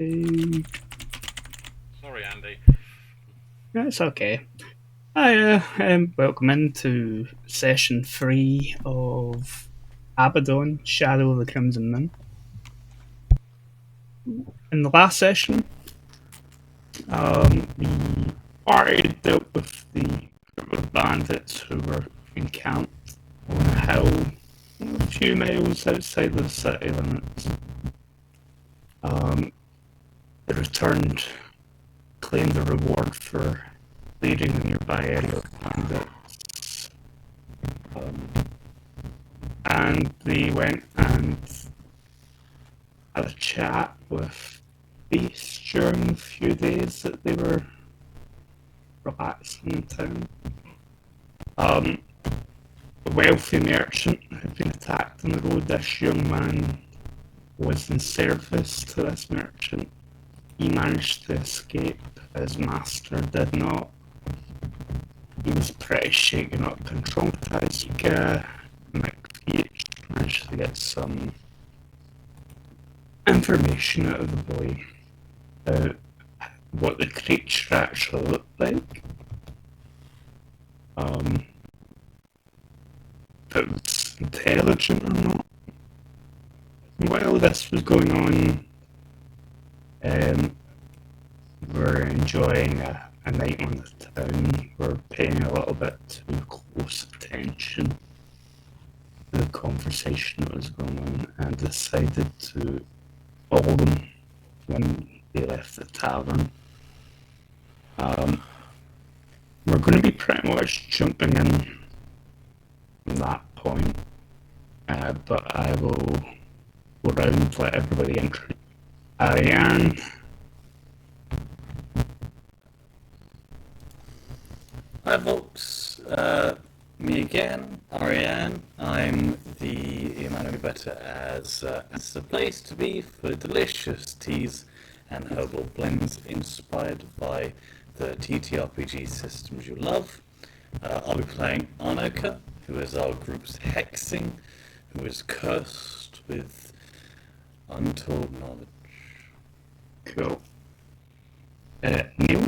Uh, Sorry, Andy. That's okay. Welcome into session 3 of Abbadon, Shadow of the Crimson Moon. In the last session, the party dealt with the group of bandits who were encamped on a hill a few miles outside the city limits. They returned, claimed the reward for leading the nearby area of bandits. And they went and had a chat with Beast during the few days that they were relaxing in town. A wealthy merchant had been attacked on the road. This young man was in service to this merchant. He managed to escape. His master did not. He was pretty shaken up and traumatized. McPeach managed to get some information out of the boy about what the creature actually looked like. If it was intelligent or not. While this was going on, we're enjoying a night on the town. We're paying a little bit too close attention to the conversation that was going on and decided to follow them when they left the tavern. We're going to be pretty much jumping in from that point, but I will go around, let everybody introduce. Ariane. Hi folks, me again, Ariane. I'm the man who better as it's the place to be for delicious teas and herbal blends inspired by the TTRPG systems you love. I'll be playing Anoka, who is our group's hexing, who is cursed with untold knowledge. Cool. Neil.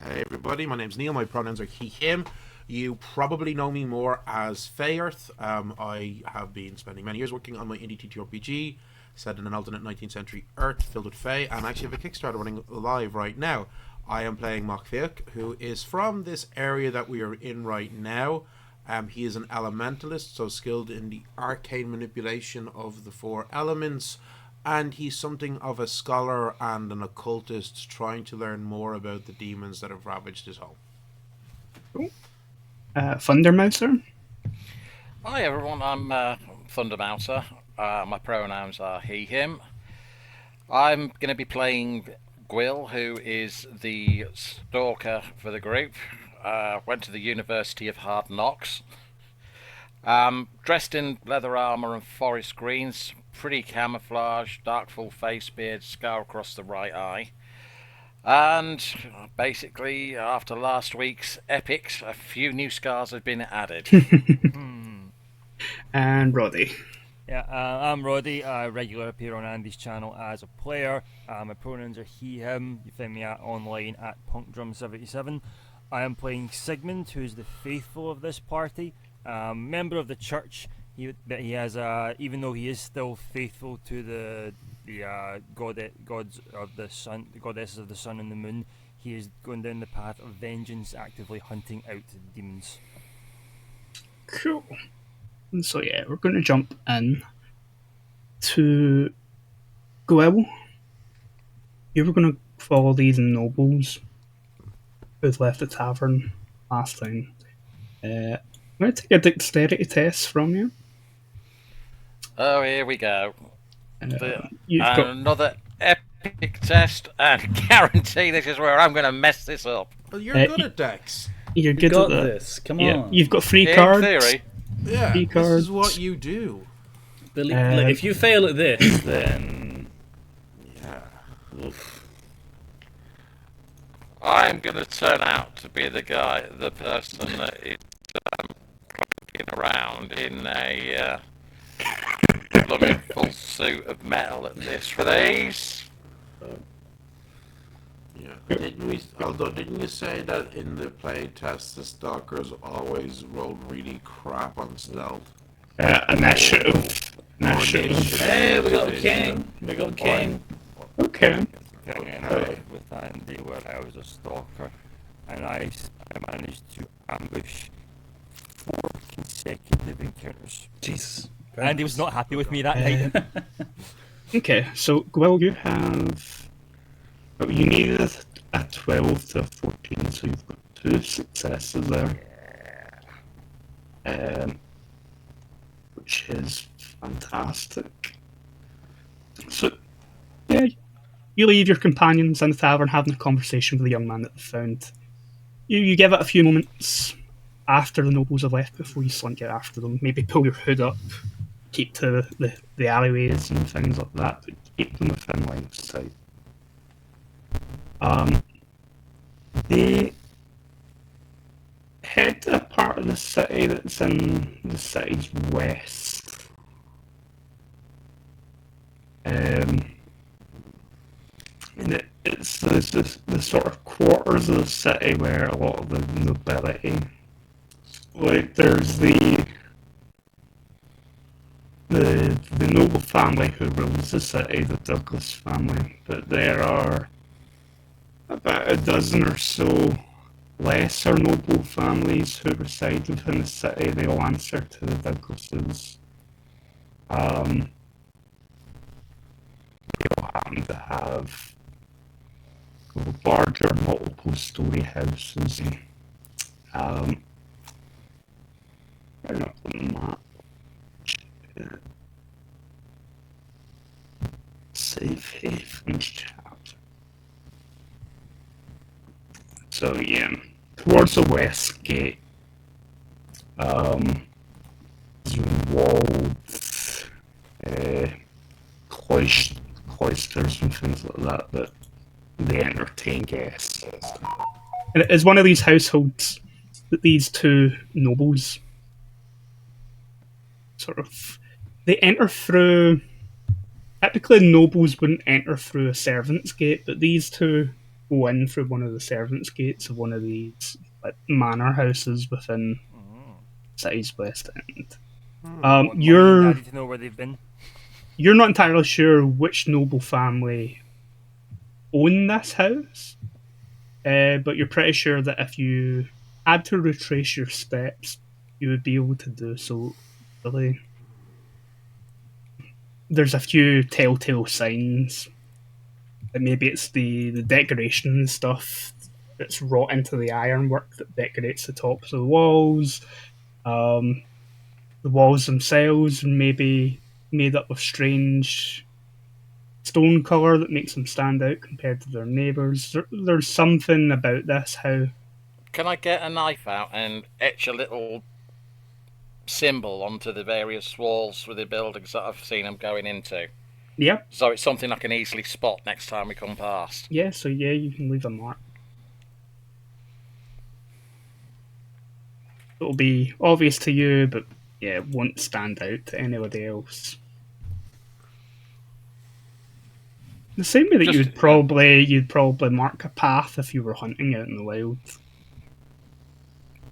Hey everybody, my name's Neil, my pronouns are he, him. You probably know me more as Fayearth. I have been spending many years working on my indie TTRPG set in an alternate 19th century Earth filled with Fae, and I actually have a Kickstarter running live right now. I am playing Mokfiak, who is from this area that we are in right now. He is an elementalist, so skilled in the arcane manipulation of the four elements, and he's something of a scholar and an occultist trying to learn more about the demons that have ravaged his home. Cool. Thundermouser. Hi everyone, I'm Thundermouser. My pronouns are he, him. I'm going to be playing Gwyll, who is the stalker for the group. Went to the University of Hard Knocks. Dressed in leather armour and forest greens, pretty camouflage, dark full face, beard, scar across the right eye. And basically, after last week's epics, a few new scars have been added. And Roddy. Yeah, I'm Roddy. I regularly appear on Andy's channel as a player. My pronouns are he, him. You find me online at punkdrum77. I am playing Sigmund, who's the faithful of this party. Member of the church. He has, even though he is still faithful to the gods of the sun, the goddesses of the sun and the moon, he is going down the path of vengeance, actively hunting out demons. Cool. And so yeah, we're going to jump in to Gwyll. You were going to follow these nobles who'd left the tavern last time. I'm going to take a dexterity test from you. Oh, here we go. Another epic test, and guarantee this is where I'm going to mess this up. Well, you're good at Dex. You're You good got at that. this, come on. You've got 3 In cards. theory. Yeah, Three this is cards. what you do. Look, if you fail at this, then Yeah. oof. I'm going to turn out to be the person that is clocking around in a blooming full suit of metal at this for these. Didn't you say that in the play test the stalkers always rolled really crap on stealth? Initiative. Initiative. Hey, we got king. We got king. Okay. With Andy, where I was a stalker, and I managed to ambush 4 consecutive encounters. Jesus. Andy was not happy with me that night. Okay, so Gwyll, you have. Oh, you needed a 12 to a 14, so you've got 2 successes there. Which is fantastic. So, yeah, you leave your companions in the tavern having a conversation with the young man that they found. You give it a few moments after the nobles have left before you slink out after them. Maybe pull your hood up, keep to the alleyways and things like that, but keep them within line of sight. They head to a part of the city that's in the city's west. And it's the sort of quarters of the city where a lot of the nobility, like there's the noble family who rules the city, the Douglas family, but there are about a dozen or so lesser noble families who reside within the city. They all answer to the Douglases. They all happen to have larger multiple-story houses. Bring up the map. Safe Havens chapter. So yeah, towards the west gate, there's walled cloisters and things like that that they entertain guests. And it is one of these households that these 2 nobles sort of they enter through. Typically, nobles wouldn't enter through a servant's gate, but these 2 go in through one of the servants' gates of one of these like manor houses within city's west end. I need to know where they've been. You're not entirely sure which noble family own this house, but you're pretty sure that if you had to retrace your steps, you would be able to do so. Really, there's a few telltale signs. Maybe it's the decoration and stuff that's wrought into the ironwork that decorates the tops of the walls. The walls themselves maybe made up of strange stone colour that makes them stand out compared to their neighbours. There's something about this how... Can I get a knife out and etch a little symbol onto the various walls for the buildings that I've seen them going into? Yeah. So it's something I can easily spot next time we come past. Yeah, so yeah, you can leave a mark. It'll be obvious to you, but yeah, it won't stand out to anybody else. The same way that you'd probably mark a path if you were hunting out in the wild.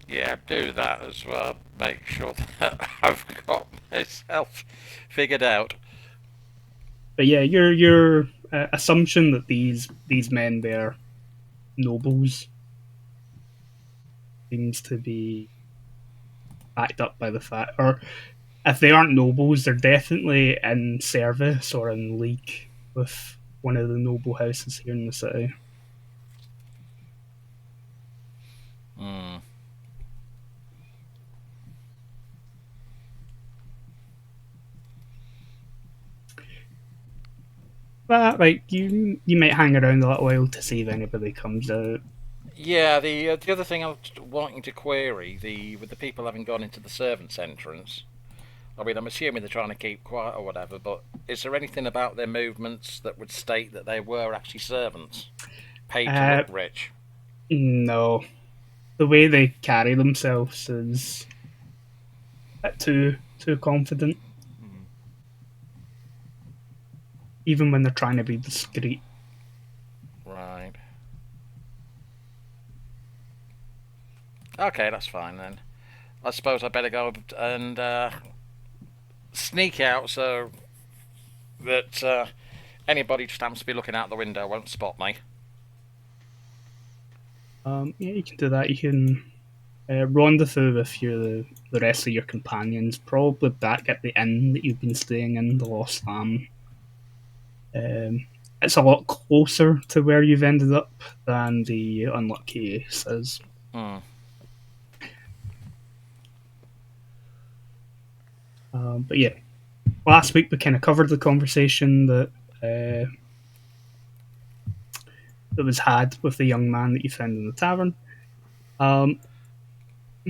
Yeah, do that as well. Make sure that I've got myself figured out. But yeah, your assumption that these men they're nobles seems to be backed up by the fact, or if they aren't nobles, they're definitely in service or in league with one of the noble houses here in the city. But like you might hang around a little while to see if anybody comes out. Yeah, the other thing I was wanting to query, with the people having gone into the servants' entrance, I mean, I'm assuming they're trying to keep quiet or whatever, but is there anything about their movements that would state that they were actually servants? Paid to look rich? No. The way they carry themselves is a bit too confident. Even when they're trying to be discreet. Right. Okay, that's fine then. I suppose I better go and sneak out so that anybody just happens to be looking out the window won't spot me. Yeah, you can do that. You can rendezvous with the rest of your companions, probably back at the inn that you've been staying in, the Lost Lamb. It's a lot closer to where you've ended up than the Unlucky Ace is. Hmm. But yeah, last week we kind of covered the conversation that was had with the young man that you found in the tavern. And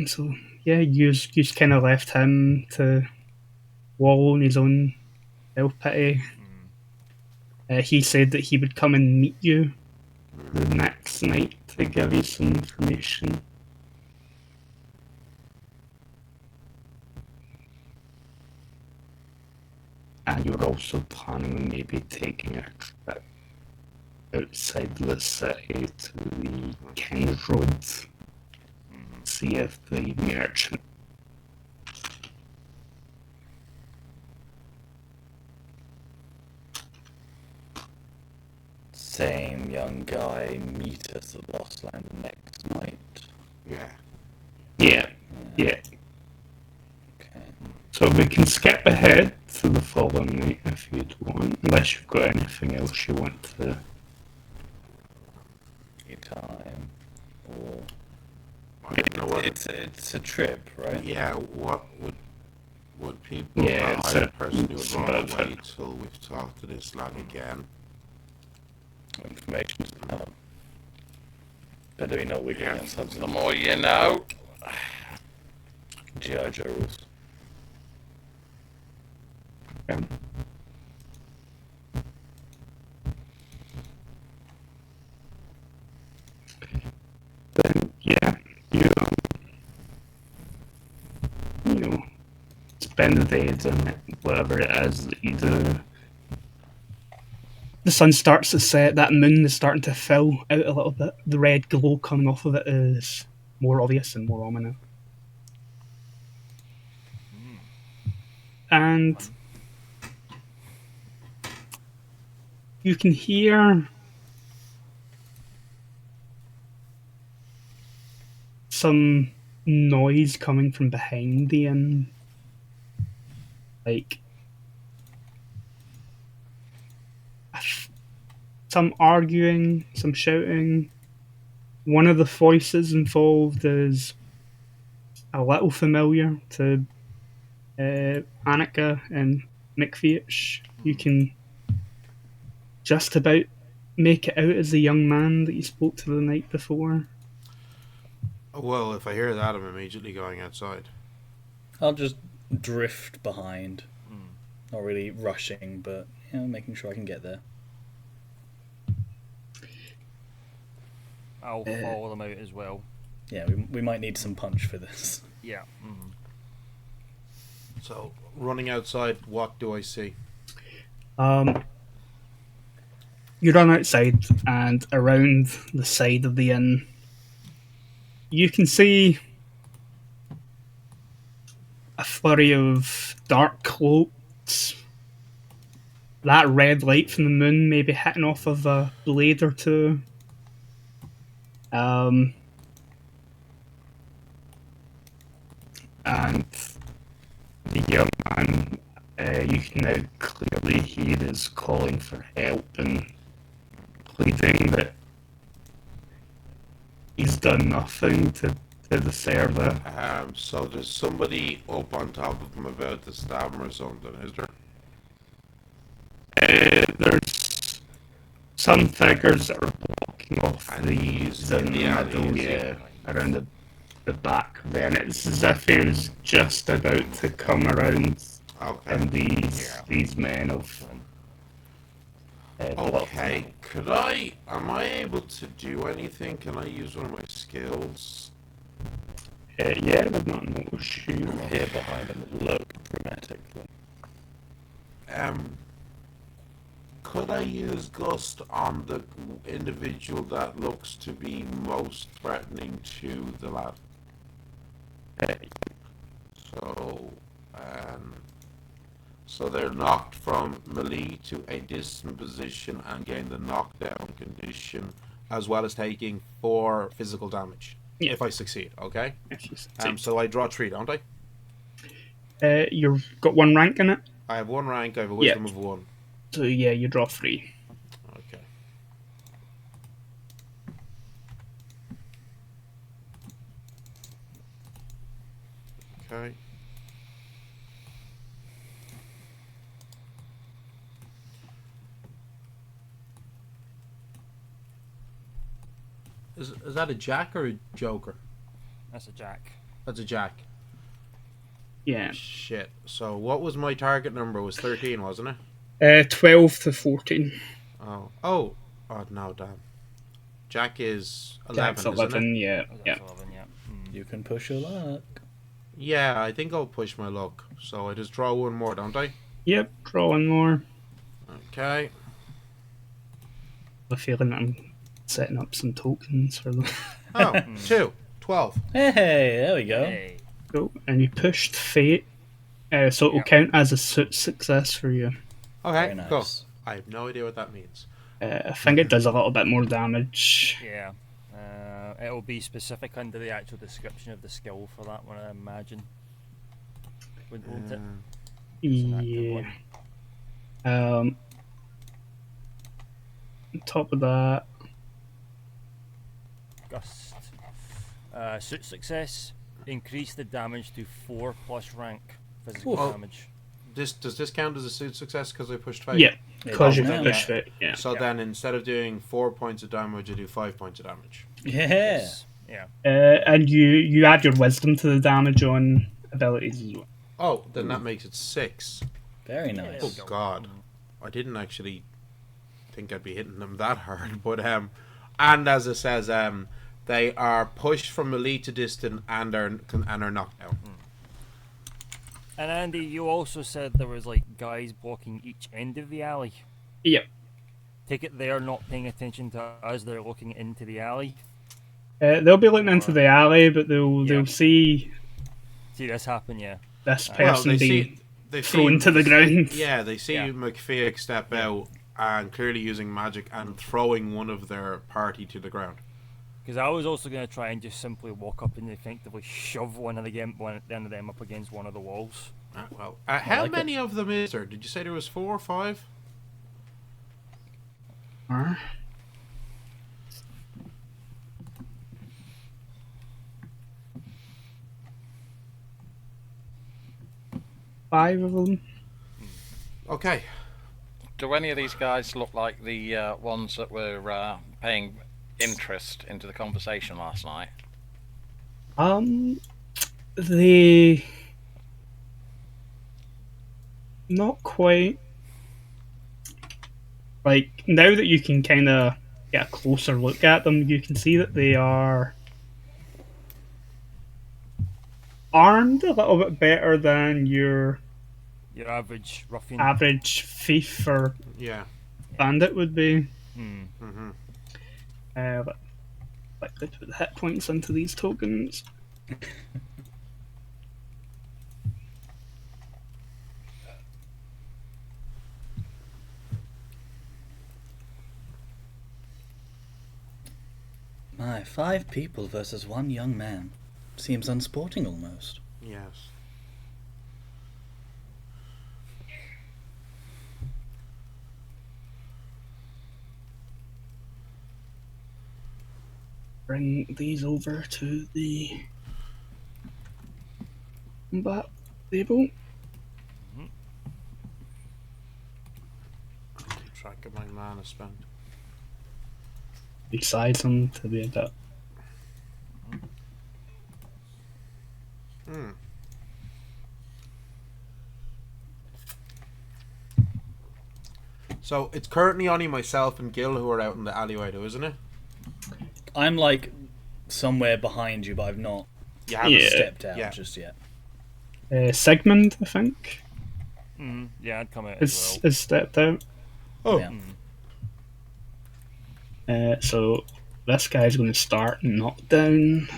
so yeah, you kind of left him to wallow in his own self pity. He said that he would come and meet you the next night to give you some information. And you were also planning on maybe taking a trip outside the city to the King's Road, see if the merchant. Same young guy meet us at Lost Land next night. Yeah. Yeah. Okay. So we can skip ahead to the following night if you'd want, unless you've got anything else you want to. Any time. Or I don't know what. it's a trip, right? Yeah. What would people? Yeah, I personally would it's rather about wait it. till we've talked to this lad again. Information's out. Better we know we're getting ourselves The in more you know. G.I. Joe rules. Um, then yeah, you spend the day doing whatever it is that you do. The sun starts to set, that moon is starting to fill out a little bit. The red glow coming off of it is more obvious and more ominous. And you can hear some noise coming from behind the inn. Like some arguing, some shouting. One of the voices involved is a little familiar to Annika and McFeich. You can just about make it out as the young man that you spoke to the night before. Well, if I hear that, I'm immediately going outside. I'll just drift behind. Not really rushing, but making sure I can get there. I'll follow them out as well. Yeah, we might need some punch for this. Yeah. So, running outside, what do I see? You run outside, and around the side of the inn, you can see a flurry of dark cloaks. That red light from the moon maybe hitting off of a blade or two. And the young man, you can now clearly hear is calling for help and pleading that he's done nothing to deserve it. So there's somebody up on top of him about to stab him or something, is there? There's some figures that are blocking off And the he's in in the the alley, middle, is he? yeah, around the back there, and it's as if he was just about to come around, Okay. and these men of Okay. Am I able to do anything? Can I use one of my skills? yeah, they've not noticed you. Here behind him, look dramatically. Could I use Gust on the individual that looks to be most threatening to the lad? So, so they're knocked from melee to a distant position and gain the knockdown condition, as well as taking 4 physical damage. Yeah. If I succeed, okay? If you succeed. So I draw 3, don't I? You've got 1 rank in it, I have 1 rank. I have a wisdom of 1. so yeah, you draw 3. Okay. Okay. Is that a jack or a joker? That's a jack. That's a jack. Yeah. Shit. So what was my target number? It was 13, wasn't it? 12 to 14. Oh no, damn. Jack is 11, Jack's 11, isn't it? yeah. Oh, Yeah. that's 11, yeah. You can push your luck. Yeah, I think I'll push my luck. So I just draw 1 more, don't I? Yep, draw 1 more. Okay. I have a feeling I'm setting up some tokens for them. Oh, 2. 12. Hey, there we go. Hey. Cool. And you pushed Fate, so it will Yep. count as a success for you. Okay, Very nice. cool. I have no idea what that means. I think it does a little bit more damage. Yeah. It'll be specific under the actual description of the skill for that one, I imagine. Won't it? It's an active Yeah. one. On top of that, Gust. Suit success. Increase the damage to 4 plus rank physical Oh. damage. Does this count as a suit success because I pushed Fate? yeah, because does you've now. pushed Fate, yeah. So Yeah. then instead of doing 4 points of damage, I do 5 points of damage. Yeah. Yes. Yeah. And you add your wisdom to the damage on abilities as well. Oh, then that makes it 6. Very There nice. we Oh go. god. I didn't actually think I'd be hitting them that hard, but and as it says, they are pushed from melee to distant and are knocked down. And Andy, you also said there was like guys blocking each end of the alley. Yep. Take it they're not paying attention to us; they're looking into the alley. They'll be looking into the alley, but Yeah. they'll see See this happen, yeah. this Well, person they being they thrown to the ground. Yeah, they see Yeah. McPhee step out and clearly using magic and throwing one of their party to the ground. Because I was also going to try and just simply walk up and effectively shove one of them up against one of the walls. How like it. many of them is there? Did you say there was 4 or 5? Huh? Five of them. Okay. Do any of these guys look like the ones that were paying interest into the conversation last night? They not quite. Like now that you can kind of get a closer look at them, you can see that they are armed a little bit better than your Your average ruffian. average thief or Yeah. bandit would be. Hmm. Mm-hmm. Like they put the hit points into these tokens. My, 5 people versus 1 young man. Seems unsporting almost. Yes. Bring these over to the combat table. Keep track of my mana spent. Resize them to be a bit. Hmm. So it's currently only myself and Gil who are out in the alleyway, though, isn't it? I'm like somewhere behind you, but I've not You haven't Yeah. stepped out Yeah. just yet. Sigmund, I think, Yeah, I'd come out as is, well. is stepped out. Oh. Yeah. So this guy's going to start knockdown.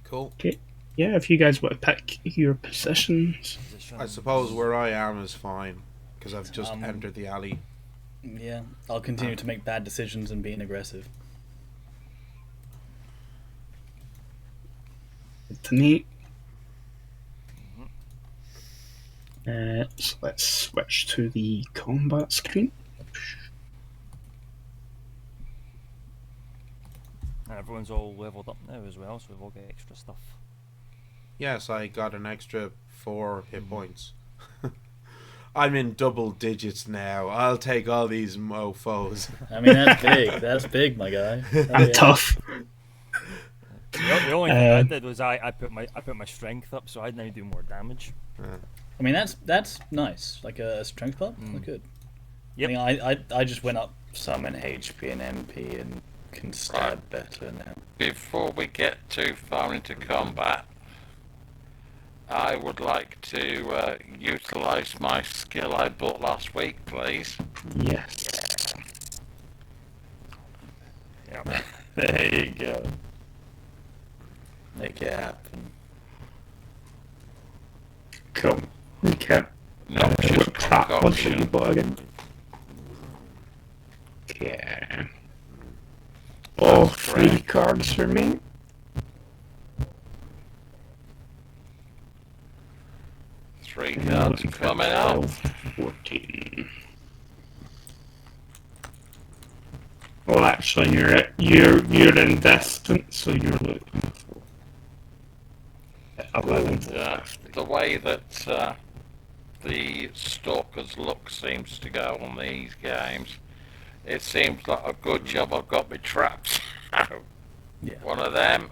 Cool. Okay. Yeah, if you guys want to pick your positions. Position. I suppose where I am is fine because I've just entered the alley. Yeah, I'll continue to make bad decisions and being aggressive. Tonight. So let's switch to the combat screen. And everyone's all leveled up now as well, so we've all got extra stuff. Yes, I got an extra 4 hit points. I'm in double digits now. I'll take all these mofos. I mean, that's big. That's big, my guy. I'm tough. The only thing I did was I put my strength up, so I now do more damage. I mean, that's nice. Like a strength buff. Good. Yep. I mean, I just went up some in HP and MP and can stab better now. Before we get too far into combat, I would like to utilise my skill I bought last week, please. Yes. Yeah. There you go. Make it happen. Cool. Okay. Not just What trap was it you concoction. bought again? Okay. Oh, 3 cards for me. Three cards coming up. 14. Well, actually, you're in distance, so you're looking for 11. The way that the Stalker's look seems to go on these games, it seems like a good job I've got my traps out. Yeah. One of them,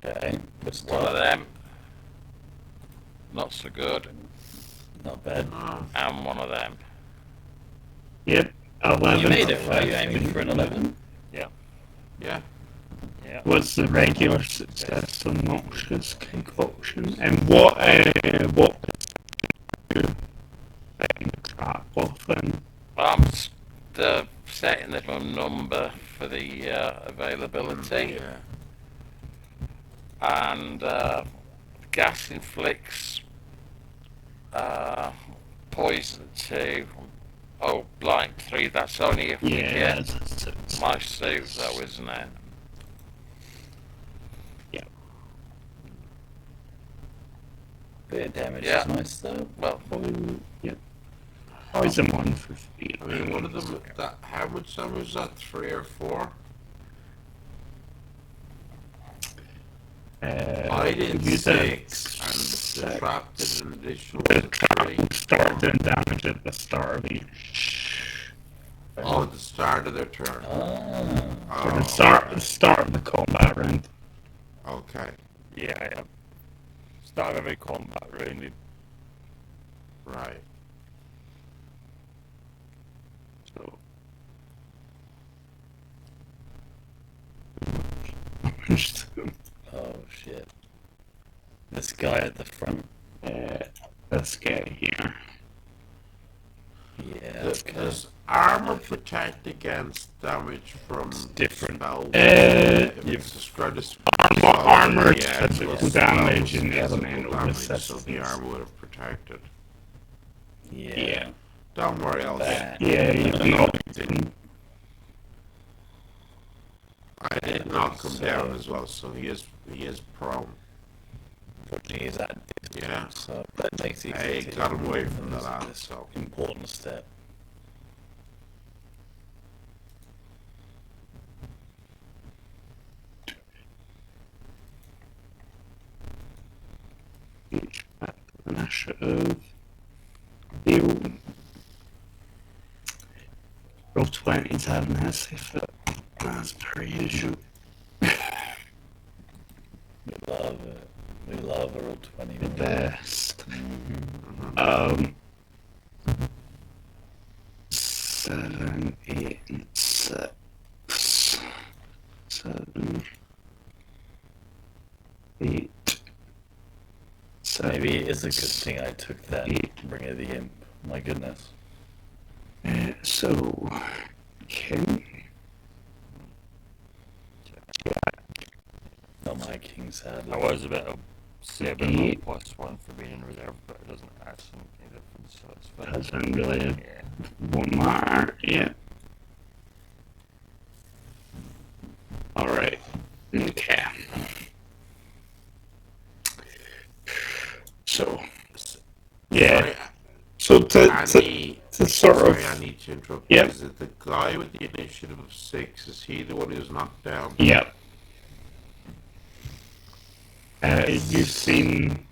Okay. Good one of stuff. them, not so good, Not bad. and one of them. Yep, 11. You made it. Are you aiming for an 11? Yeah. Yeah. Yeah. Was the regular success of noxious concoction, and what trap off in? I'm setting the number for the availability, Yeah. and gas inflicts poison 2. Oh, blind 3. That's only if we Yeah, get that's my suit, though, isn't it? Bit of damage Yeah. is nice though. Well, yep. Poison 1 for 3. I mean, one of them. How much damage is that? 3 or 4? I did you 6, and the trap did an additional The trap 3. start doing damage at the start of each. Oh, at the start of their turn. Ah. The start of the combat round. Okay. Yeah. Start every combat round. Right. So. Oh shit. This guy at the front. This guy here. Yeah. Does, Okay. does armor protect against damage from different. spells? If it's described as armored yeah, physical plus damage 12 and physical elemental damage, so resistance. the armor would have protected. Yeah. Don't worry, I'll That. Yeah, you've not been. I did knock him down as well, so he is prone. Unfortunately, he's at Yeah. so that makes it Hey, easy to got him away move from the this- lab, this so. important step. Each initiative. Deal. Roll 20s having his hit. As per usual. We love it. We love a roll 20. The best. 7, 8, and 6. 7, 8. 7. Maybe it is a good thing I took that Ring of the Imp. My goodness. So, okay. Oh on my king, sadly. I was a bit of 7 Yeah. plus 1 for being in reserve, but it doesn't actually make any difference, so it's fine. Doesn't really Yeah. won't matter. Yeah. All right. Okay. So, yeah. Sorry, So Andy, to sort of sorry, I need to interrupt. Yep. Is it the guy with the initiative of 6? Is he the one who's knocked down? yep. You've seen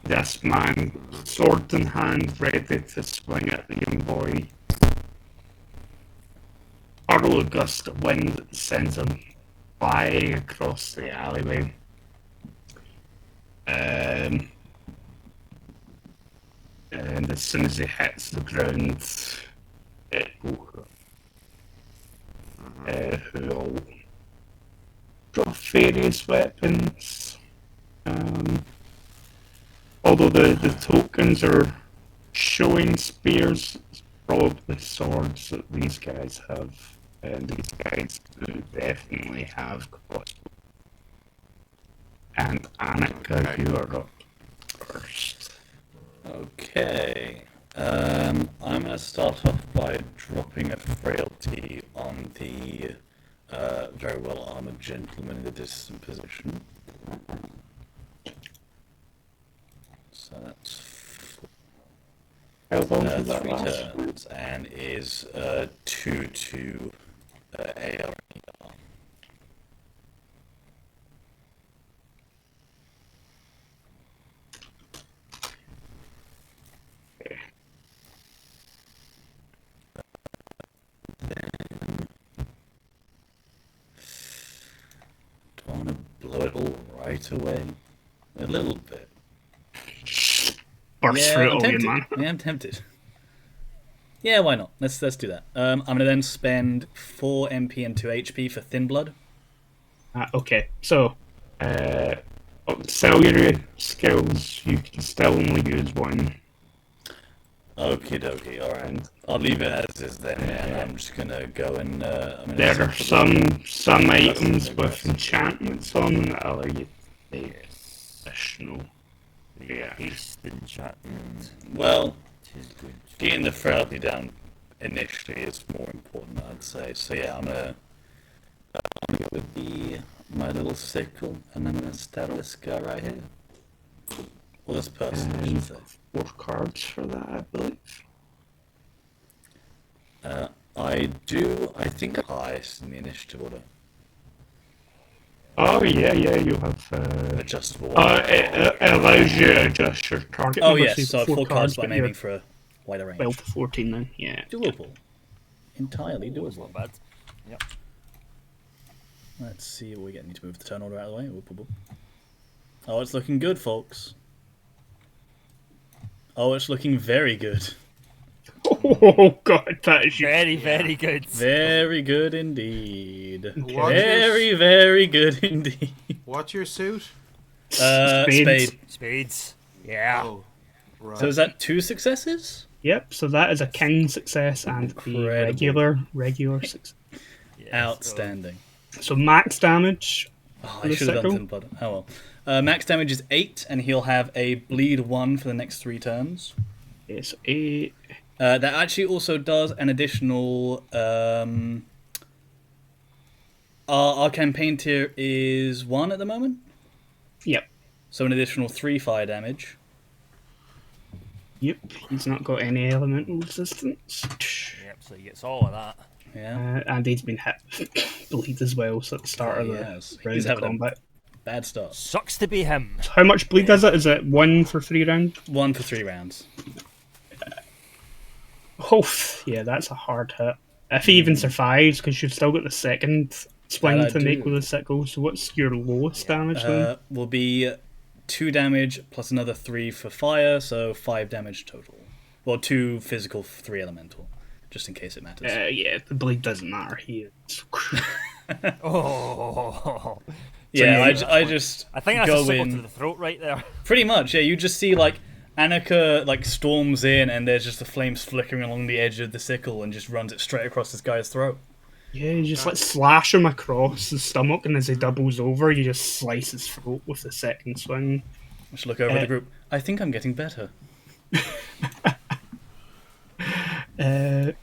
this man, sword in hand, ready to swing at the young boy. Hurl a gust of wind that sends him flying across the alleyway. And as soon as he hits the ground, it will he'll drop various weapons. Although the tokens are showing spears, it's probably swords that these guys have. And these guys do definitely have crossbows. And Annika, Okay. you are up first. Okay. I'm going to start off by dropping a frailty on the very well armored gentleman in the distant position. So that's How long does that 3 last? turns and is 2 to AR. Do I want to blow it all right away? A little bit. Burst Yeah, through it I'm all, you tempted. man. Yeah, I'm tempted. Yeah, why not? Let's do that. I'm gonna then spend 4 MP and 2 HP for Thin Blood. Okay, so cellular skills, you can still only use one. Okie dokie, alright. I'll leave it as is then, man. I'm just gonna go and I'm gonna There are set some items the with rest. enchantments on them that allow you to take additional. Yeah. Haste enchantment. Well, Tis good. getting the frailty down initially is more important, I'd say. So yeah, I'm gonna go with my little sickle, and I'm gonna stab this guy right here. Well, this person, I should say. 4 cards for that, I believe. I think highest in the initiative order. Oh yeah, you have. Adjustable. It allows you to adjust your target. Oh number, yes, you've so got 4 cards, but but I'm you're aiming for a wider range. 12 to 14 then. Yeah. Doable. Entirely It's doable. not bad. Yep. Let's see what we get. Need to move the turn order out of the way. Whoop, whoop, whoop. Oh, it's looking good, folks. Oh, it's looking very good. Oh god, that is Very, very good. Very good indeed. What's Very good indeed. What's your suit? Spades. Spade. Spades. Yeah. Oh, right. So is that 2 successes? Yep. So that is a king success and the Incredible. regular success. Yeah, Outstanding. So max damage. Oh, For I the should have done sickle? Thin Blood. Oh well. Max damage is 8, and he'll have a bleed 1 for the next 3 turns. It's 8. That actually also does an additional. Our campaign tier is 1 at the moment, Yep. so an additional 3 fire damage. Yep. He's not got any elemental resistance. Yep, so he gets all of that. Yeah, And he's been hit with bleed as well. So at the start of the yes. round He's of having a combat. bad start. Sucks to be him. How much bleed is it? Is it 1 for 3 rounds? 1 for 3 rounds. Oh, yeah, that's a hard hit. If he even survives, because you've still got the second swing That I to make do. with the sickle. So what's your lowest damage then? Will be 2 damage plus another 3 for fire, so 5 damage total. Well, 2 physical, 3 elemental, just in case it matters. Yeah, the bleed doesn't matter. He is. Oh. Yeah, yeah, I just I think that's go a sickle in. to the throat right there. Pretty much, yeah. You just see like Annika like storms in, and there's just the flames flickering along the edge of the sickle, and just runs it straight across this guy's throat. Yeah, you just like slash him across the stomach, and as he doubles over, you just slice his throat with the second swing. I should look over the group. I think I'm getting better.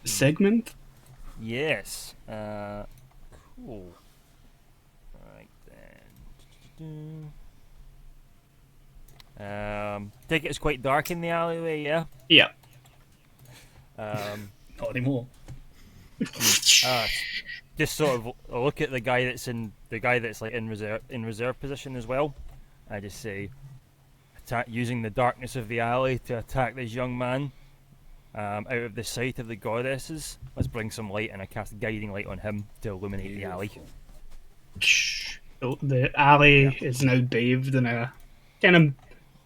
Segment. Yes. Cool. Right then. Think it's quite dark in the alleyway, yeah? Yeah. Not anymore. Just sort of look at the guy that's like in reserve position as well. I just say, using the darkness of the alley to attack this young man. Out of the sight of the goddesses, let's bring some light, and I cast a guiding light on him to illuminate the alley. So the alley is now bathed in a kind of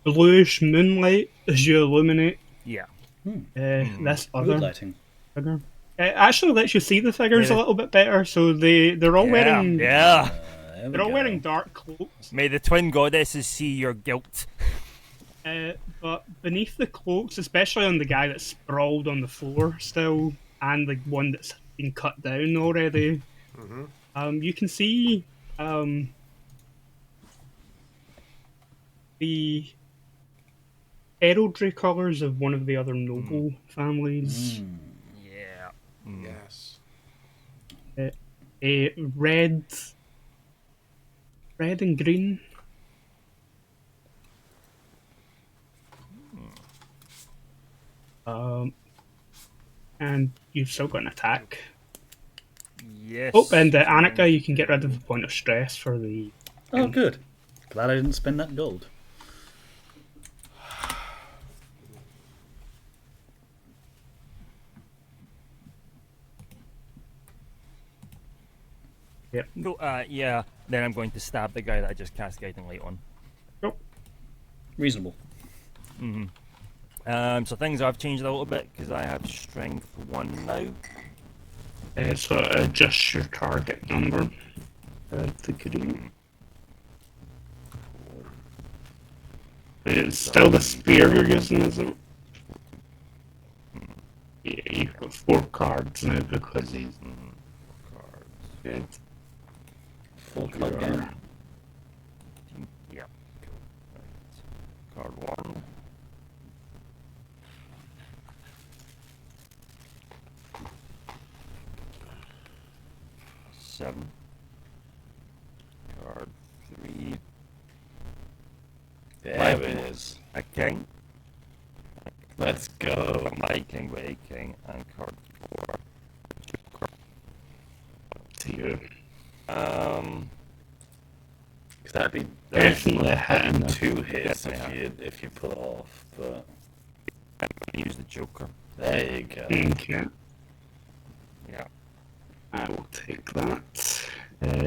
bluish moonlight as you illuminate. Yeah. This Good other lighting. figure. It actually lets you see the figures a little bit better. So they're all wearing Yeah. they're all wearing dark cloaks. May the twin goddesses see your guilt. But beneath the cloaks, especially on the guy that's sprawled on the floor still, and the one that's been cut down already, you can see the heraldry colours of one of the other noble families. Yeah. Yes. A red and green. And you've still got an attack. Yes. Oh, and Annika, you can get rid of the point of stress for the. Oh, good. Glad I didn't spend that gold. Yep. Cool, yeah. Then I'm going to stab the guy that I just cast guiding light on. Nope. Reasonable. So things have changed a little bit because I have strength 1 now. So adjust your target number. The green. It's still the spear you're using, isn't it? Yeah, you've got 4 cards now because he's. Good. Full club game. Yeah. Cool. Right. Card 1. Seven. Card 3. There it is. A king. Let's go. My king with a king, and card 4. To you. Cause that'd be Definitely a hit in 2 hits Definitely if you pull it off. But I'm going to use the Joker. there you go. Okay. Yeah. I will take that.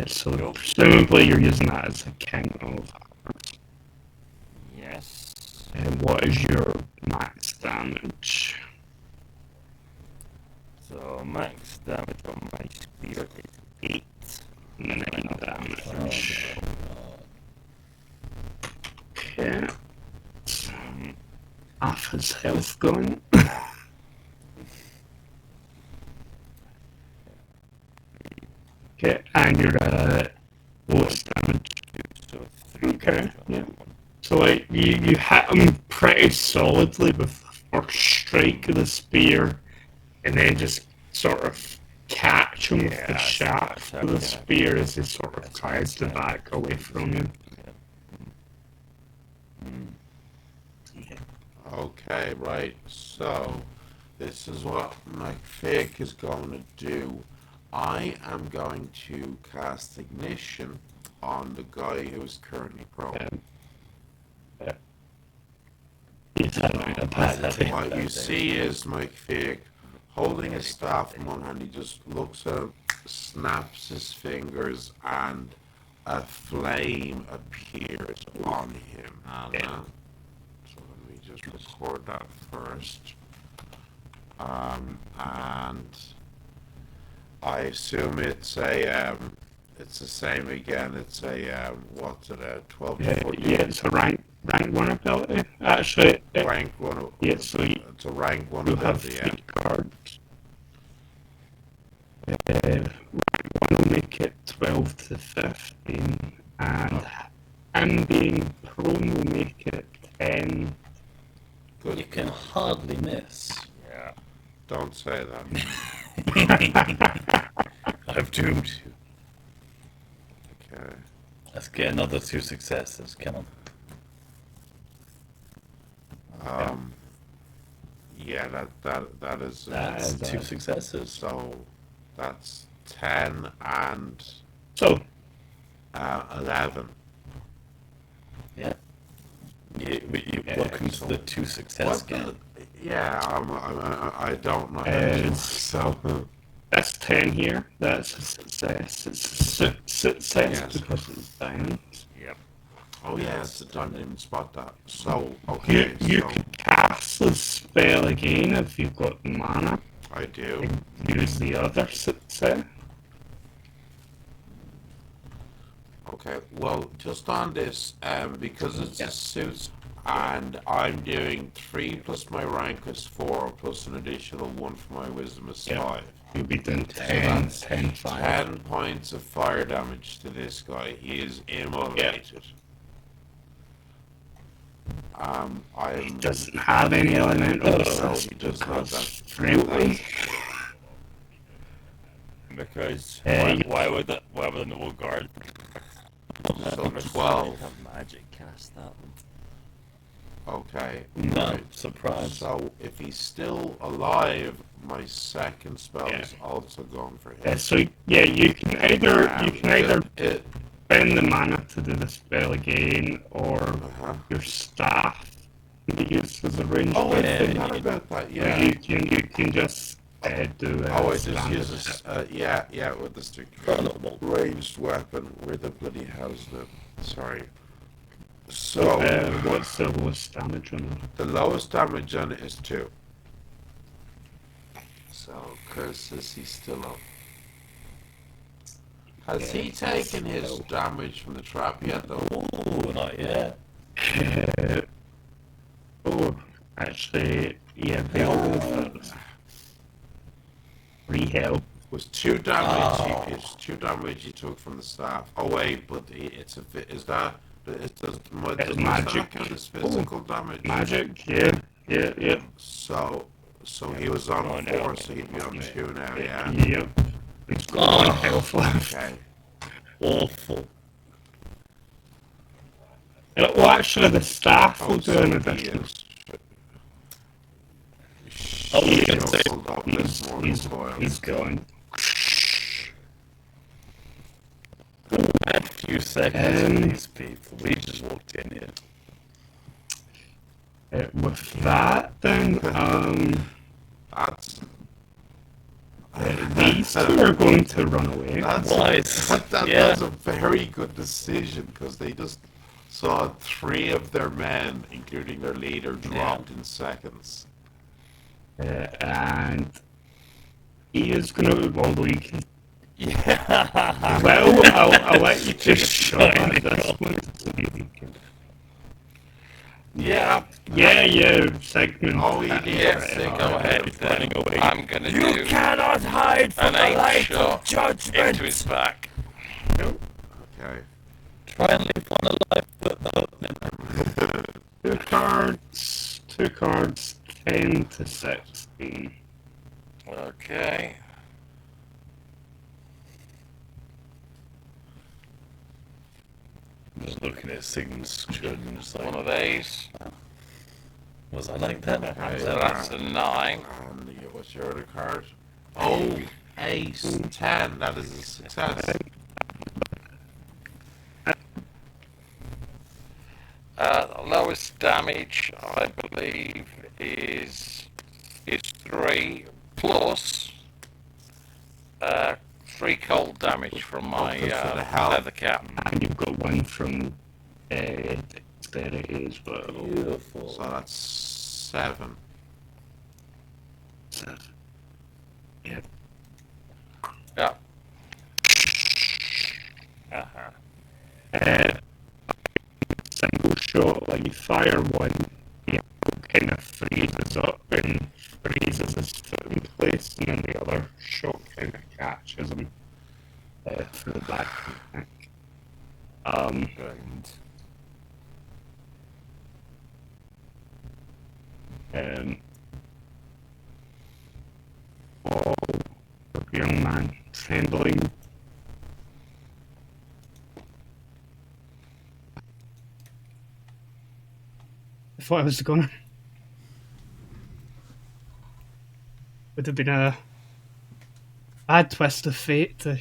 So presumably you're using that as a king of hearts. Yes. What is your max damage? So max damage on my spear is 8. 9 damage. Okay. Half his health gone. Okay, and you're lowest damage. So 3 Okay, damage on yeah. that one. So like you hit him pretty solidly with the first strike of the spear, and then just sort of catch him with the Yeah, shaft that's of the okay. spear as he sort of tries to back away from you. Okay, right. So, this is what my fig is going to do. I am going to cast Ignition on the guy who is currently prone. He's having a bad day. What you see is Mike Fig holding his staff in one hand. He just looks at him, snaps his fingers, and a flame appears on him. So let me just record that first. And I assume it's it's the same again. It's a what's it? A 12 to 14? Yeah, it's a rank 1 ability. Actually, Rank 1. yeah, so It's a rank 1 you have ability. 3 cards. Rank 1 will make it 12 to 15, and him being prone will make it 10. Good. You can hardly miss. Yeah. Don't say that. I've doomed you. Okay. Let's get another 2 successes. Come on. Yeah, that is That's that 2 is, successes. so that's 10 and So, 11. Yeah. You look into the 2 success What game. yeah, I don't know. So that's 10 here. That's a success. It's a success Yes. because it's diamond. Yep. oh yes, I didn't even spot that. So You, okay, you so can cast the spell again if you've got mana. I do. Use the other success. Okay, well, just on this, because it's a suit, and I'm doing 3 plus my rank is 4 plus an additional 1 for my wisdom is Yeah. 5. You'll be doing 10, that's 10, 5. 10 points of fire damage to this guy. He is immolated. He I'm doesn't have any elementals. no, he does not. Because frankly, Because you- why would the noble guard so 12. have magic cast that? Okay. No, right. surprise. So if he's still alive, my second spell Yeah. is also going for him. so yeah, you can either It, spend the mana to do the spell again, or uh-huh. your staff can be used as a ranged Oh, I weapon. forgot about that. Or Yeah. you can just do it. Oh, I just use this. Yeah, with the stick. Incredible. Ranged weapon. Where the bloody hell's the? Sorry. So what's the lowest damage on it? the lowest damage on it is 2. So Chris says he's still up. Has he taken his damage from the trap yet, though? Ooh, not yet. Oh, actually, yeah, they all go first. Free help. Was 2 damage? It's 2 damage he took from the staff. Oh wait, but it's a fit. Is that? It does It's my magic. staff count as physical damage? Magic, yeah. So he was on Oh, 4, no. so he'd be on 2 now. Yeah. Yep. He's got 1 health left. Okay. Awful. Well, actually, the staff will do so an he addition. is. I was gonna say, Shuffled up this morning, boy. He's going. add a few seconds Um, with these people. We just walked in here. With that, then, That's these two are going to run away. Wise. That Yeah. was a very good decision because they just saw 3 of their men, including their leader, dropped in seconds. And he is going to, although you can. Yeah. Well, I'll let you take a shot at this one. So you can. Yeah, Yeah, Sigmund. Oh, he did. yes, Right, go ahead then. I'm gonna do cannot hide an 8 shot judgment. into his back. Okay. Try and leave one alive, but Two cards, 10 to 16. Okay. I'm just looking at Sigmund's children, just One of like, these. was I like that? So that's a 9. And what's your other card? Oh, ace, 10. That is a success. Lowest damage, I believe, is 3 plus 3 cold damage from my Good for the health. leather cap. And you've got one from dexterity as well. Beautiful. So that's 7. So, yeah. Yeah. Single shot, like you fire one, the apple kind of freezes up and freezes his foot in place, and then the other shot kind of catches him through the back of the neck. Ground. Oh, the young man trembling. I thought I was gonna. Would have been a bad twist of fate to,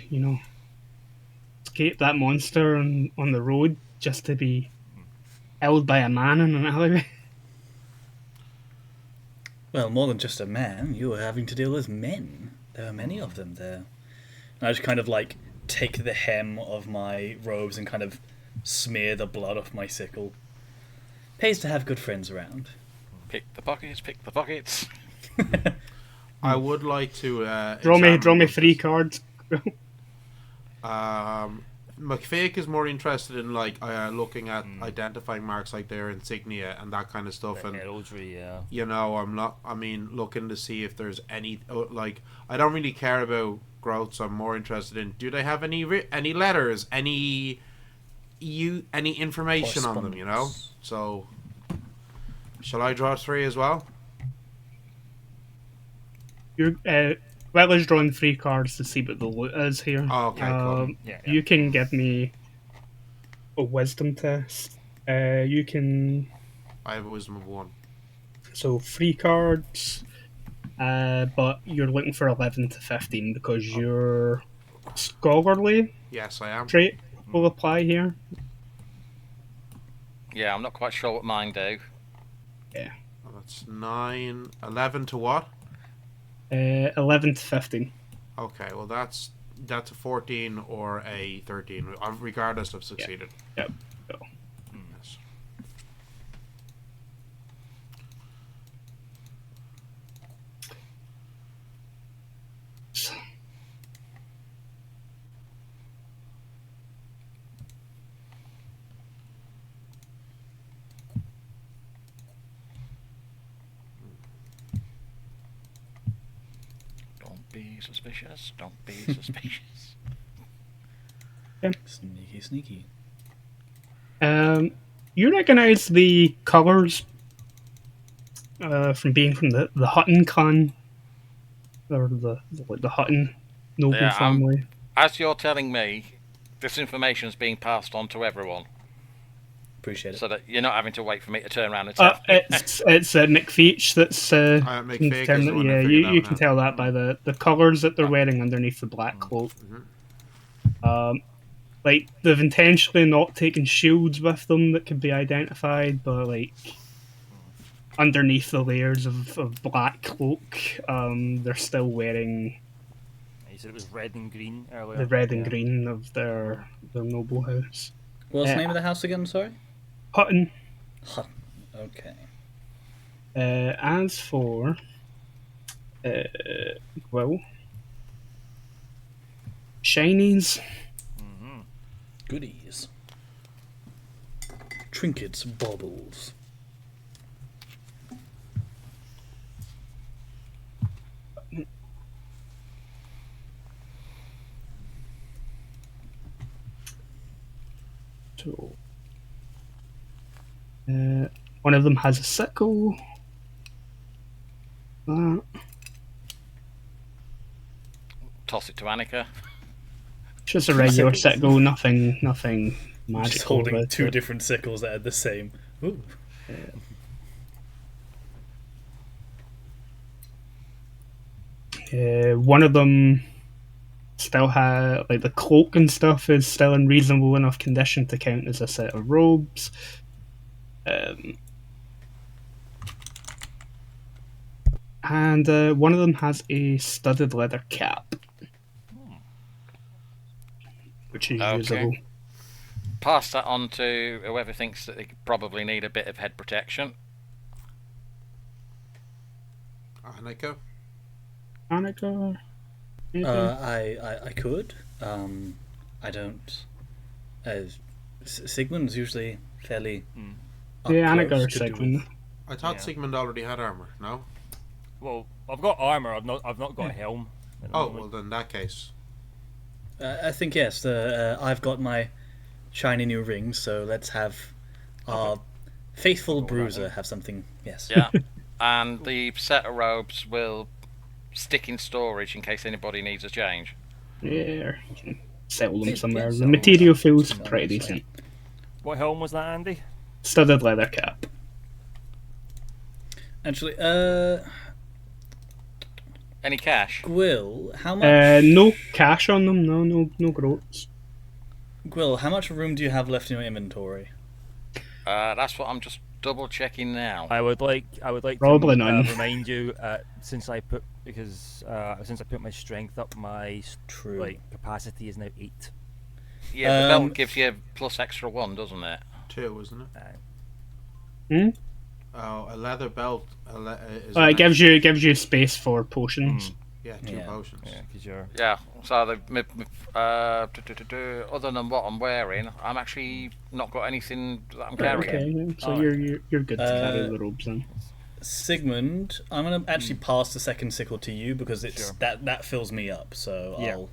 escape that monster on the road just to be held by a man in an alleyway. Well, more than just a man, you were having to deal with men. There are many of them there. And I just kind of like take the hem of my robes and kind of smear the blood off my sickle. Pays to have good friends around. Pick the pockets, pick the pockets. I would like to Draw me examine 3 cards. McFake is more interested in like looking at identifying marks like their insignia and that kind of stuff, and Heraldry, yeah. I'm not. I mean, looking to see if there's any like I don't really care about growths. I'm more interested in do they have any letters, any information on them, So, shall I draw 3 as well? You're Wettler's drawing 3 cards to see what the loot is here. Oh, okay, cool. Yeah. You can give me a wisdom test. You can. I have a wisdom of 1. So 3 cards, but you're looking for 11 to 15 because your scholarly Yes, I am. trait will apply here. Yeah, I'm not quite sure what mine do. Well, that's 9, 11 to what? 11 to 15. Okay, well that's a 14 or a 13, regardless of succeeded. Yep. So, Yes. Don't be suspicious. Don't be suspicious. Sneaky, sneaky. You recognize the colours from being from the Hutton clan, or the Hutton noble Yeah, family. As you're telling me, this information is being passed on to everyone, Appreciate it. so that you're not having to wait for me to turn around and tell. It's McFeech that's McFake is the one that yeah. figured that You one can out. tell that by the colours that they're wearing underneath the black cloak. Like they've intentionally not taken shields with them that can be identified, but like underneath the layers of black cloak, they're still wearing You said it was red and green earlier. the red and Yeah. green of their noble house. What's the name of the house again, sorry? Hutton. Hutton. Okay. As for well, shinies. Goodies. Trinkets, baubles. So, one of them has a sickle. Toss it to Annika. Just a regular Sickles. sickle, nothing magical. Just holding about 2 it. different sickles that are the same. Ooh. One of them still has like the cloak and stuff is still in reasonable enough condition to count as a set of robes. And one of them has a studded leather cap, which is Okay. usable. Pass that on to whoever thinks that they probably need a bit of head protection. Annika? Annika? I could. I don't. Sigmund's usually fairly. up Yeah, Annika close or to do Sigmund. with- I thought Yeah. Sigmund already had armor, no? Well, I've got armor. I've not got a helm. at the Oh, moment. well, then in that case. I think yes. I've got my shiny new ring, so let's have our faithful Go with that bruiser then. have something. Yes. Yeah. And the set of robes will stick in storage in case anybody needs a change. Yeah, you can sell them Yeah, somewhere. The sell them. material feels Somewhere pretty else, yeah. decent. What helm was that, Andy? Studded leather cap. Actually, Any cash? Gwill, how much? No cash on them. No groats. Gwill, how much room do you have left in your inventory? That's what I'm just double checking now. I would like Probably to none. remind you since I put my strength up, my True. capacity is now 8. Yeah, the belt gives you plus extra 1, doesn't it? 2, isn't it? Hmm? Oh, a leather belt. Is It gives you space for potions. Yeah, 2 Yeah. potions. Yeah, because you're. Yeah. So other than what I'm wearing, I'm actually not got anything that I'm carrying. Okay, yeah, so Alright. you're good to carry the robes then. Sigmund, I'm gonna actually pass the second sickle to you because it's Sure. that fills me up. So Yeah.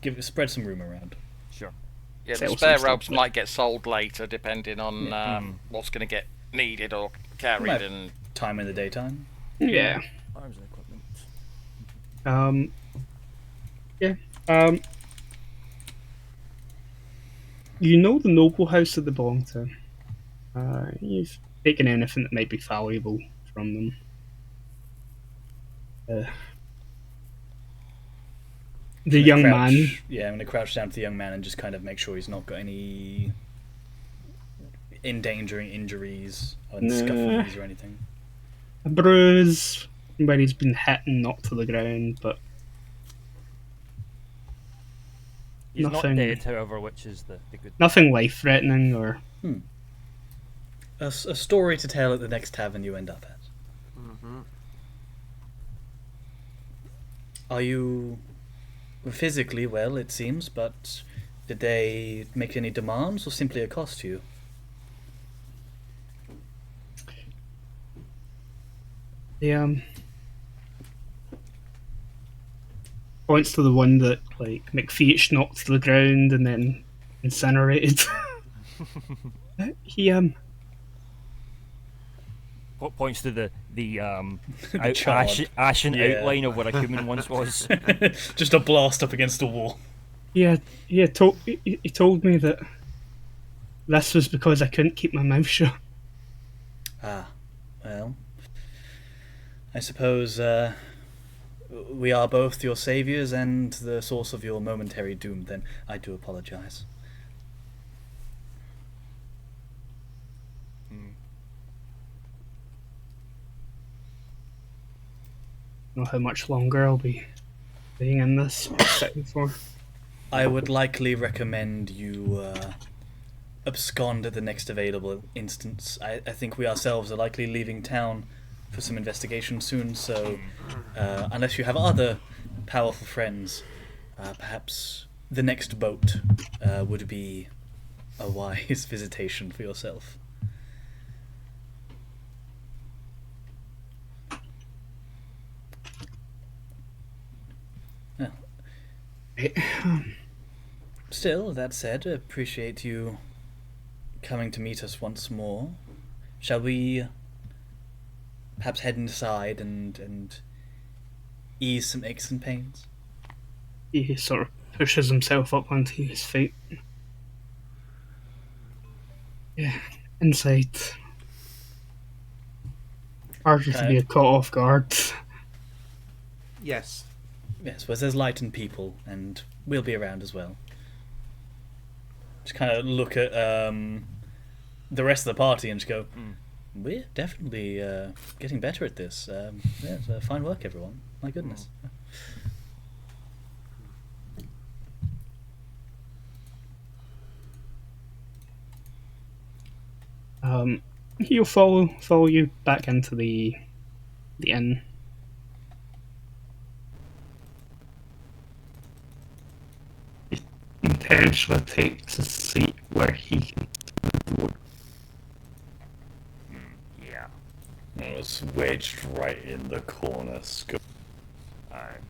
I'll spread some room around. Sure. Yeah, Sell the some spare stuff, robes yeah. might get sold later depending on what's going to get needed or carried. Might- And Time in the daytime. Yeah. Arms and equipment. Yeah. You know the noble house that they belong to. You've taken anything that might be valuable from them. The I'm young gonna man. crouch- Yeah, I'm gonna crouch down to the young man and just kind of make sure he's not got any endangering injuries or Nah. scuffles or anything. A bruise where he's been hit and knocked to the ground, but He's Nothing- not dead, however, which is the good. nothing life-threatening or. A story to tell at the next tavern you end up at. Are you physically well, it seems, but did they make any demands or simply accost you? He points to the one that McFeech knocked to the ground and then incinerated. he What points to the charred. ashen Yeah. outline of where a human once was. Just a blast up against a wall. he told me that this was because I couldn't keep my mouth shut. Ah, well, I suppose we are both your saviors and the source of your momentary doom, then I do apologize. Know how much longer I'll be being in this sitting for. I would likely recommend you abscond at the next available instance. I think we ourselves are likely leaving town for some investigation soon, so unless you have other powerful friends, perhaps the next boat would be a wise visitation for yourself. Still, that said, appreciate you coming to meet us once more. Shall we perhaps head inside and ease some aches and pains? He sort of pushes himself up onto his feet. Yeah, inside. Harder to be caught off guard. Yes. Yes, well, there's light and people, and we'll be around as well. Just kind of look at the rest of the party and just go, we're definitely getting better at this. Fine work, everyone. My goodness. He'll follow you back into the inn. He intentionally takes a seat where he can see the door. It's wedged right in the corner. Alright.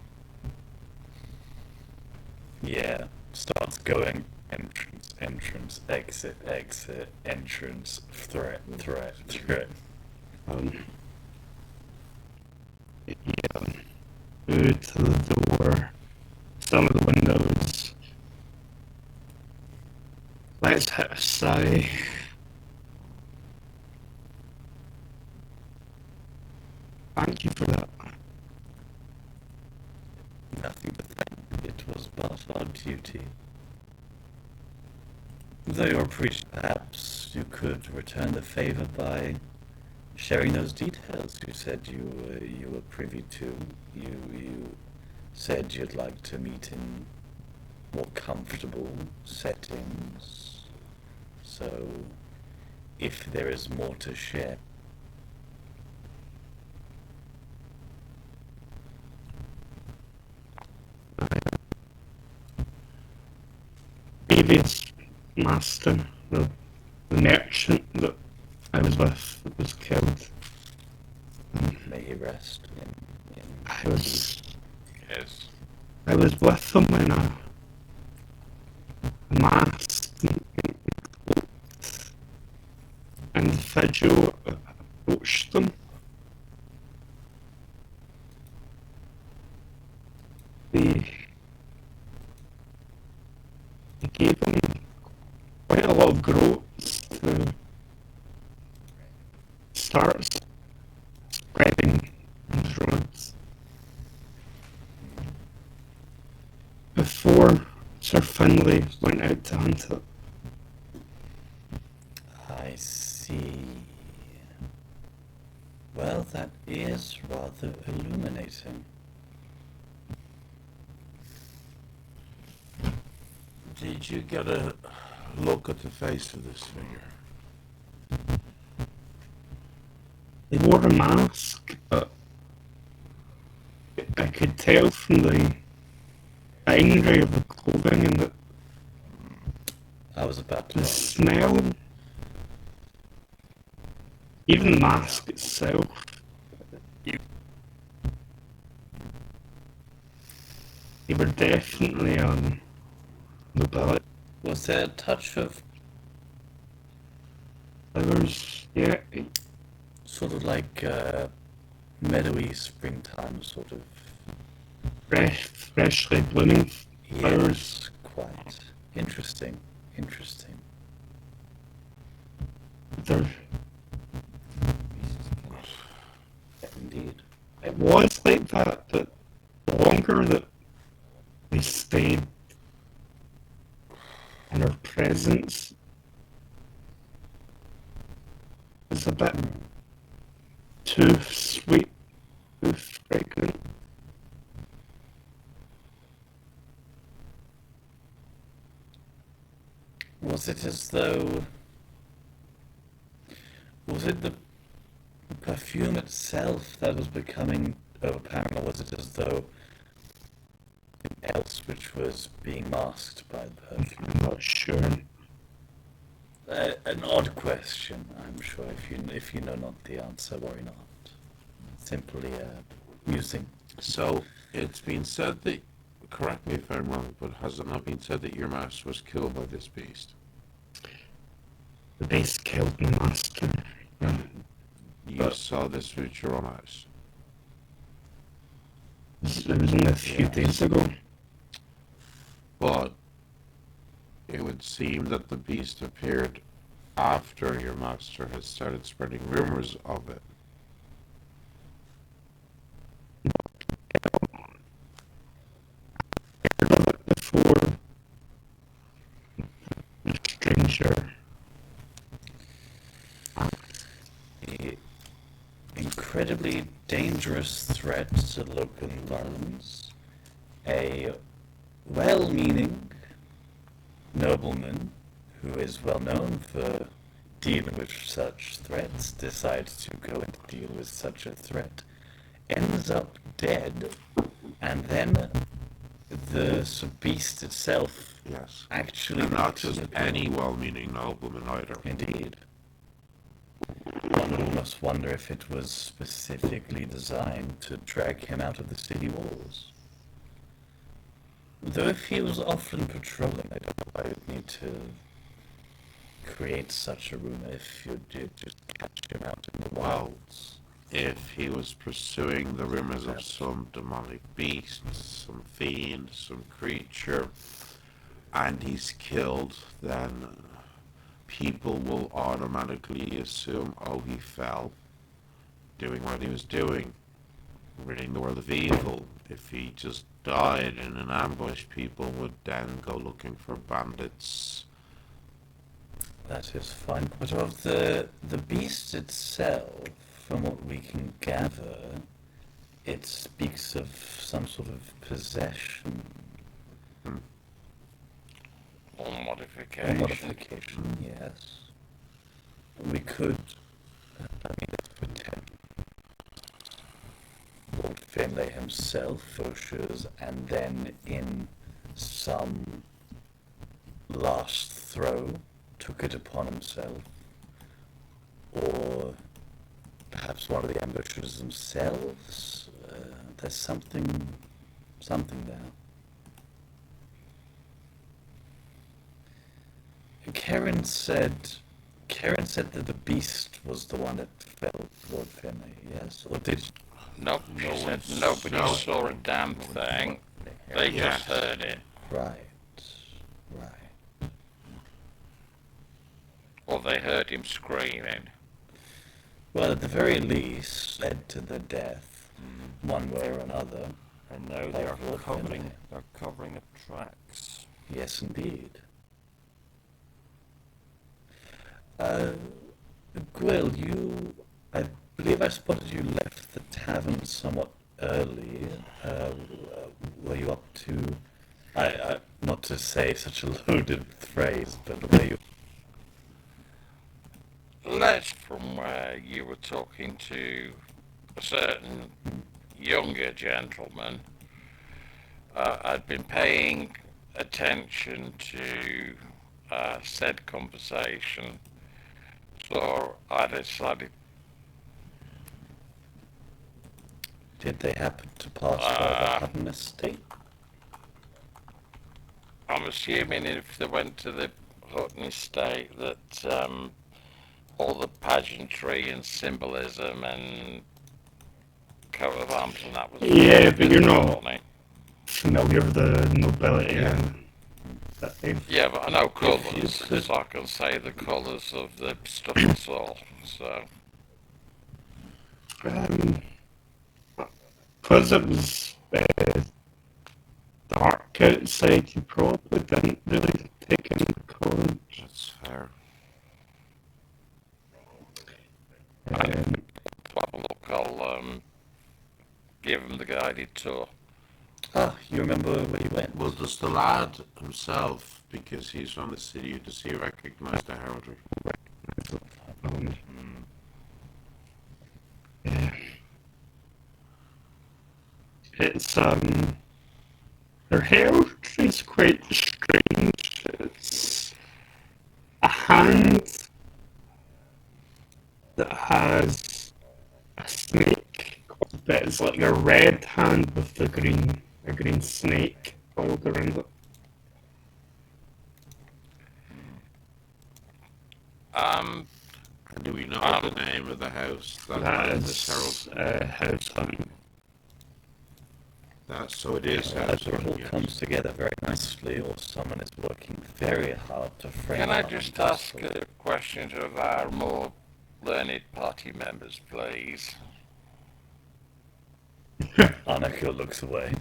Exit, exit, entrance, threat, threat, threat. Yeah, through to the door, some of the windows. Let's hit a sigh. Thank you for that. Nothing to thank. It was but our duty. Though you're appreciative, perhaps you could return the favor by sharing those details you said you were privy to. You said you'd like to meet in more comfortable settings. So, if there is more to share. Previous master, the merchant that I was with, was killed. May he rest in I was Yes. I was with them when a masked individual approached them. They gave him quite a lot of groats to start spreading these roads. Before Sir Finlay went out to hunt it. I see. Well, that is rather illuminating. Did you get a look at the face of this figure? They wore a mask, but I could tell from the finery of the clothing and I was about to the ask. smell, even the mask itself. They were definitely nobility. Was there a touch of Flowers, yeah, sort of like meadowy springtime sort of? freshly blooming flowers. Yes, quite. Interesting. Interesting. They're, Indeed. it was like that, but the longer that they stayed in her presence was a bit too sweet, too fragrant. Was it as though... Was it the perfume itself that was becoming overpowering, or was it as though something else which was being masked by the perfume? I'm not sure. An odd question, I'm sure. If you know not the answer, worry not. Simply musing. So, it's been said that, correct me if I'm wrong, but has it not been said that your master was killed by this beast? The beast killed my master. Yeah. You saw this with your own eyes. It was only a few days ago. But it would seem that the beast appeared after your master had started spreading rumors of it. Heard of it before. The stranger. Incredibly dangerous threat to local environments. A well-meaning nobleman who is well known for dealing with such threats decides to go and deal with such a threat, ends up dead, and then the beast itself Yes. actually And not knocks on just the door. any well-meaning nobleman either. Indeed. One would almost wonder if it was specifically designed to drag him out of the city walls. Though if he was often patrolling, I don't know why I would need to create such a rumor if you did just catch him out in the Well, wilds? if he was pursuing the rumors of some demonic beast, some fiend, some creature, and he's killed, then people will automatically assume, oh, he fell doing what he was doing, ridding the world of evil. If he just died in an ambush, people would then go looking for bandits. That is fine. But of the beast itself, from what we can gather, it speaks of some sort of possession. Or A modification. modification, yes. We could, let's pretend Lord Finlay himself pushes, and then in some last throw took it upon himself. Or perhaps one of the ambushers themselves. There's something there. Karen said that the beast was the one that fell Lord Finlay, yes? Or did Nope, she No said one nobody saw saw a damn thing. They Yes. just heard it. right. Or they heard him screaming. Well, at the very least, led to the death, one way or another. And now they are Lord covering. Finlay. They're covering the tracks. Yes, indeed. Gwyll, I believe I spotted you left the tavern somewhat early. Were you up to, not to say such a loaded phrase, but were you? Less from where you were talking to a certain younger gentleman. I'd been paying attention to said conversation, so I decided Did they happen to pass by the Hutton estate? I'm assuming if they went to the Hutton estate that all the pageantry and symbolism and coat of arms and that was Yeah, but you're visible, not wasn't it? familiar with the nobility and that they've Yeah, but I know colours, could- so I can say the colours of the stuff I saw. So because it was dark outside, you probably didn't really take in the college. That's fair. to have a look, I'll give him the guided tour. Ah, you remember where you went? Well, does the lad himself, because he's from the city, does he recognise the heraldry? Um, yeah. It's their heraldry is quite strange. It's a hand that has a snake, but it's like a red hand with a green snake all around it. And do we know the name of the house that That has this herald? is house hunting. So it is house It all hunting, yes. comes together very nicely, or someone is working very hard to frame Can I up just this ask sort a question of our more learned party members, please? Anarcho looks away.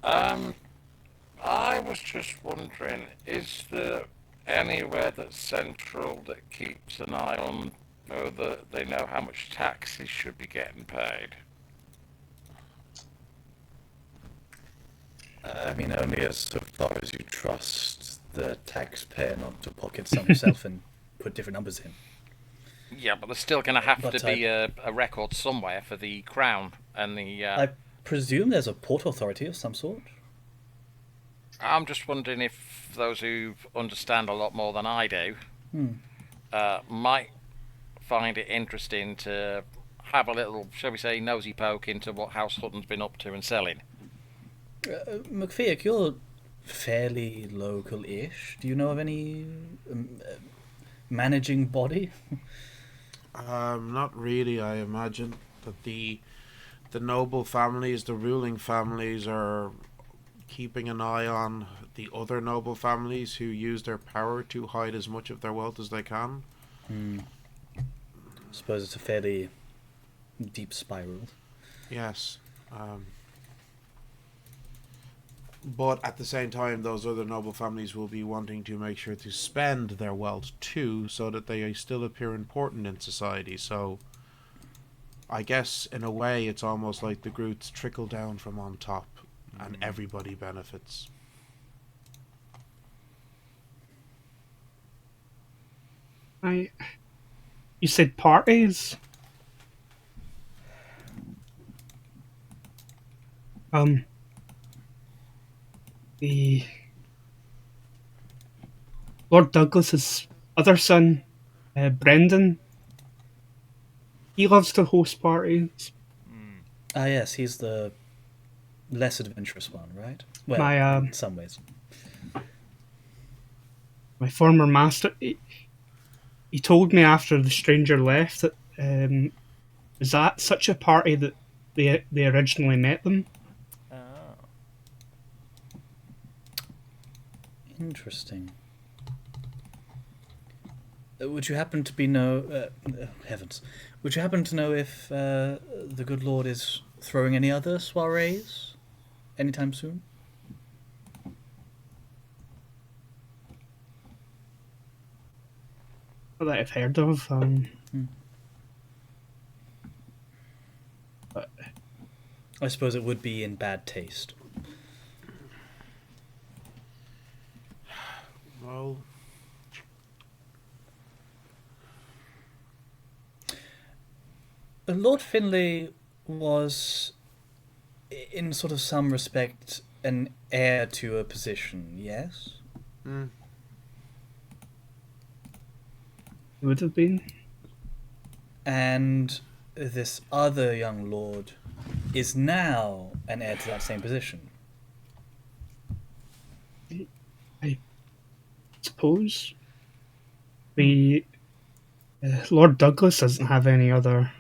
I was just wondering, is there anywhere that's central that keeps an eye on whether they know how much taxes should be getting paid? I mean, only as so far as you trust the taxpayer not to pocket some himself and put different numbers in. Yeah, but there's still going to have But to be a record somewhere for the Crown and the... I presume there's a port authority of some sort? I'm just wondering if those who understand a lot more than I do might find it interesting to have a little, shall we say, nosy poke into what House Hutton's been up to and selling. McPhee, you're fairly local-ish. Do you know of any managing body? Not really. I imagine that the noble families, the ruling families, are keeping an eye on the other noble families who use their power to hide as much of their wealth as they can. I suppose it's a fairly deep spiral. Yes. But at the same time, those other noble families will be wanting to make sure to spend their wealth too, so that they still appear important in society. So, I guess in a way, it's almost like the roots trickle down from on top, and everybody benefits. You said parties. The Lord Douglas's other son, Brendan, he loves to host parties. Ah, yes, he's the less adventurous one, right? Well, My in some ways. my former master, he told me after the stranger left that was at such a party that they originally met them. Ah. Interesting. Would you happen to heavens? Would you happen to know if the good Lord is throwing any other soirees anytime soon? That I've heard of. But I suppose it would be in bad taste. Well, Lord Finlay was, in sort of some respect, an heir to a position, yes? mm, it would have been. And this other young lord is now an heir to that same position. I suppose. The Lord Douglas doesn't have any other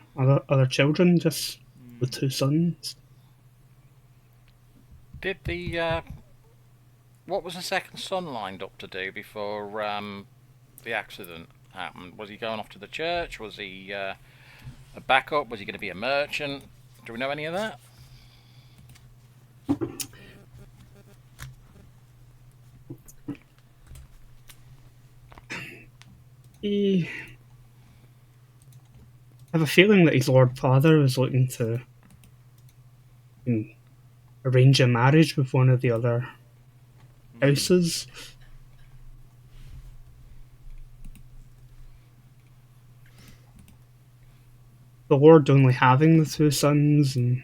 children, just the two sons. Did what was the second son lined up to do before the accident happened? Was he going off to the church? Was he a backup? Was he going to be a merchant? Do we know any of that? I have a feeling that his Lord Father was looking to arrange a marriage with one of the other houses. The Lord only having the two sons, and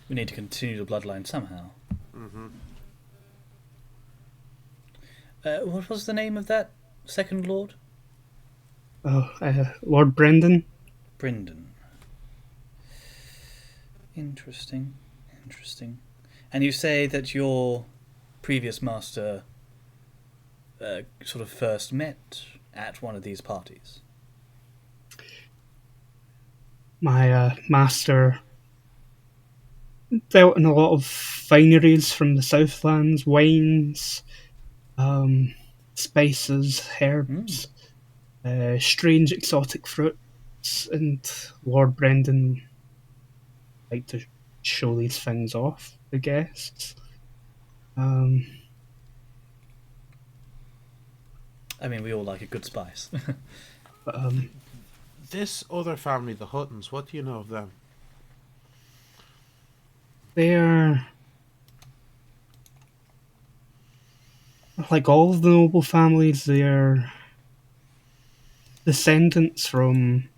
We need to continue the bloodline somehow. mm-hmm. What was the name of that second lord? Lord Brendan. Brendan. Interesting. Interesting. And you say that your previous master sort of first met at one of these parties? My master dealt in a lot of fineries from the Southlands, wines, spices, herbs, strange exotic fruits, and Lord Brendan liked to show these things off to guests. I mean, we all like a good spice. But, This other family, the Huttons, what do you know of them? they're like all of the noble families. They're descendants from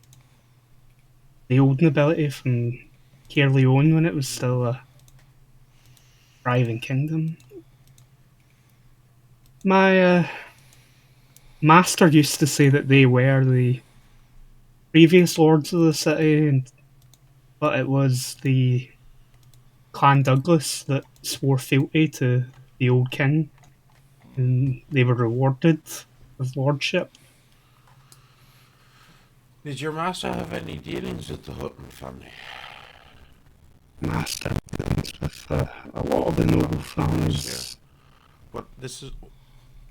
the old nobility from Caerleon when it was still a thriving kingdom. My master used to say that they were the previous lords of the city, but it was the Clan Douglas that swore fealty to the old king, and they were rewarded of lordship. Did your master have any dealings with the Hutton family? Master dealings with a lot of the noble families. But this is...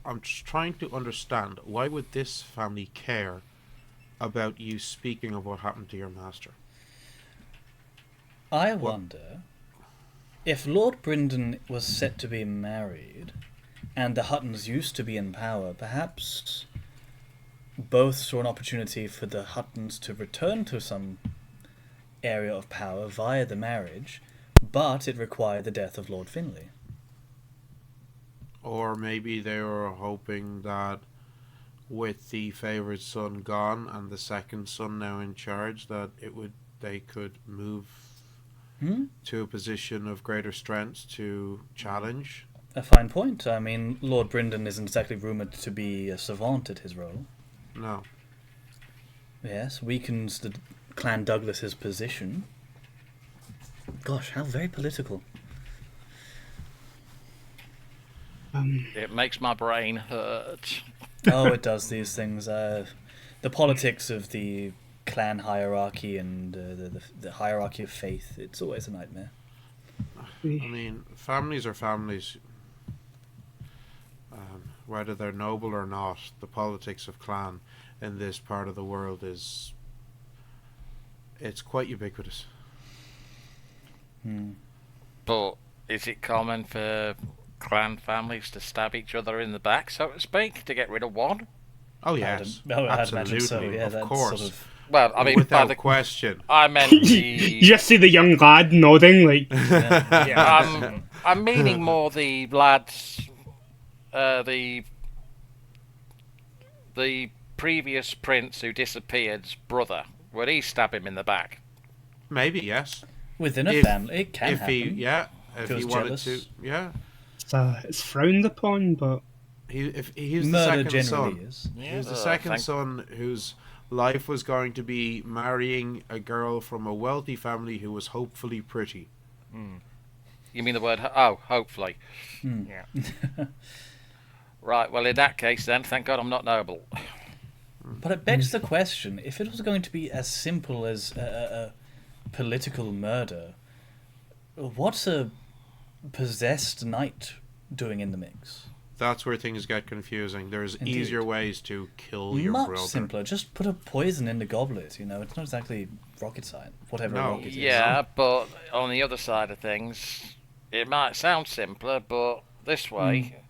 I'm just trying to understand, why would this family care about you speaking of what happened to your master? I wonder if Lord Brynden was set to be married and the Huttons used to be in power, perhaps both saw an opportunity for the Huttons to return to some area of power via the marriage, but it required the death of Lord Finlay. Or maybe they were hoping that with the favoured son gone and the second son now in charge, that they could move to a position of greater strength to challenge. A fine point. I mean, Lord Brynden isn't exactly rumoured to be a savant at his role. No. Yes, weakens the Clan Douglas's position. Gosh, how very political. It makes my brain hurt. Oh, it does these things. The politics of the clan hierarchy and the hierarchy of faith, it's always a nightmare. I mean, families are families. Whether they're noble or not, the politics of clan in this part of the world it's quite ubiquitous. But is it common for clan families to stab each other in the back, so to speak, to get rid of one? Oh yes, I'd imagine so. Yeah, of that's course. sort of... Well, I mean, without question. I meant You just see the young lad nodding, like, I'm meaning more the lads, the previous prince who disappeared's brother. Would he stab him in the back? Maybe yes. Within a family, it can If happen. if he Feels wanted jealous. to, it's frowned upon, but if he's the Murder second generally son. is. He was the second son whose life was going to be marrying a girl from a wealthy family who was hopefully pretty. You mean the word? Oh, hopefully. Yeah. Right. Well, in that case, then, thank God I'm not noble. But it begs the question, if it was going to be as simple as a political murder, what's a possessed knight doing in the mix? That's where things get confusing. There's Indeed. easier ways to kill your Much brother. simpler. Just put a poison in the goblet, you know. It's not exactly rocket science, whatever No. a rocket is. Yeah, but on the other side of things, it might sound simpler, but this way,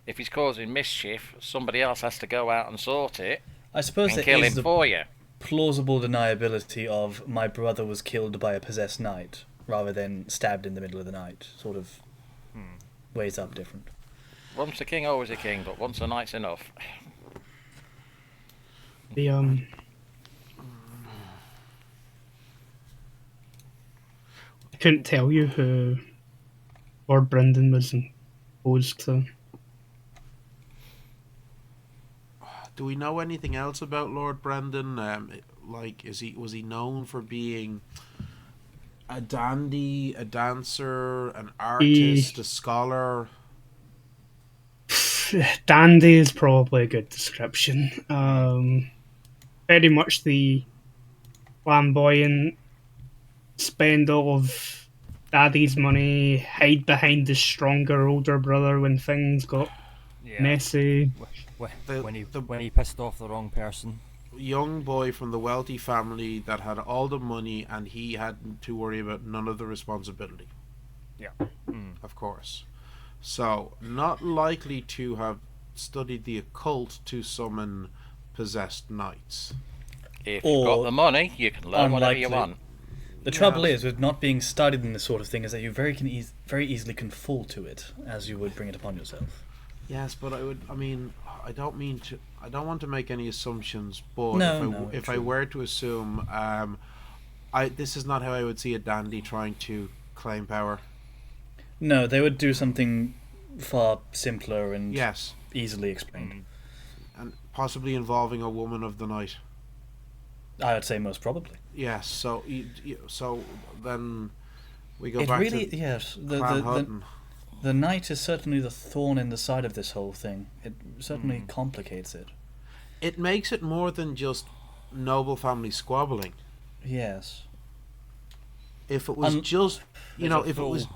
if he's causing mischief, somebody else has to go out and sort it I suppose and there kill is him the for you. plausible deniability of my brother was killed by a possessed knight rather than stabbed in the middle of the night. Sort of weighs up different. Once a king, always a king, but once a knight's enough. the I couldn't tell you who Lord Brynden was opposed to. Do we know anything else about Lord Brynden? Was he known for being a dandy, a dancer, an artist, a scholar? Dandy is probably a good description. Very much the flamboyant, spend all of daddy's money, hide behind his stronger older brother when things got messy. When he pissed off the wrong person. Young boy from the wealthy family that had all the money and he had to worry about none of the responsibility. Yeah. Of course. So, not likely to have studied the occult to summon possessed knights. If Or you've got the money, you can learn whatever you unlikely. want. The trouble is with not being studied in this sort of thing is that you very easily can fall to it as you would bring it upon yourself. Yes, but I don't want to make any assumptions, but if I true. were to assume, this is not how I would see a dandy trying to claim power. No, they would do something far simpler and Yes, easily explained. and possibly involving a woman of the night. I would say most probably. Yes, so so then we go It back really, to yes, Clan Hutton. the knight is certainly the thorn in the side of this whole thing. It certainly complicates it. it makes it more than just noble family squabbling. Yes. If it was just, There's know, a if it was, full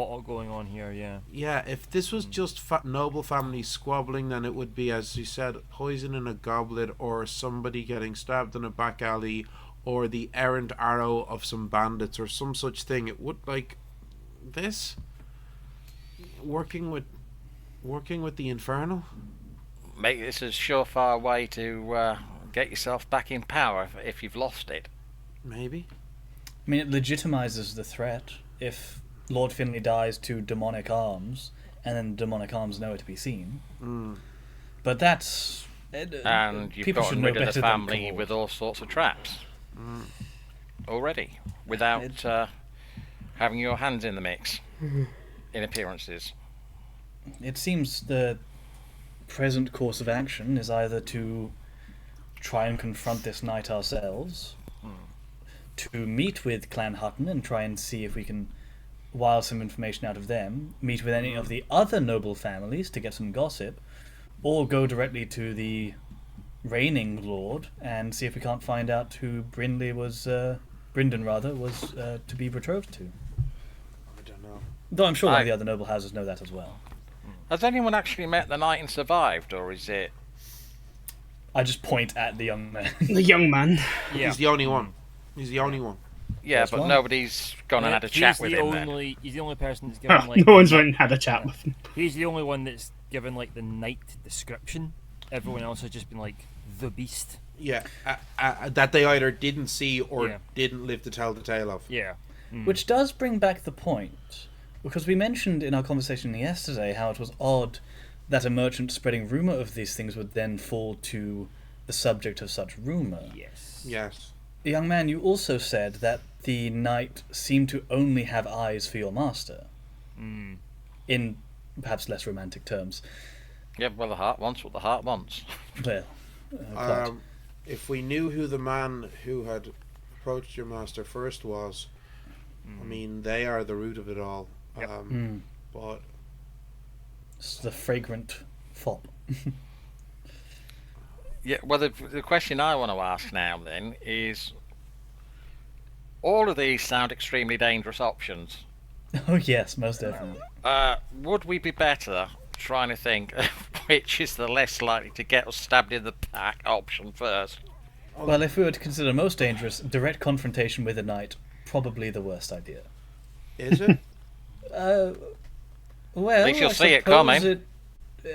plot going on here, yeah. yeah, if this was just noble family squabbling, then it would be, as you said, poison in a goblet, or somebody getting stabbed in a back alley, or the errant arrow of some bandits, or some such thing. It would, like, this, working with the Infernal. Make this a surefire way to get yourself back in power if you've lost it. Maybe. I mean, it legitimizes the threat if Lord Finley dies to demonic arms, and then demonic arms nowhere to be seen. But that's... And you've people should gotten know rid of the better than family Claude. with all sorts of traps already, without having your hands in the mix in appearances. It seems the present course of action is either to try and confront this knight ourselves, to meet with Clan Hutton and try and see if we can wile some information out of them, meet with any of the other noble families to get some gossip, or go directly to the reigning lord and see if we can't find out who Bryndon was to be betrothed to. I don't know. Though I'm sure one of the other noble houses know that as well. Has anyone actually met the knight and survived, or is it... I just point at the young man. The young man. Yeah. He's the only one. He's the only one. Yeah, That's but one. nobody's gone and had a chat with him then. He's the only person that's given, Oh, like... no one's went and had a chat with him. He's the only one that's given, like, the knight description. Everyone else has just been, like, the beast. Yeah, that they either didn't see or Yeah. didn't live to tell the tale of. Yeah. Which does bring back the point, because we mentioned in our conversation yesterday how it was odd that a merchant spreading rumour of these things would then fall to the subject of such rumour. Yes. Yes. Young man, you also said that the knight seemed to only have eyes for your master. In perhaps less romantic terms. Yeah, well, the heart wants what the heart wants. Well, quite. If we knew who the man who had approached your master first was, I mean, they are the root of it all. Yep. But It's the fragrant fop. Yeah, well, the question I want to ask now then is, all of these sound extremely dangerous options. Oh yes, most definitely. Would we be better trying to think which is the less likely to get us stabbed in the back option first? Well, if we were to consider most dangerous, direct confrontation with a knight, probably the worst idea. is it? Well, At least you'll I see it suppose coming.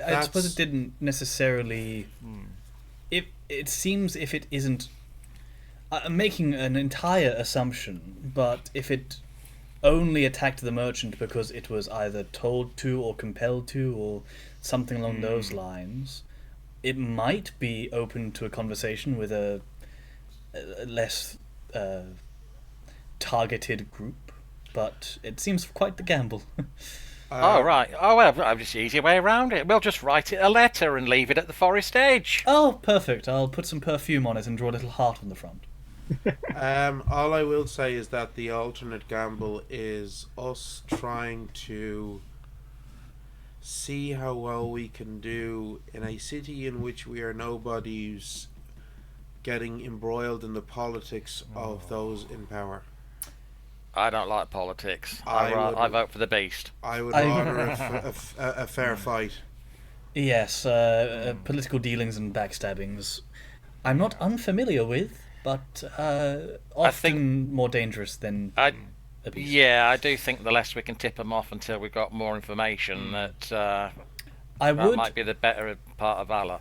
I suppose it didn't necessarily... It seems if it isn't... I'm making an entire assumption, but if it only attacked the merchant because it was either told to or compelled to or something along those lines, it might be open to a conversation with a less targeted group, but it seems quite the gamble. Oh, right. Oh, well, just the easier way around it. We'll just write it a letter and leave it at the forest edge. Oh, perfect. I'll put some perfume on it and draw a little heart on the front. All I will say is that the alternate gamble is us trying to see how well we can do in a city in which we are nobodies, getting embroiled in the politics of those in power. I don't like politics. I I vote for the beast. I would rather a fair fight. Yes, political dealings and backstabbings. I'm not unfamiliar with, but often more dangerous than a beast. Yeah, I do think the less we can tip them off until we've got more information, that might be the better part of valor.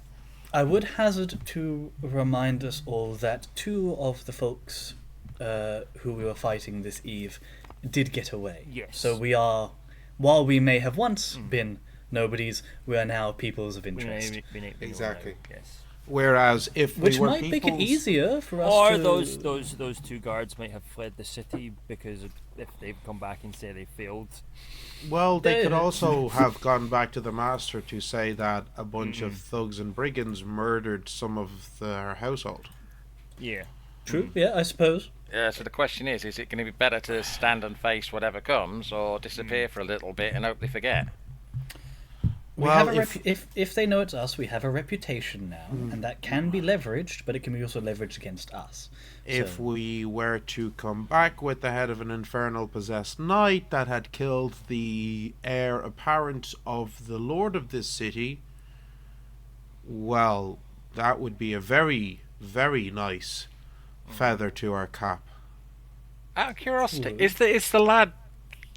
I would hazard to remind us all that two of the folks who we were fighting this eve did get away. Yes. So we are, while we may have once been nobodies, we are now peoples of interest. Exactly. Yes. Whereas if Which we were might make it peoples- easier for us Or to... those two guards might have fled the city because if they've come back and say they failed. Well, they could also have gone back to the master to say that a bunch of thugs and brigands murdered some of their household. Yeah. True, yeah, I suppose. Yeah, so the question is it going to be better to stand and face whatever comes, or disappear for a little bit and hope they forget? We Well, have a if they know it's us, we have a reputation now, and that can be leveraged, but it can be also leveraged against us. if So- we were to come back with the head of an infernal possessed knight that had killed the heir apparent of the lord of this city, well, that would be a very, very nice feather to our cap. Out of curiosity, is the lad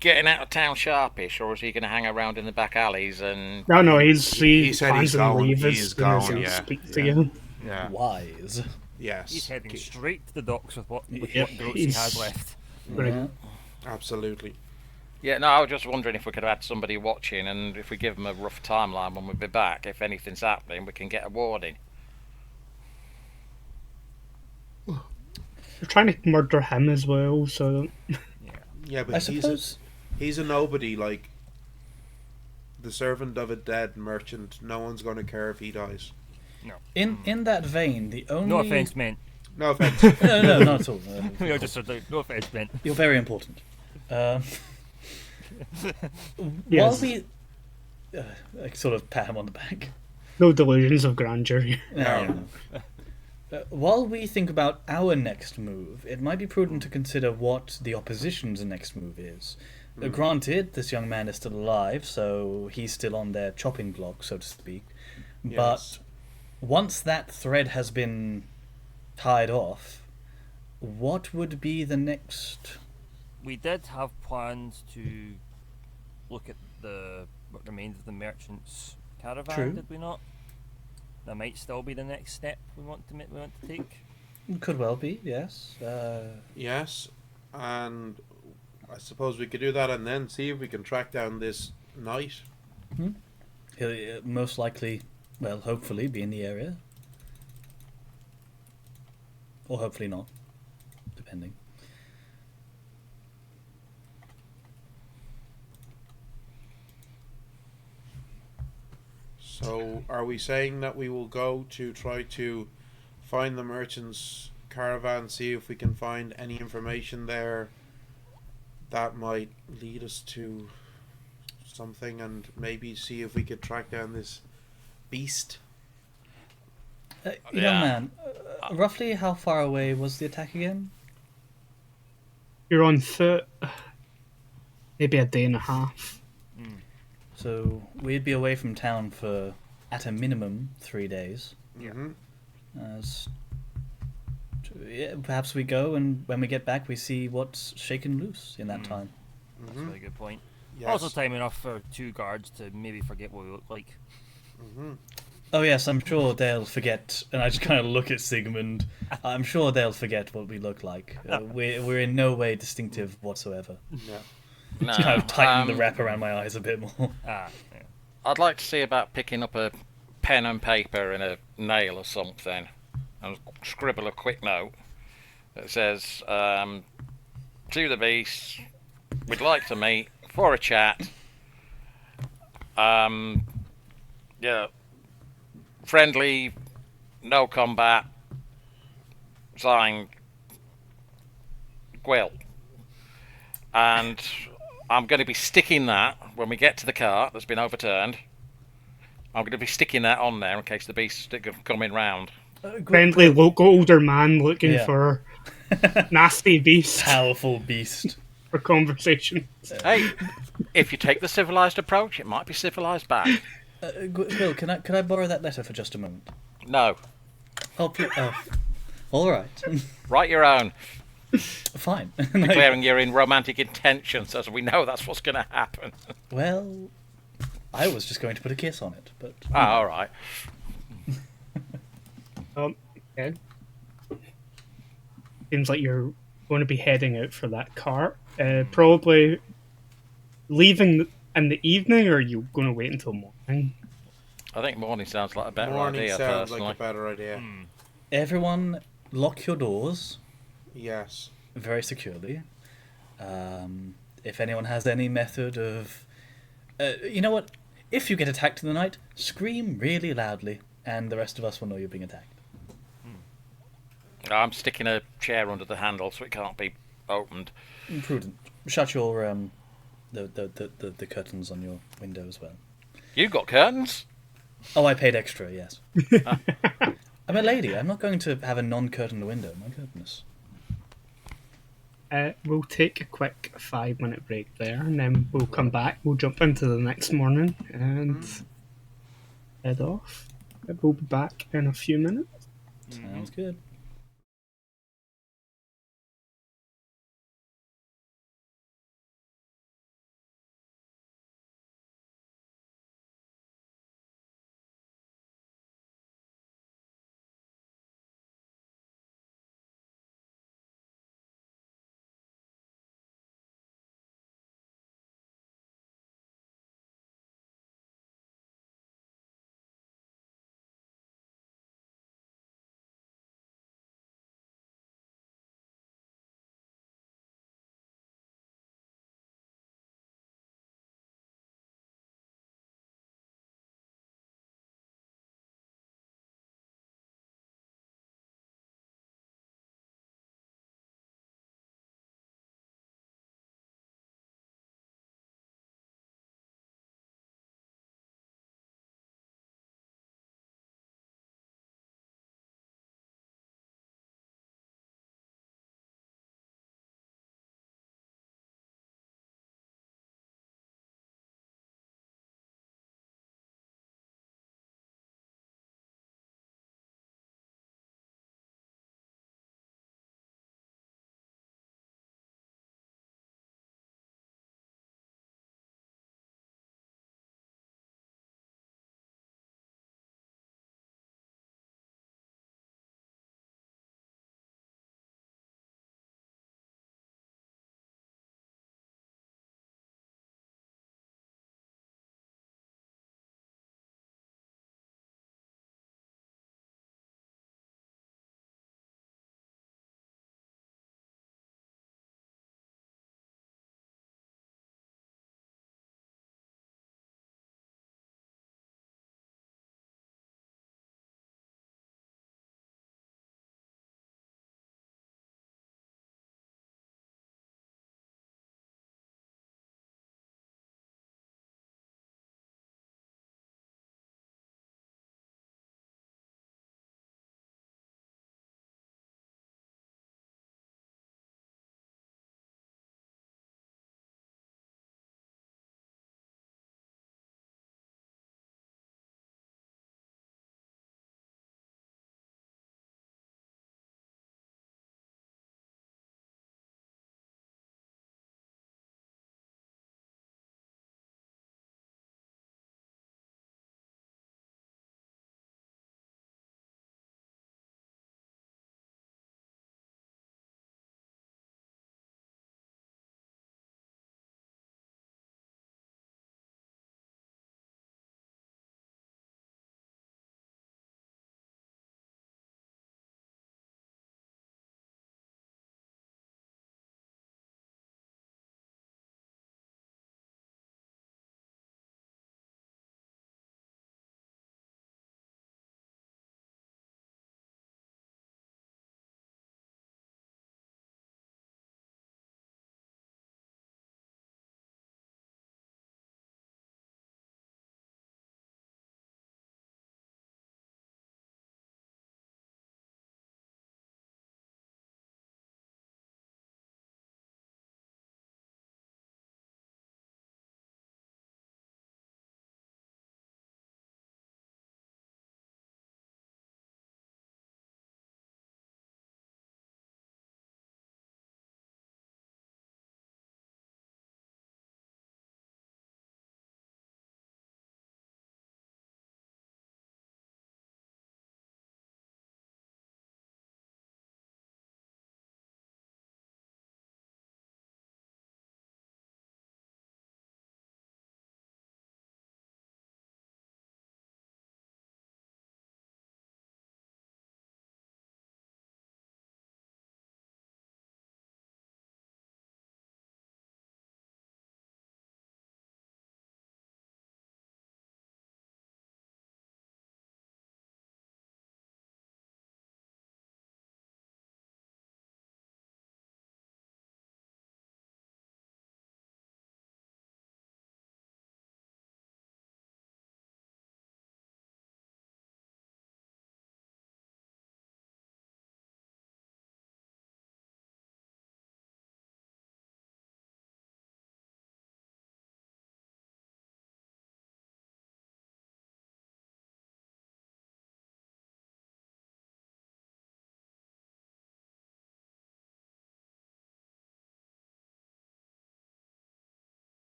getting out of town sharpish, or is he going to hang around in the back alleys and? No, he He said plans he's to going, leave he as is soon as going, he yeah, speaks yeah. again. Yeah. Wise. Yes. He's heading straight to the docks with what Yep, groats he has left. Right. Yeah. Absolutely. Yeah, no, I was just wondering if we could have had somebody watching, and if we give them a rough timeline when we'll be back, if anything's happening, we can get a warning. They're trying to murder him as well, so Yeah, but I suppose. he's a nobody, like the servant of a dead merchant. No one's going to care if he dies. In that vein, the only. No offense meant. No offense. No, not at all. We are just sort of, no offense meant. You're very important. While yes, we. I sort of pat him on the back. no delusions of grandeur here. No. While we think about our next move, it might be prudent to consider what the opposition's next move is. Granted, this young man is still alive, so he's still on their chopping block, so to speak. Yes. But once that thread has been tied off, what would be the next? We did have plans to look at what remains of the merchant's caravan, True. did we not? That might still be the next step we want to take. Could well be, yes. Yes, and I suppose we could do that and then see if we can track down this knight. He'll most likely, well, hopefully be in the area. Or hopefully not, depending. So, are we saying that we will go to try to find the merchant's caravan, see if we can find any information there that might lead us to something, and maybe see if we could track down this beast? Young Yeah. man, roughly how far away was the attack again? You're on foot, maybe a day and a half. So we'd be away from town for, at a minimum, 3 days. Mm-hmm. As yeah, perhaps we go, and when we get back, we see what's shaken loose in that time. That's a very good point. Yes. Also, time enough for 2 guards to maybe forget what we look like. Mm-hmm. Oh yes, I'm sure they'll forget. And I just kind of look at Sigmund. I'm sure they'll forget what we look like. We're in no way distinctive whatsoever. Yeah. No, Kind of tighten the wrap around my eyes a bit more. Yeah. I'd like to see about picking up a pen and paper and a nail or something, and scribble a quick note that says, "To the beast, we'd like to meet for a chat. Yeah, friendly, no combat. Signed, Gwill." And I'm going to be sticking that when we get to the cart that's been overturned. I'm going to be sticking that on there in case the beast's coming round. Friendly, older man looking Yeah. for nasty beast Powerful beast. for conversation. Hey, if you take the civilized approach, it might be civilized back. Will, can I borrow that letter for just a moment? No, Oh, please. Oh. All right. write your own, Fine. declaring you're in romantic intentions, as we know that's what's going to happen. Well, I was just going to put a kiss on it, but Ah, all right. Okay. Seems like you're going to be heading out for that cart. Probably leaving in the evening, or are you going to wait until morning? I think morning sounds like a better Morning idea, sounds personally. like a better idea. everyone lock your doors Yes. very securely. If anyone has any method of... you know what? If you get attacked in the night, scream really loudly, and the rest of us will know you're being attacked. I'm sticking a chair under the handle so it can't be opened. Prudent. Shut your the curtains on your window as well. You got curtains? Oh, I paid extra, yes. I'm a lady. I'm not going to have a non-curtained window. My goodness. We'll take a quick 5-minute break there, and then we'll come back. We'll jump into the next morning and head off. We'll be back in a few minutes. Sounds good.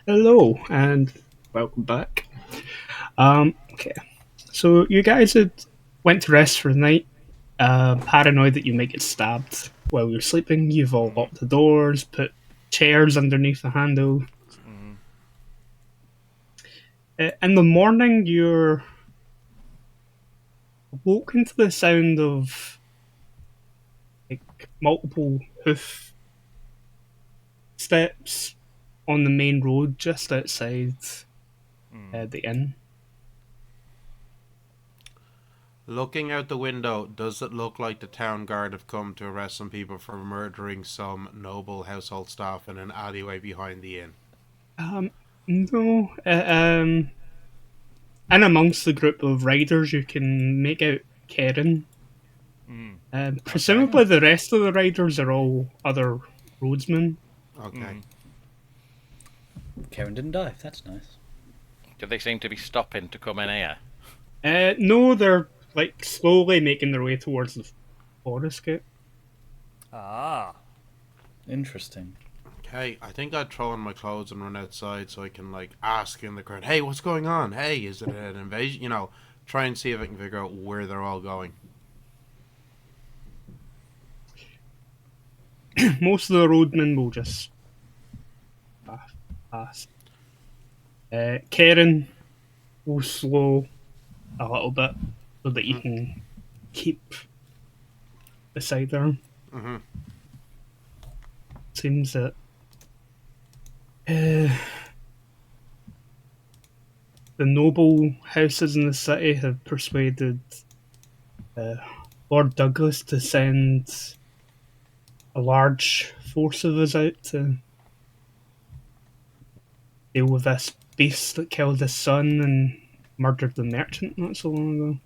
Hello, and welcome back. Okay. So you guys had went to rest for the night, paranoid that you might get stabbed while you're sleeping. You've all locked the doors, put chairs underneath the handle. In the morning, you're woken to the sound of like multiple hoof steps on the main road just outside the inn. Looking out the window, does it look like the town guard have come to arrest some people for murdering some noble household staff in an alleyway behind the inn? No. In amongst the group of riders, you can make out Karen. Presumably, the rest of the riders are all other roadsmen. Okay. Karen didn't die. That's nice. Do they seem to be stopping to come in here? No, they're like slowly making their way towards the forest gate. Ah. Interesting. Okay, I think I'd throw on my clothes and run outside so I can like ask in the crowd, "Hey, what's going on? Hey, is it an invasion?" You know, try and see if I can figure out where they're all going. Most of the roadmen will just pass. Karen will slow a little bit so that you can keep beside her. Mm-hmm. Seems that the noble houses in the city have persuaded Lord Douglas to send a large force of us out to deal with this beast that killed his son and murdered the merchant not so long ago.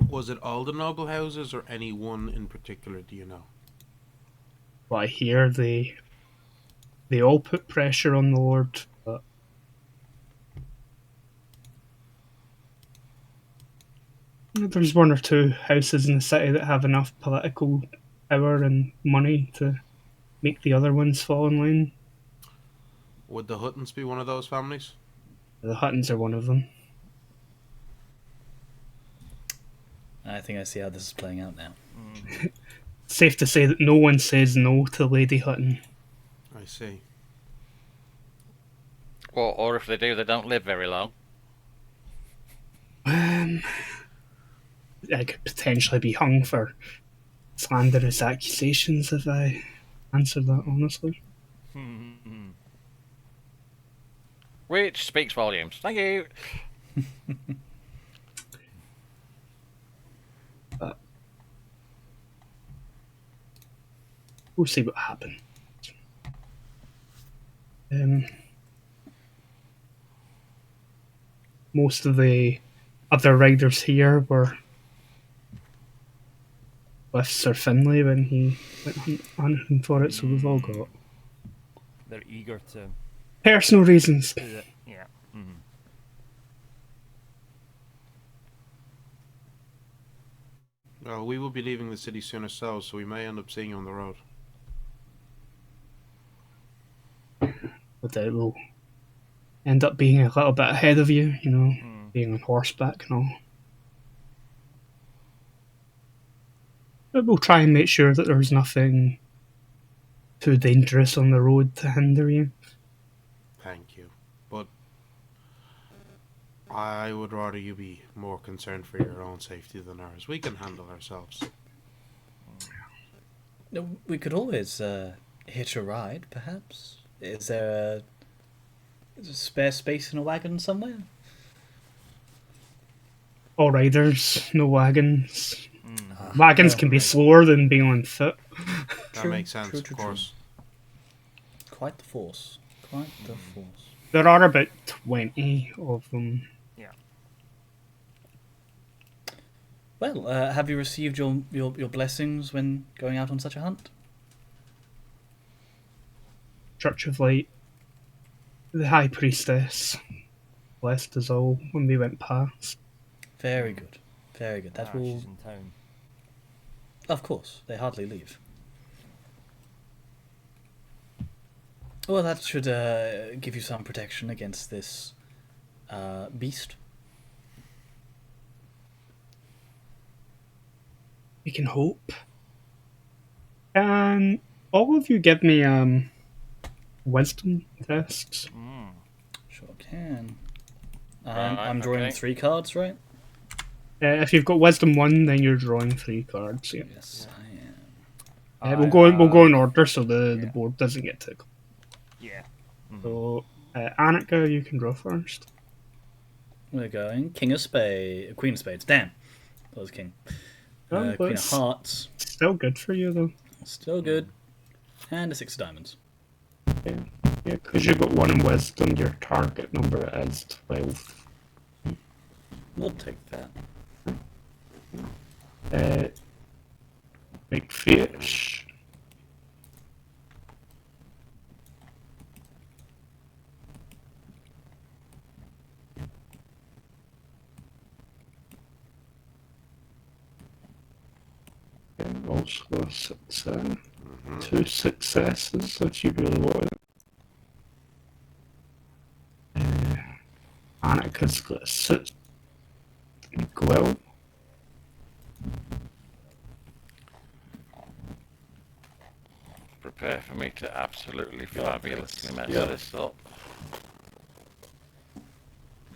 Was it all the noble houses or any one in particular? Do you know? But I hear they all put pressure on the Lord, but there's one or two houses in the city that have enough political power and money to make the other ones fall in line. Would the Huttons be one of those families? The Huttons are one of them. I think I see how this is playing out now. Safe to say that no one says no to Lady Hutton. I see. Or if they do, they don't live very long. I could potentially be hung for slanderous accusations if I answered that honestly. Which speaks volumes. Thank you. But we'll see what happens. Most of the other riders here were with Sir Finlay when he went hunting for it, so we've all got They're eager to personal reasons. do it. Yeah. Well, we will be leaving the city soon ourselves, so we may end up seeing you on the road. But it will end up being a little bit ahead of you, you know, being on horseback and all. But we'll try and make sure that there's nothing too dangerous on the road to hinder you. Thank you. But I would rather you be more concerned for your own safety than ours. We can handle ourselves. No, we could always hitch a ride, perhaps. Is there a spare space in a wagon somewhere? All riders, no wagons. Wagons can be slower than being on foot. That True, makes sense, true, of true, course. Quite the force. Quite the force. There are about 20 of them. Well, have you received your blessings when going out on such a hunt? Church of Light, the High Priestess, blessed us all when we went past. Very good. Very good. That will... She's in town. Of course, they hardly leave. Well, that should give you some protection against this beast. We can hope. Can all of you give me wisdom tests? Sure can. Right, I'm drawing okay. 3 cards, right? If you've got wisdom 1, then you're drawing 3 cards. Yeah. Yes, I am. We'll go in order so the board doesn't get tickled. Yeah. So, Annika, you can draw first. We're going King of Spades, Queen of Spades. Damn, that was King. Oh, Queen of it's Hearts, still good for you though. still good, and a 6 of Diamonds. Yeah, because you've got 1 in wisdom, your target number is 12. We'll take that. Big fish. Also a success. 2 successes if you really want it. Annika's got a 6. Gwil. Prepare for me to absolutely fabulously mess Yeah. this up.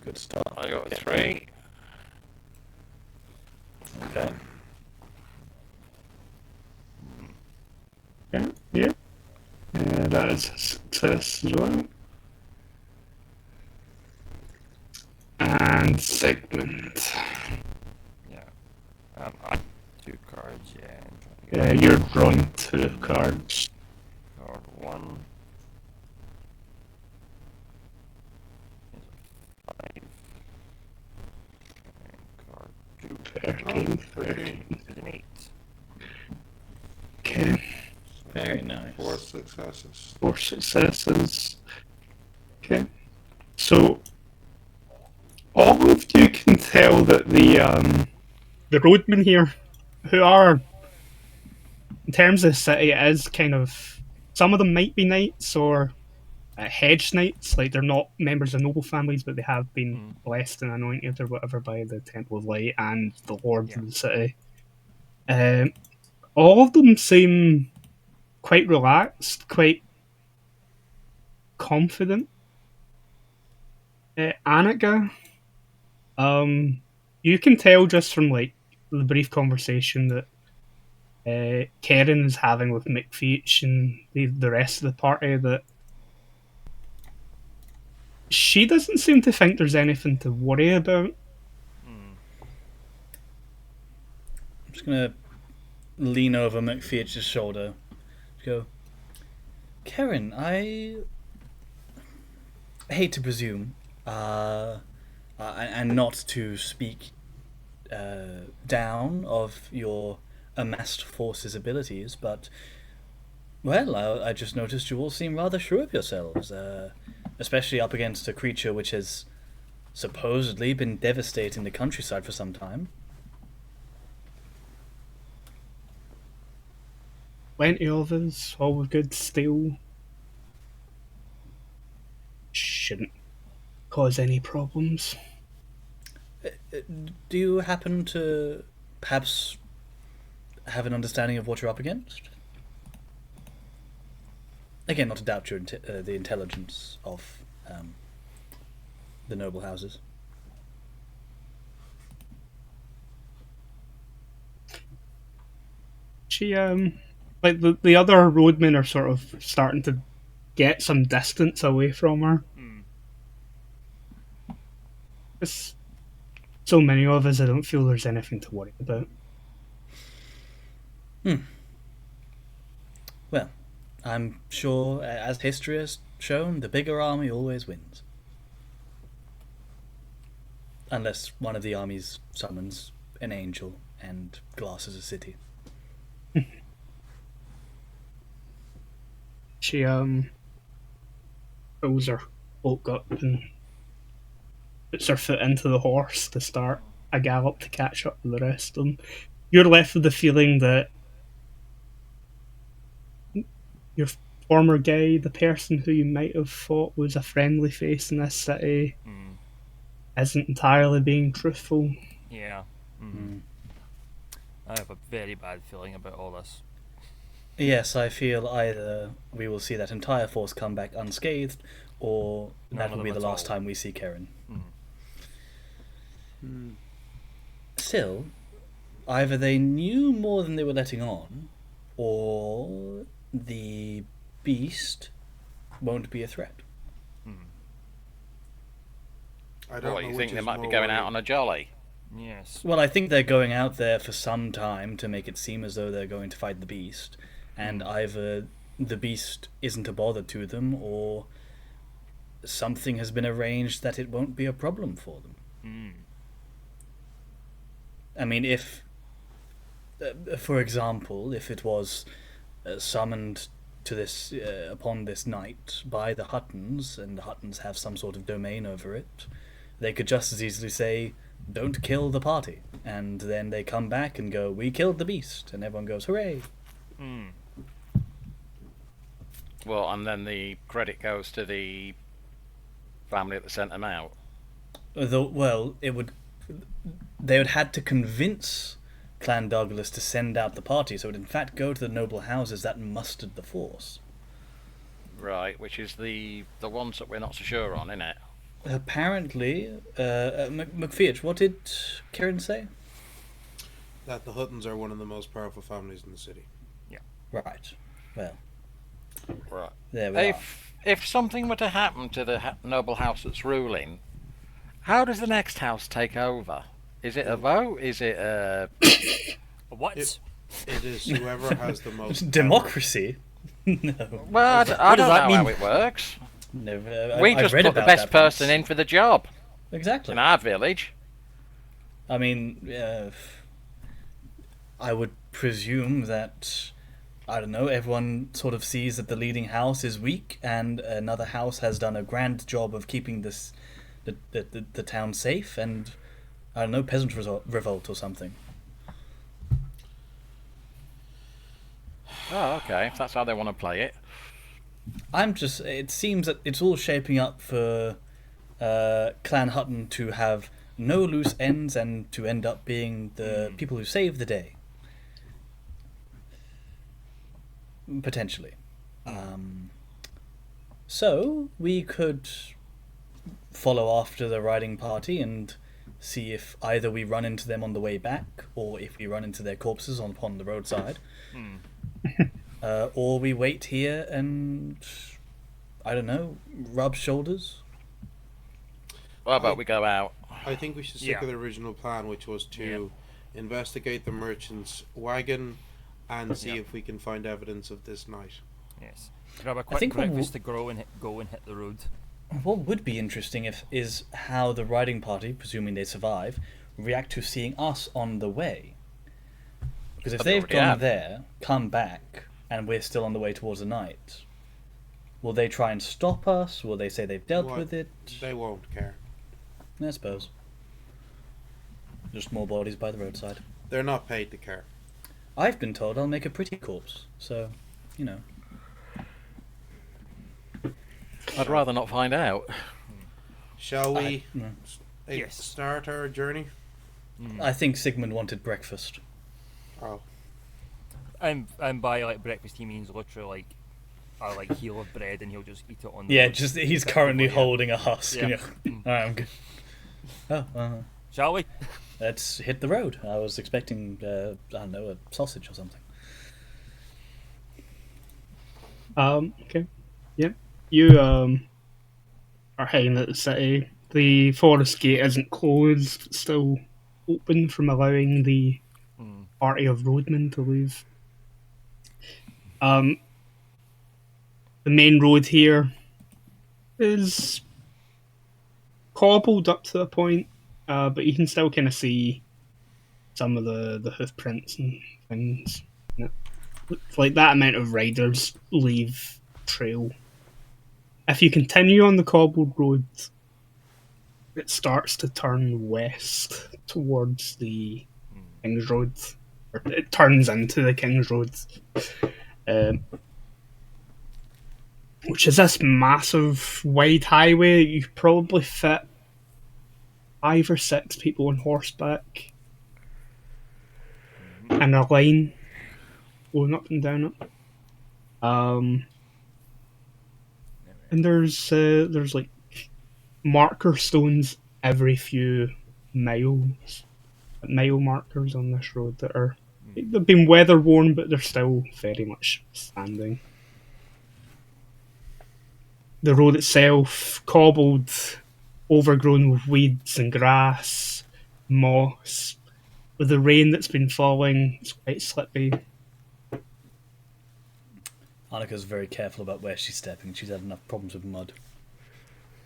Good start. I got a 3. Okay. Yeah. That is a success as well. And Sigmund. Yeah. I 2 cards, yeah. I'm trying to get Yeah, you're drawing 2 cards. card 1. Card 2 13, 13. is an 8. Okay, Very nice. 4 successes. 4 successes. Okay, so all of you can tell that the roadmen here, who are, in terms of the city, it is kind of, some of them might be knights or hedge knights, like they're not members of noble families, but they have been blessed and anointed or whatever by the Temple of Light and the lords of the city. All of them seem quite relaxed, quite confident. Annika, you can tell just from like the brief conversation that Karen is having with McFeach and the rest of the party that she doesn't seem to think there's anything to worry about. I'm just gonna lean over McFeach's shoulder. Go, Karen, I hate to presume, and not to speak down of your amassed forces abilities, but, well, I just noticed you all seem rather sure of yourselves, especially up against a creature which has supposedly been devastating the countryside for some time. Plenty of us, all with good steel. Shouldn't cause any problems. Do you happen to perhaps have an understanding of what you're up against? Again, not to doubt your the intelligence of the noble houses. She like the other roadmen are sort of starting to get some distance away from her. There's so many of us, I don't feel there's anything to worry about. Well, I'm sure, as history has shown, the bigger army always wins. Unless one of the armies summons an angel and glasses a city. She pulls her cloak up and puts her foot into the horse to start a gallop to catch up with the rest of them. You're left with the feeling that you're former guy, the person who you might have thought was a friendly face in this city, isn't entirely being truthful. Yeah. I have a very bad feeling about all this. Yes, I feel either we will see that entire force come back unscathed, or None that of will be them the at last all. time we see Karen. Hmm. Still, either they knew more than they were letting on, or the beast won't be a threat. I don't What, know you which think they is might be more going out worrying. on a jolly? Yes. Well, I think they're going out there for some time to make it seem as though they're going to fight the beast, and either the beast isn't a bother to them, or something has been arranged that it won't be a problem for them. I mean, if, for example, if it was summoned to this upon this night by the Huttons, and the Huttons have some sort of domain over it, they could just as easily say, "Don't kill the party," and then they come back and go, "We killed the beast," and everyone goes, "Hooray!" Well, and then the credit goes to the family that sent them out. Well, it would. They would had to convince Clan Douglas to send out the party, so it would in fact go to the noble houses that mustered the force. Right, which is the ones that we're not so sure on, innit? Apparently, McPheech, what did Karen say? That the Huttons are one of the most powerful families in the city. Right. Well, Right. there we are. If something were to happen to the noble house that's ruling, how does the next house take over? Is it a vote? Is it a... What? It is whoever has the most Democracy? No. Well, I does don't know that how mean? it works. Never, We I've just read put the about best that person once. in for the job Exactly. in our village. I mean, I would presume that, I don't know, everyone sort of sees that the leading house is weak, and another house has done a grand job of keeping the town safe, and I don't know, peasant revolt or something. Oh, okay. If that's how they want to play it. It seems that it's all shaping up for Clan Hutton to have no loose ends and to end up being the people who save the day. Potentially. So, we could follow after the riding party and see if either we run into them on the way back, or if we run into their corpses upon the roadside. Or we wait here and, I don't know, rub shoulders. What about we go out? I think we should stick Yeah. with the original plan, which was to investigate the merchant's wagon and see if we can find evidence of this night. Yes. Grab a quick think what breakfast to go and hit the road. What would be interesting is how the riding party, presuming they survive, react to seeing us on the way. Because if But they they've already gone have. there, come back, and we're still on the way towards the night, will they try and stop us? Will they say they've dealt What? with it? They won't care. I suppose. Just more bodies by the roadside. They're not paid to care. I've been told I'll make a pretty corpse, so, you know. I'd rather not find out. Shall we Yes. start our journey? I think Sigmund wanted breakfast. Oh, And by like breakfast he means literally like a heel of bread, and he'll just eat it on the Yeah, road. just he's currently Effectively, yeah. holding a husk. Yeah. And Alright, I'm good. Oh, Shall we? let's hit the road. I was expecting, I don't know, a sausage or something. Okay. Yep. You are heading at the city. The forest gate isn't closed, it's still open from allowing the party of roadmen to leave. The main road here is cobbled up to a point, but you can still kind of see some of the hoof prints and things. It's like that amount of riders leave trail. If you continue on the cobbled road, it starts to turn west towards the King's Road. Or it turns into the King's Road. which is this massive wide highway. You could probably fit 5 or 6 people on horseback in a line going up and down it. And there's like marker stones every few miles, mile markers on this road that are they've been weather worn, but they're still very much standing. The road itself, cobbled, overgrown with weeds and grass, moss. With the rain that's been falling, it's quite slippy. Annika's very careful about where she's stepping. She's had enough problems with mud.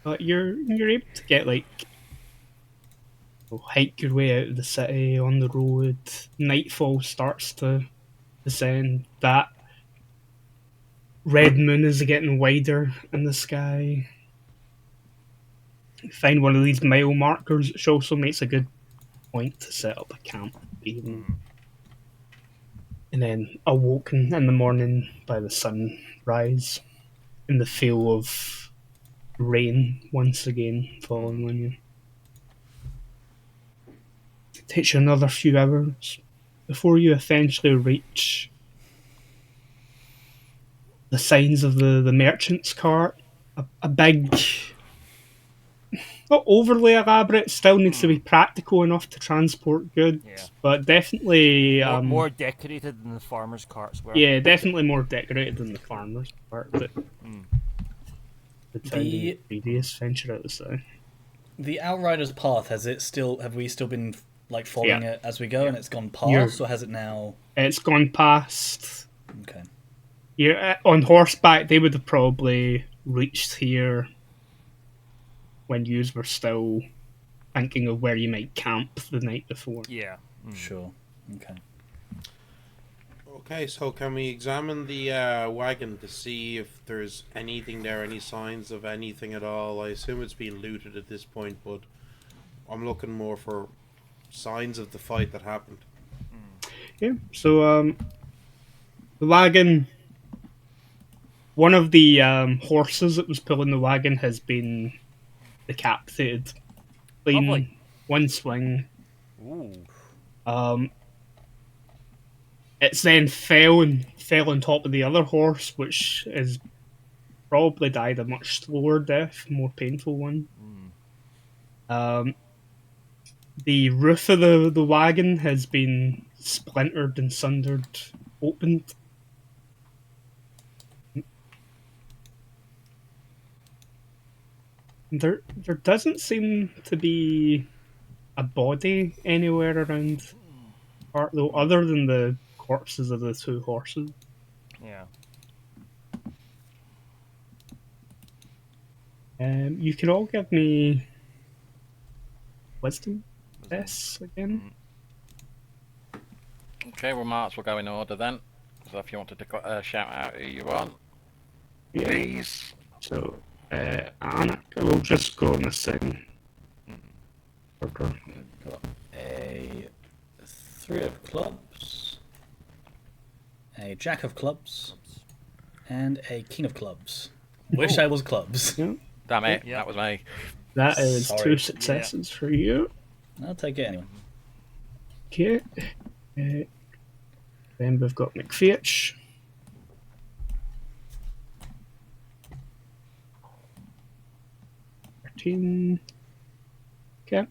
But you're able to get hike your way out of the city on the road. Nightfall starts to descend. That red moon is getting wider in the sky. You find one of these mile markers, which also makes a good point to set up a camp. Even. And then awoken in the morning by the sunrise in the feel of rain once again falling on you. It takes you another few hours before you eventually reach the signs of the merchant's cart. A big, not overly elaborate, still needs to be practical enough to transport goods, but definitely more decorated than the farmers' carts were. Yeah, definitely more decorated than the farmers' cart that the previous venture out the side. The Outrider's path, have we still been following it as we go, and it's gone past, or has it now? It's gone past. Okay. Yeah, on horseback, they would have probably reached here when yous were still thinking of where you might camp the night before. Yeah. Sure. Okay. Okay, so can we examine the wagon to see if there's anything there, any signs of anything at all? I assume it's been looted at this point, but I'm looking more for signs of the fight that happened. Yeah, so the wagon, one of the horses that was pulling the wagon has been decapitated. Clean, one swing. Ooh. It's then fell on top of the other horse, which is probably died a much slower death, more painful one. The roof of the wagon has been splintered and sundered, opened. There doesn't seem to be a body anywhere around part, though, other than the corpses of the 2 horses. Yeah. You can all give me wisdom tests again. Okay, well, marks will go in order then. So if you wanted to shout out who you want, please. So, Annika will just go in the same order. Got a 3 of clubs, a jack of clubs, and a king of clubs. Wish I was clubs. Yeah. Damn it, that was me. That is Sorry. 2 successes for you. I'll take it anyway. Okay. Then we've got McFeitch. Okay.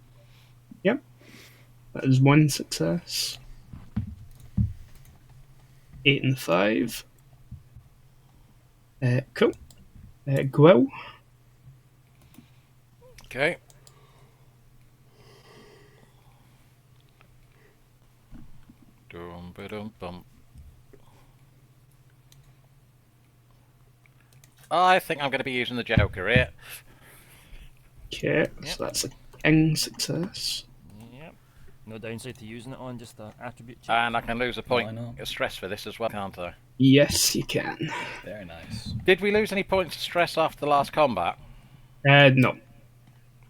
Yep. That is 1 success. 8 and 5. Cool. Gwill. Okay. Dum ba dum bum. I think I'm going to be using the Joker here. Okay, so that's a king success. Yep. No downside to using it on just the attribute check. And I can lose a Why point not? of stress for this as well, can't I? Yes, you can. Very nice. Did we lose any points of stress after the last combat? No.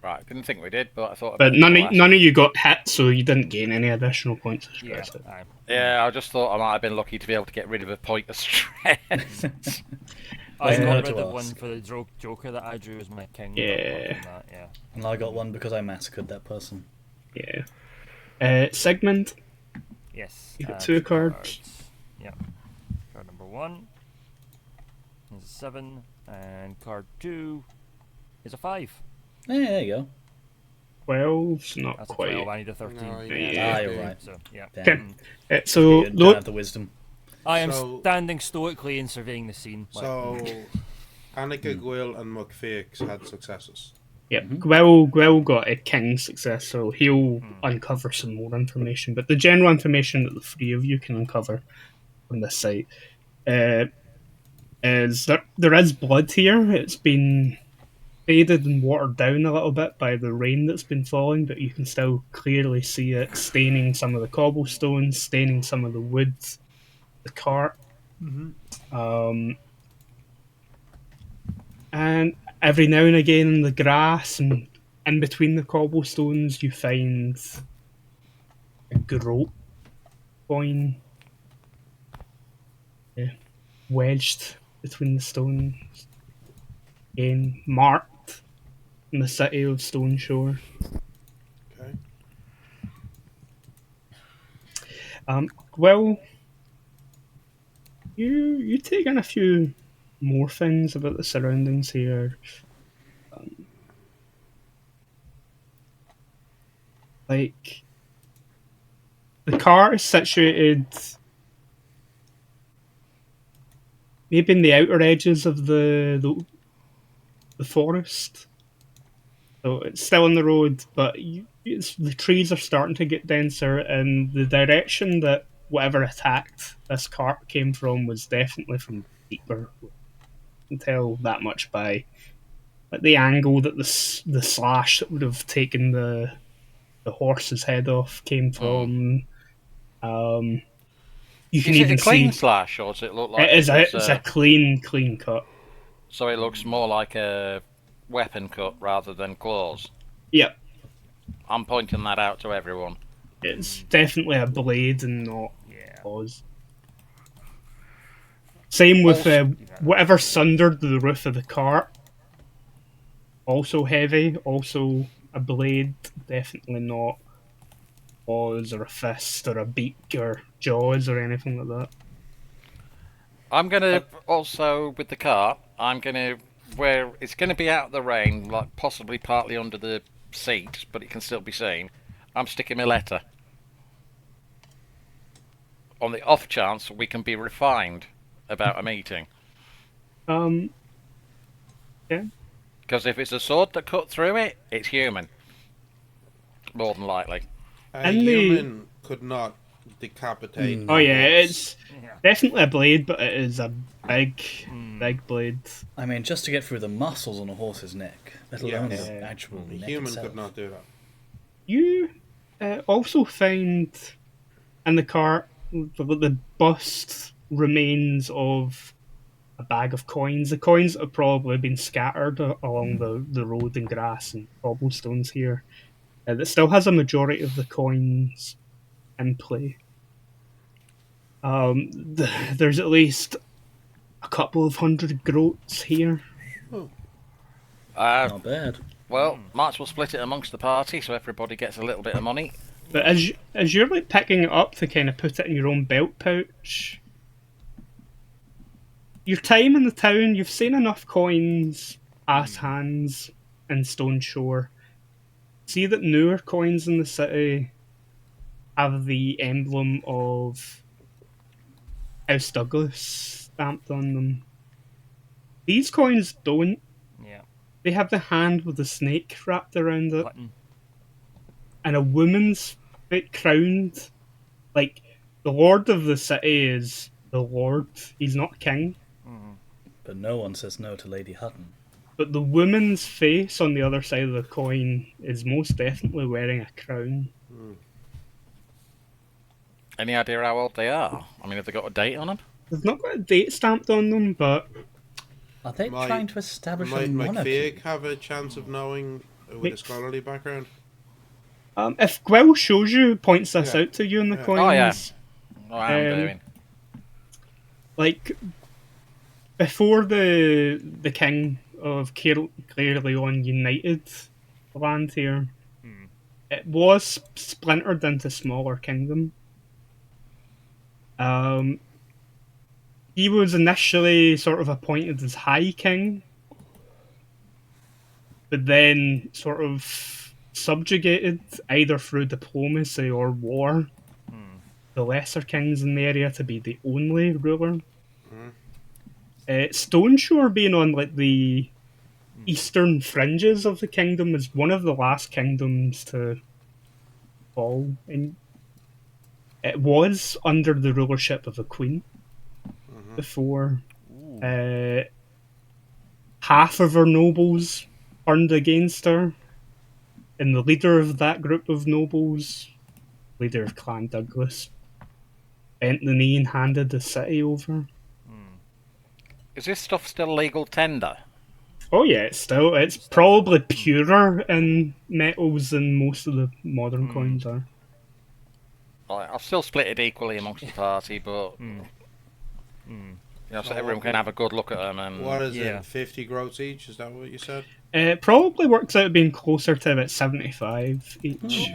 Right, didn't think we did, but I thought... But none of you got hit, so you didn't gain any additional points of Yeah. stress. Aye. Yeah, I just thought I might have been lucky to be able to get rid of a point of stress. I Doesn't got hurt rid to of one ask. for the Joker that I drew as my king. but Yeah. apart from that, yeah. And I got one because I massacred that person. Yeah. Sigmund, Yes. you got 2 cards. Yeah. Card number 1 is a 7, and card 2 is a 5. Yeah, there you go. 12's not That's a quite. 12. I need a 13. No, Yeah. You're right. So yeah. Damn. Okay. So You don't have the wisdom. I am So- standing stoically and surveying the scene. like- So, Annika, Gwyll, and McFeix had successes. Yep, Gwyll got a king success, so he'll uncover some more information. But the general information that the 3 of you can uncover from this site is that there is blood here. It's been faded and watered down a little bit by the rain that's been falling, but you can still clearly see it staining some of the cobblestones, staining some of the wood, the cart. And every now and again in the grass and in between the cobblestones you find a groat coin wedged between the stones. Again, marked in the city of Stone Shore. Okay. Well, you take in a few more things about the surroundings here. Like, the car is situated maybe in the outer edges of the forest. So it's still on the road, but the trees are starting to get denser, and the direction that whatever attacked this cart came from was definitely from deeper. You can tell that much by like the angle that the slash that would have taken the horse's head off came from. You can Is it even a clean see slash, or does it look like it's was, a clean cut. so it looks more like a weapon cut rather than claws? Yep, I'm pointing that out to everyone. it's definitely a blade and not Yeah. claws. Same with Also- whatever sundered the roof of the cart. Also heavy, also a blade, definitely not claws or a fist or a beak or jaws or anything like that. I'm gonna also with the cart. I'm gonna where it's gonna be out of the rain, like possibly partly under the seat, but it can still be seen. I'm sticking my letter. On the off chance we can be refined about a meeting. Yeah. Because if it's a sword that cut through it, it's human. More than likely. A And the- human could not decapitate. Oh yeah, horse. it's Yeah. definitely a blade, but it is a big blade. I mean, just to get through the muscles on a horse's neck, let alone Yes. the actual A neck human itself. could not do that. You also find in the cart the bust remains of a bag of coins. The coins have probably been scattered along the road and grass and cobblestones here. That still has a majority of the coins in play. There's at least a couple of hundred groats here. Not bad. Well, might as well split it amongst the party so everybody gets a little bit of money. But as you're like picking it up to kind of put it in your own belt pouch, your time in the town, you've seen enough coins, ass hands, in Stone Shore. See that newer coins in the city have the emblem of House Douglas stamped on them. These coins don't. Yeah. They have the hand with the snake wrapped around it. Button. And a woman's crowned. Like, the lord of the city is the lord. He's not king. But no one says no to Lady Hutton. But the woman's face on the other side of the coin is most definitely wearing a crown. Any idea how old they are? I mean, have they got a date on them? They've not got a date stamped on them, but Are they Might- trying to establish a Might monarchy? McFeig have a chance of knowing with a Mc- scholarly background? if Gwyll shows you, points this Yeah. out to you in the Yeah. coins, Oh, yeah. Oh, I'm Um, doing. like, before the king of Clare Leon united the land here, it was splintered into smaller kingdom. He was initially sort of appointed as High King, but then sort of subjugated either through diplomacy or war the lesser kings in the area to be the only ruler. Stoneshore being on like the eastern fringes of the kingdom is one of the last kingdoms to fall, and it was under the rulership of a queen before. Half of her nobles turned against her, and the leader of that group of nobles, leader of Clan Douglas, bent the knee and handed the city over. Is this stuff still legal tender? Oh yeah, it's probably purer in metals than most of the modern coins are. I'll still split it equally amongst the party, but so everyone can have a good look at them. And What is it? 50 groats each? Is that what you said? It probably works out being closer to about 75 each.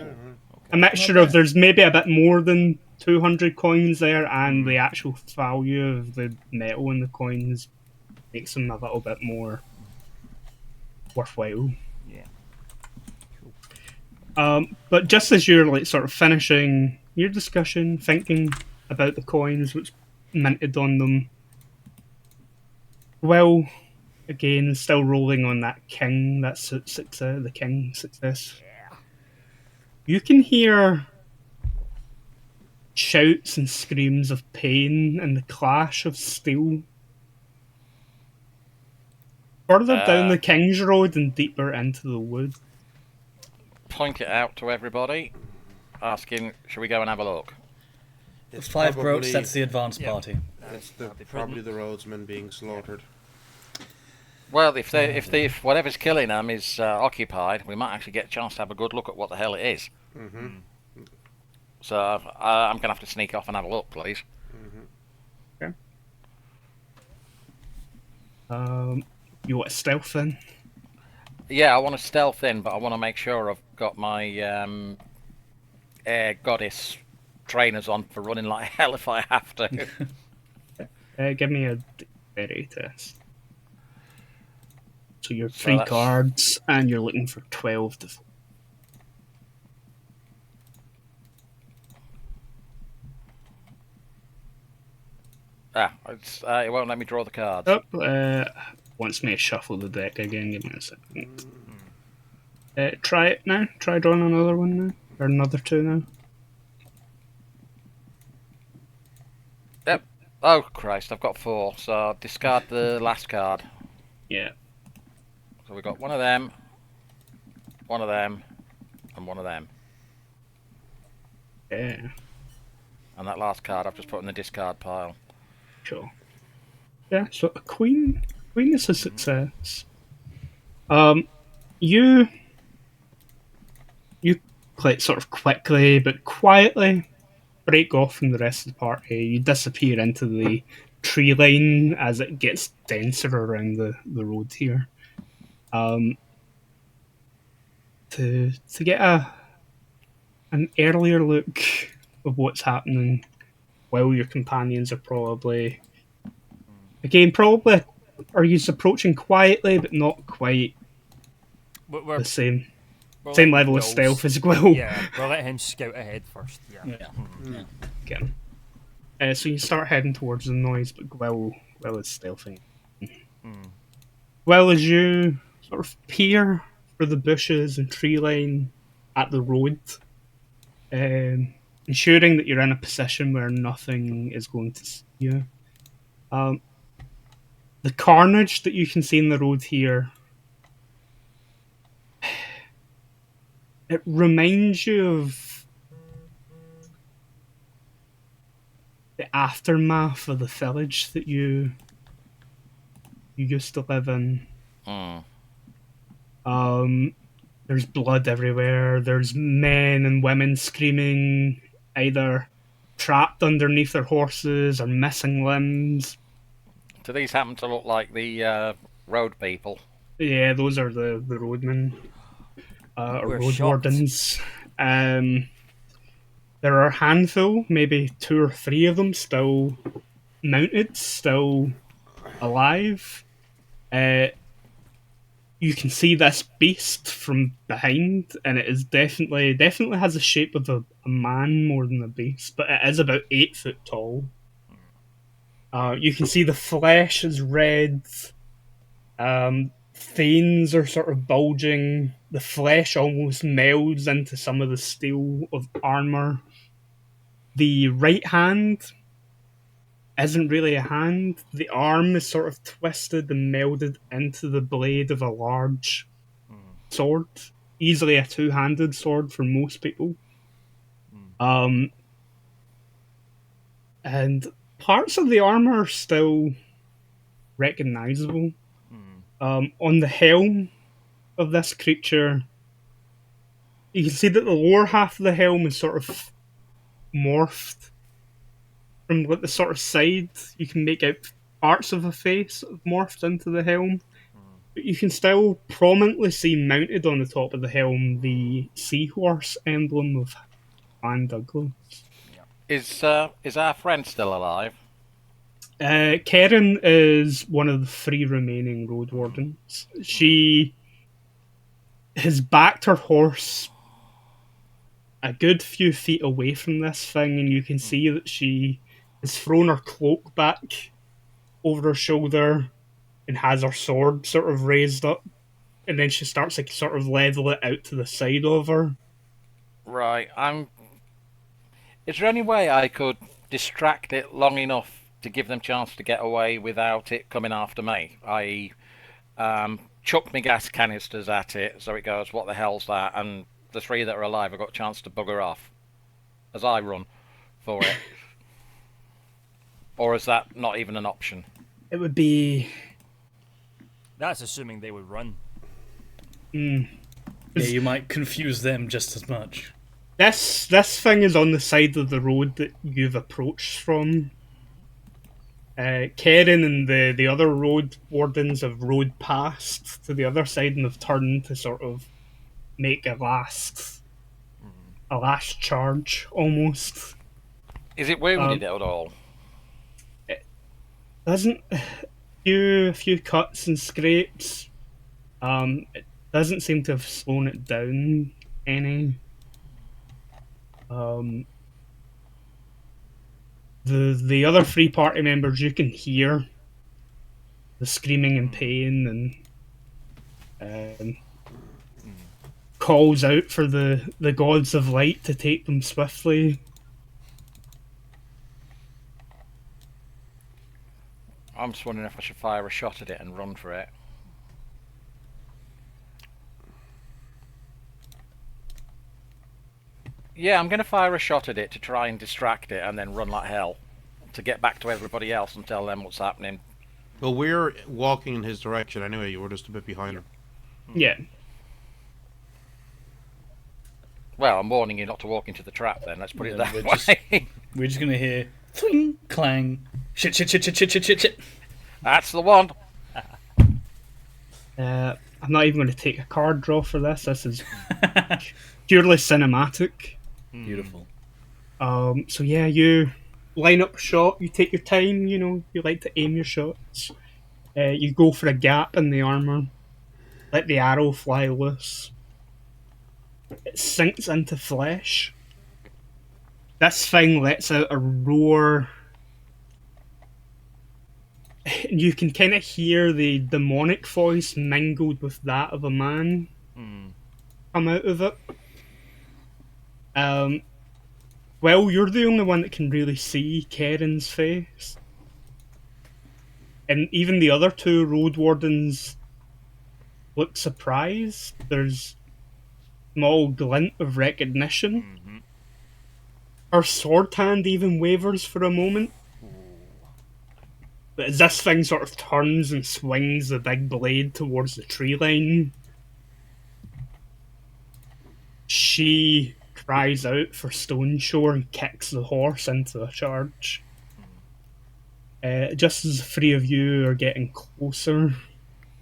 A mixture of there's maybe a bit more than 200 coins there, and the actual value of the metal in the coins makes them a little bit more worthwhile. Yeah. But just as you're like sort of finishing your discussion, thinking about the coins which minted on them, well, again, still rolling on that king, that success, the king success. You can hear shouts and screams of pain and the clash of steel. Further down the King's Road and deeper into the wood. Point it out to everybody, asking, should we go and have a look? The 5 groats, that's the advance party. It's probably the roadsmen being slaughtered. Well, if whatever's killing them is occupied, we might actually get a chance to have a good look at what the hell it is. So I'm going to have to sneak off and have a look, please. Okay. You want to stealth in? Yeah, I want to stealth in, but I want to make sure I've got my air goddess trainers on for running like hell if I have to. Give me a dexterity test. So you're 3 cards, and you're looking for 12 to... It won't let me draw the cards. Oh, wants me to shuffle the deck again. Give me a second. Try it now. Try drawing another one now. Or another 2 now. Yep. Oh, Christ, I've got 4, so I'll discard the last card. Yeah. So we've got one of them, and one of them. Yeah. And that last card I've just put in the discard pile. Sure. Yeah, so a queen is a success. You quite sort of quickly but quietly break off from the rest of the party. You disappear into the tree line as it gets denser around the road here. To get an earlier look of what's happening while your companions are probably are you approaching quietly but not quite the same level of stealth as Gwyll. Yeah, we'll let him scout ahead first. Yeah. Okay. So you start heading towards the noise, but Gwyll is stealthing. Well, as you sort of peer through the bushes and tree line at the road, ensuring that you're in a position where nothing is going to see you. The carnage that you can see in the road here, it reminds you of the aftermath of the village that you used to live in. There's blood everywhere. There's men and women screaming, either trapped underneath their horses or missing limbs. Do these happen to look like the road people? Yeah, those are the roadmen, or We're road shocked. wardens. There are a handful, maybe 2 or 3 of them, still mounted, still alive. You can see this beast from behind, and it is definitely has the shape of a man more than a beast, but it is about 8 foot tall. You can see the flesh is red. Veins are sort of bulging. The flesh almost melds into some of the steel of armor. The right hand isn't really a hand. The arm is sort of twisted and melded into the blade of a large sword. Easily a two-handed sword for most people. And parts of the armor are still recognizable. On the helm of this creature, you can see that the lower half of the helm is sort of morphed from the sort of side. You can make out parts of a face morphed into the helm, but you can still prominently see mounted on the top of the helm the seahorse emblem of Anne Douglas. Is our friend still alive? Karen is one of the 3 remaining road wardens. She has backed her horse a good few feet away from this thing, and you can see that she has thrown her cloak back over her shoulder and has her sword sort of raised up, and then she starts to sort of level it out to the side of her. Right. Is there any way I could distract it long enough to give them a chance to get away without it coming after me? I.e., chuck my gas canisters at it so it goes, what the hell's that? And the 3 that are alive have got a chance to bugger off as I run for it. Or is that not even an option? It would be... That's assuming they would run. Yeah, you might confuse them just as much. This thing is on the side of the road that you've approached from. Karen and the other road wardens have rode past to the other side and have turned to sort of make a last charge, almost. Is it wounded at all? Doesn't a few cuts and scrapes. It doesn't seem to have slowed it down any. The other 3 party members, you can hear the screaming in pain and calls out for the gods of light to take them swiftly. I'm just wondering if I should fire a shot at it and run for it. Yeah, I'm going to fire a shot at it to try and distract it and then run like hell to get back to everybody else and tell them what's happening. Well, we're walking in his direction anyway. You were just a bit behind him. Yeah. Well, I'm warning you not to walk into the trap then, let's put it that we're way. We're just gonna hear thwing, clang, shit, shit, shit, shit, shit, shit, shit, shit. That's the one. I'm not even going to take a card draw for this. This is purely cinematic. Beautiful. So yeah, you line up a shot, you take your time, you like to aim your shots. You go for a gap in the armour, let the arrow fly loose. It sinks into flesh. This thing lets out a roar. And you can kind of hear the demonic voice mingled with that of a man come out of it. Well, you're the only one that can really see Karen's face. And even the other 2 road wardens look surprised. There's a small glint of recognition. Her sword hand even wavers for a moment. But as this thing sort of turns and swings the big blade towards the tree line, she cries out for Stone Shore and kicks the horse into a charge. Just as the three of you are getting closer,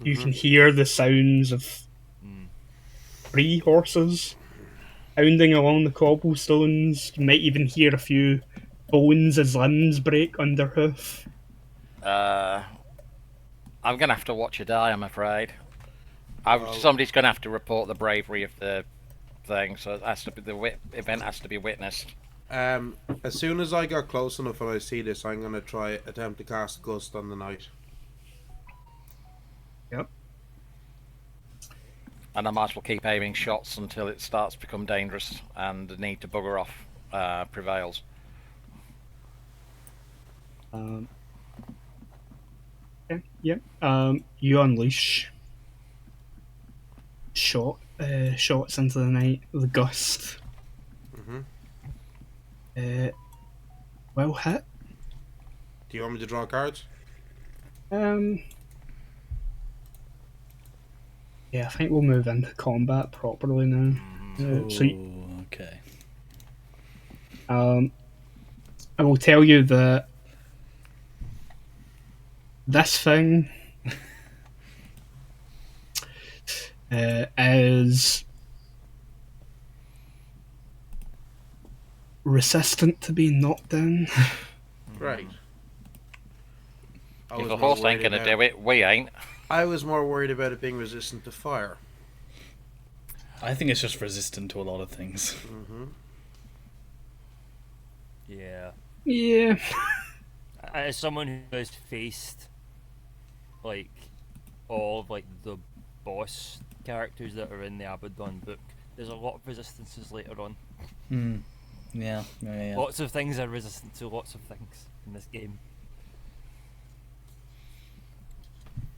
you can hear the sounds of 3 horses pounding along the cobblestones. You might even hear a few bones as limbs break under hoof. I'm gonna have to watch you die, I'm afraid. Somebody's gonna have to report the bravery of the thing, so it has to be event has to be witnessed. As soon as I got close enough and I see this, I'm gonna attempt to cast Gust on the knight. Yep. And I might as well keep aiming shots until it starts to become dangerous and the need to bugger off prevails. Okay, yeah. You unleash shots into the night with a gust. Well hit. Do you want me to draw cards? Yeah, I think we'll move into combat properly now. Okay. I will tell you that this thing is resistant to being knocked down. Right. If the horse ain't gonna do it, we ain't. I was more worried about it being resistant to fire. I think it's just resistant to a lot of things. Yeah. Yeah. As someone who has faced like all of like the boss characters that are in the Abbadon book, there's a lot of resistances later on. Yeah. Lots of things are resistant to lots of things in this game.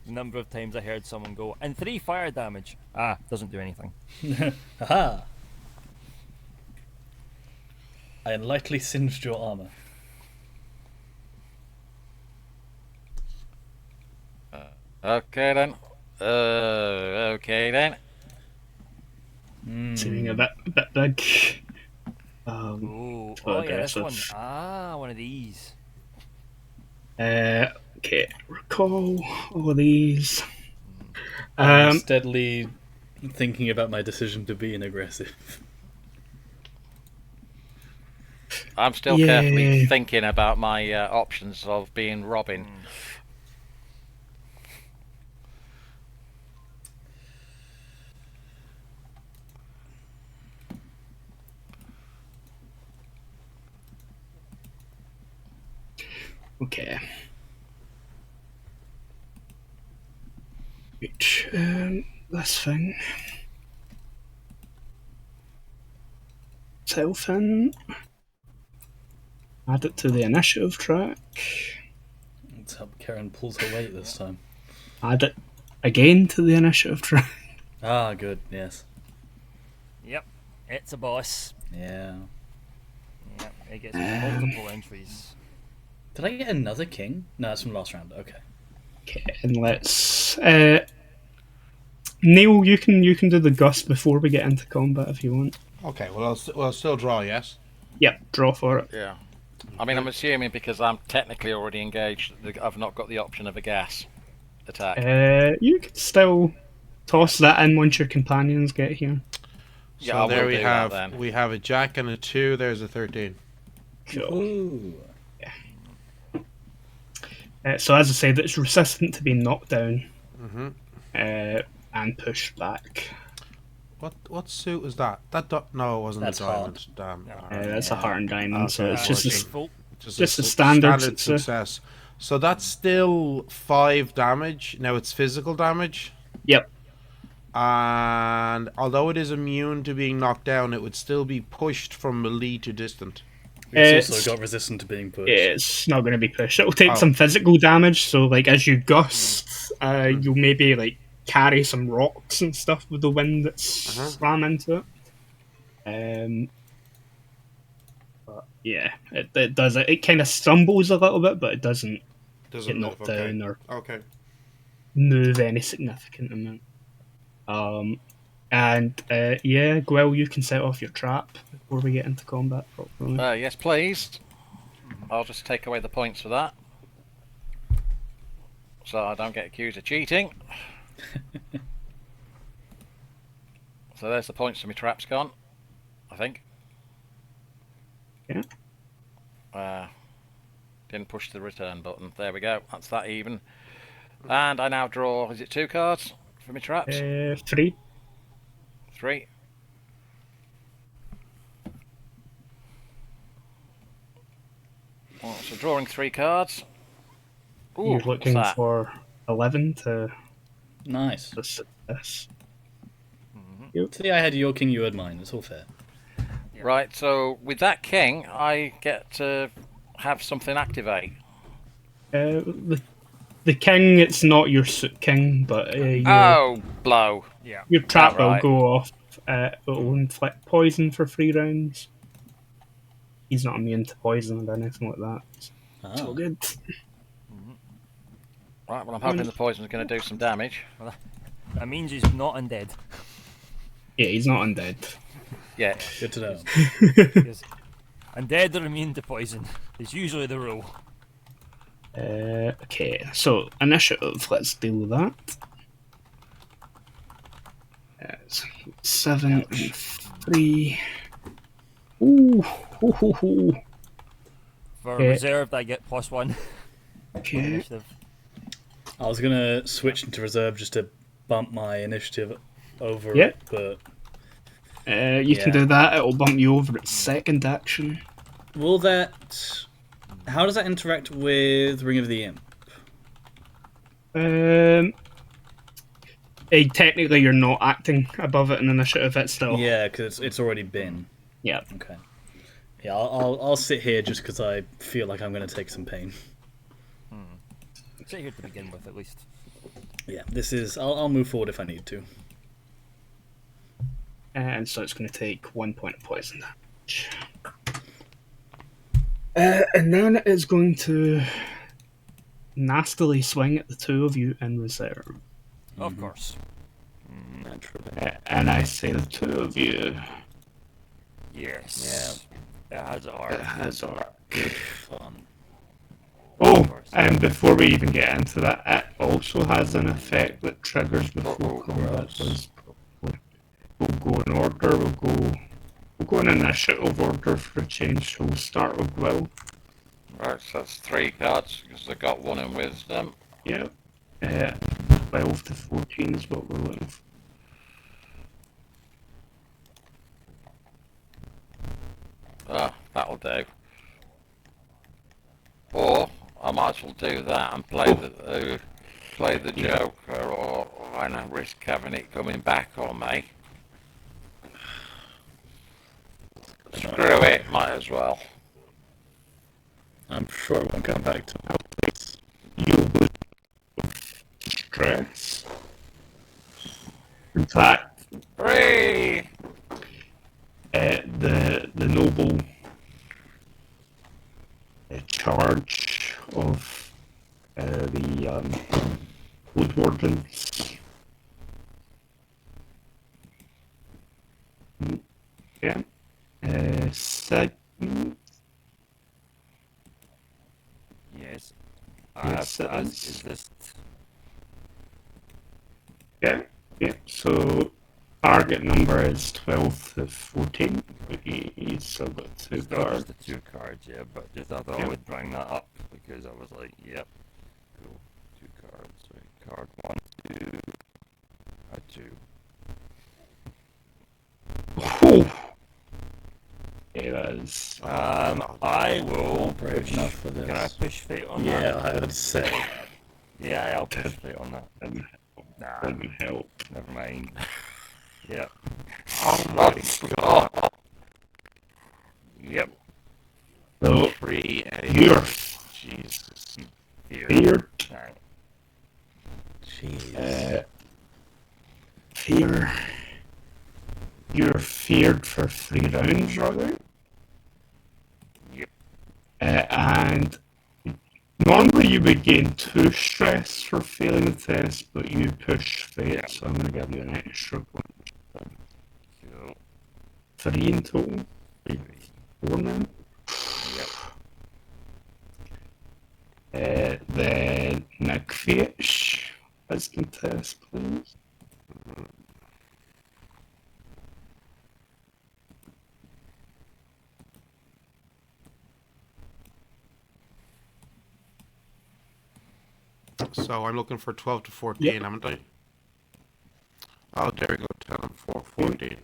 The number of times I heard someone go, and 3 fire damage. Doesn't do anything. Haha! I lightly singed your armor. Okay then. Okay then. Seeming a bit big. Oh, so yeah, this one. aggressive. One of these. Okay, recall all of these. I'm steadily thinking about my decision to be an aggressive. I'm still carefully thinking about my options of being Robin. Okay. Right, this thing. Self in. Add it to the initiative track. Let's hope Karen pulls her weight this time. Add it again to the initiative track. Good, yes. Yep, it's a boss. Yeah. Yep, it gets multiple entries. Did I get another king? No, that's from last round. Okay. Okay, and let's. Neil, you can do the gust before we get into combat if you want. Okay, well I'll still draw, yes? Yep, draw for it. Yeah. I mean, I'm assuming because I'm technically already engaged, I've not got the option of a gas attack. You could still toss that in once your companions get here. Yeah, So I will there we do have that then. we have a jack and a 2, there's a 13. Cool. Ooh. So as I said, it's resistant to being knocked down and pushed back. What suit is that? No, it wasn't That's a diamond. Damn. That's a heart and diamond, so Okay, it's just Default. just a standard success. So that's still 5 damage. Now it's physical damage. Yep. And although it is immune to being knocked down, it would still be pushed from melee to distant. It's also got resistant to being pushed. It's not going to be pushed. It'll take some physical damage, so like as you gust, you'll maybe like carry some rocks and stuff with the wind that's slam into it. But yeah, it does it. It kind of stumbles a little bit, but it doesn't get knocked down or move any significant amount. Yeah, Gwil, you can set off your trap before we get into combat properly. Yes, please. I'll just take away the points for that. so I don't get accused of cheating. So there's the points to my traps gone, I think. Yeah. Didn't push the return button. There we go. That's that even. And I now draw, is it 2 cards for my traps? 3. 3. Well, so drawing 3 cards. Ooh, You're what's looking that? for 11 to Nice. the success. See, I had your king, you had mine. It's all fair. Right, so with that king, I get to have something activate. The king, it's not your suit king, but Oh, blow. Yeah. your trap will Outright. go off. It will inflict poison for 3 rounds. He's not immune to poison or anything like that. It's all good. Right, well, I'm hoping the poison's going to do some damage. That means he's not undead. Yeah, he's not undead. Yeah. Good to know. Because undead are immune to poison. It's usually the rule. Okay, so initiative, let's deal with that. 7 and 3. Ooh, hoo, hoo, hoo. For Okay. reserved, I get +1 Okay, initiative. I was gonna switch into reserve just to bump my initiative over Yeah. it, but you can Yeah. do that. It'll bump you over its second action. will that? How does that interact with Ring of the Imp? Technically, you're not acting above it in initiative. It's still Yeah, because it's already been. yeah. Okay. Yeah, I'll sit here just because I feel like I'm gonna take some pain. Sit here to begin with, at least. Yeah, this is. I'll move forward if I need to. And so it's going to take 1 point of poison damage. And then it is going to nastily swing at the 2 of you in reserve. Of course. Naturally. And I say the 2 of you. Yes. Yeah. It has a It heart. has arc. Fun. Oh, and before we even get into that, it also has an effect that triggers before combat does. We'll go in order. We'll go in initiative order for a change. So we'll start with Will. Right, so that's 3 cards, because I got 1 in wisdom. Yep. 12 to 14 is what we're looking for. Ah, that'll do. Or I might as well do that and play the Joker, or why not risk having it coming back on me? Screw it, might as well. I'm sure it won't come back to me. You'll lose stress. In fact, 3! the noble charge of the woodwardens. Yeah. Segment. Yes. Yes, it is. Is this... Yeah. Yeah. So target number is 12 to 14. But he's still got 2 It's not cards. just the 2 cards, yeah, but just I thought Yeah. I would bring that up because I was like, yep, cool, 2 cards, right, card 1, 2, 2. Oh. Yeah, that is. I will Brave push, enough for can I this. push fate on Yeah, that? I would say. Yeah, I'll push fate on that. Nah, Doesn't help. never mind. Yep. Oh my god! Yep. So 3 you're Jesus. feared. Alright. Jeez. Fear. You're feared for 3 rounds, rather. Yep. And normally you would gain 2 stress for failing the test, but you push fate, Yeah. so I'm going to give you an extra one. Cool. 3 in total. 4 now. Yep. Then Nick Fate. wisdom test, please. So I'm looking for 12 to 14, Yep. haven't I? Oh, there we go. 10 and 4, 14.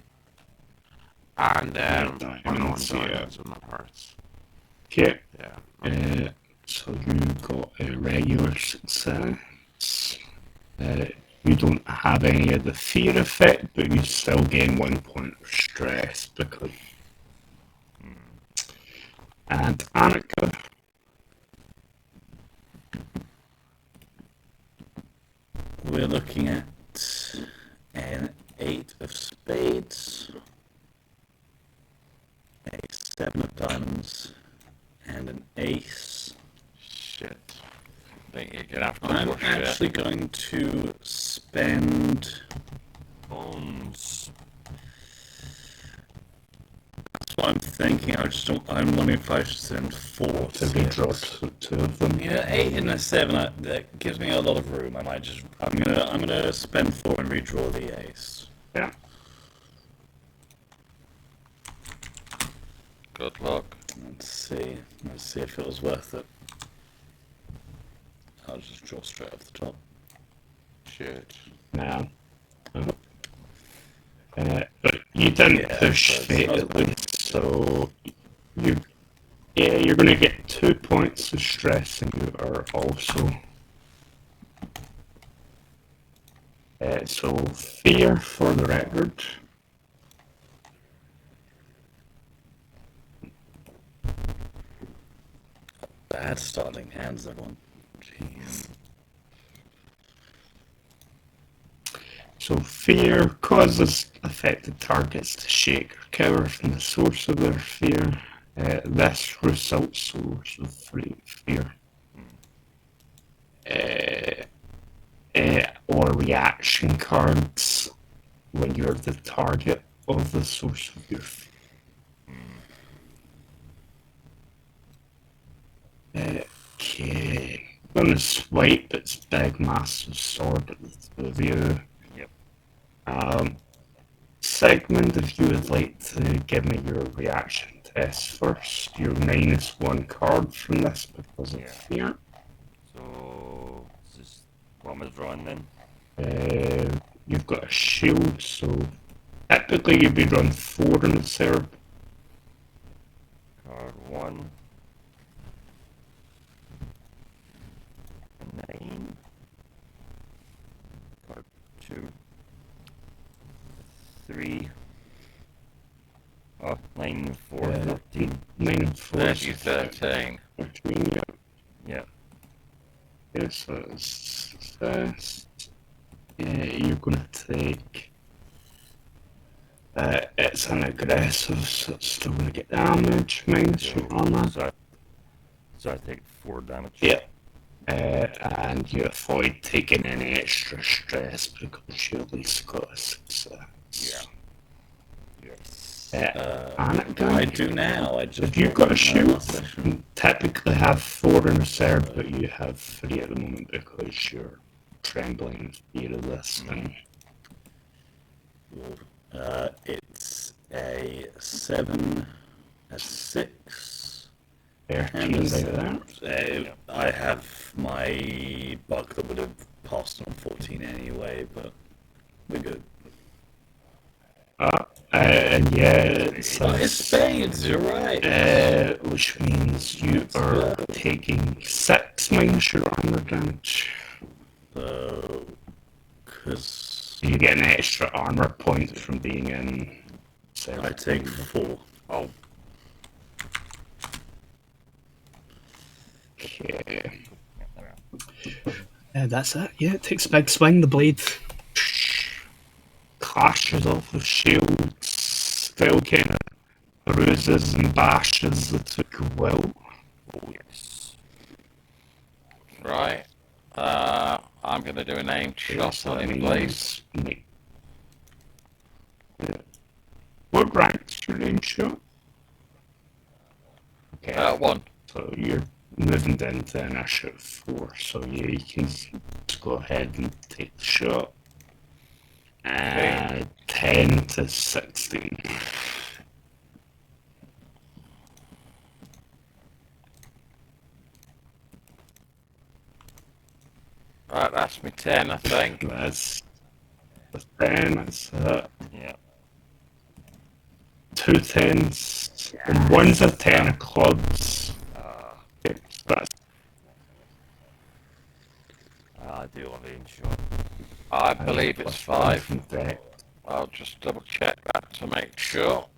And I'm on diamonds and not hearts. Okay. Yeah. So you got a regular success. You don't have any of the fear effect, but you still gain 1 point of stress because. And Annika, We're looking at an 8 of spades, a 7 of diamonds, and an ace. Shit. I think you're gonna have to I'm push actually it. going to spend. Bones. That's what I'm thinking. I'm wondering if I should send 4 to redraw two of them. Yeah, 8 and a 7. That gives me a lot of room. I'm gonna spend 4 and redraw the ace. Yeah. Good luck. Let's see. Let's see if it was worth it. I'll just draw straight off the top. Shit. No. But you didn't Yeah, push so fate it's at least, so you're going to get 2 points of stress, and you are also. So fear for the record. Bad starting hands, everyone. Jeez. So fear causes affected targets to shake or cower from the source of their fear. This results source of fear. Or reaction cards when you're the target of the source of your fear. Okay. I'm gonna swipe its big massive sword at the two of you. Yep. Sigmund, if you would like to give me your reaction test first, you're -1 card from this because of fear. So, this is what am I drawing then? You've got a shield, so typically you'd be drawing 4 in the serve. Card 1. 9. Card 2. 3. Oh, 9, 4, 13. 9 and 4. There's you 13. 13, yeah. Yeah. Yeah, so it's success. You're gonna take. It's an aggressive, so it's still gonna get damage, minus your armor. So I take 4 damage. Yeah. And you avoid taking any extra stress because you at least got a success. Yeah. Yes. Annika, I do now. I just. if you've got a my shield, last session. you typically have 4 in reserve, but you have 3 at the moment because you're trembling with fear of this thing. It's a 7, a 6, 13 and a by 7. that. I have my buck that would have passed on 14 anyway, but we're good. And yeah, It's spades, you're right. which means you are taking 6 minus your armor damage. Because You get an extra armor point from being in. I take 4. Oh. Okay. That's it. Yeah, it takes a big swing. The blade Clashes off of shields, still kind of bruises and bashes the took well. Oh, yes. Right. I'm going to do a named shot on him, please. What rank's your name shot? Okay. 1. So you're moving down to initiative 4, so yeah, you can just go ahead and take the shot. 10 to 16. Right, that's me 10, I think. That's 10, that's it. Yeah. 2 10s, and one's a 10 of clubs. Okay, so that's I do love it in short. I believe it's 5. from deck. I'll just double check that to make sure.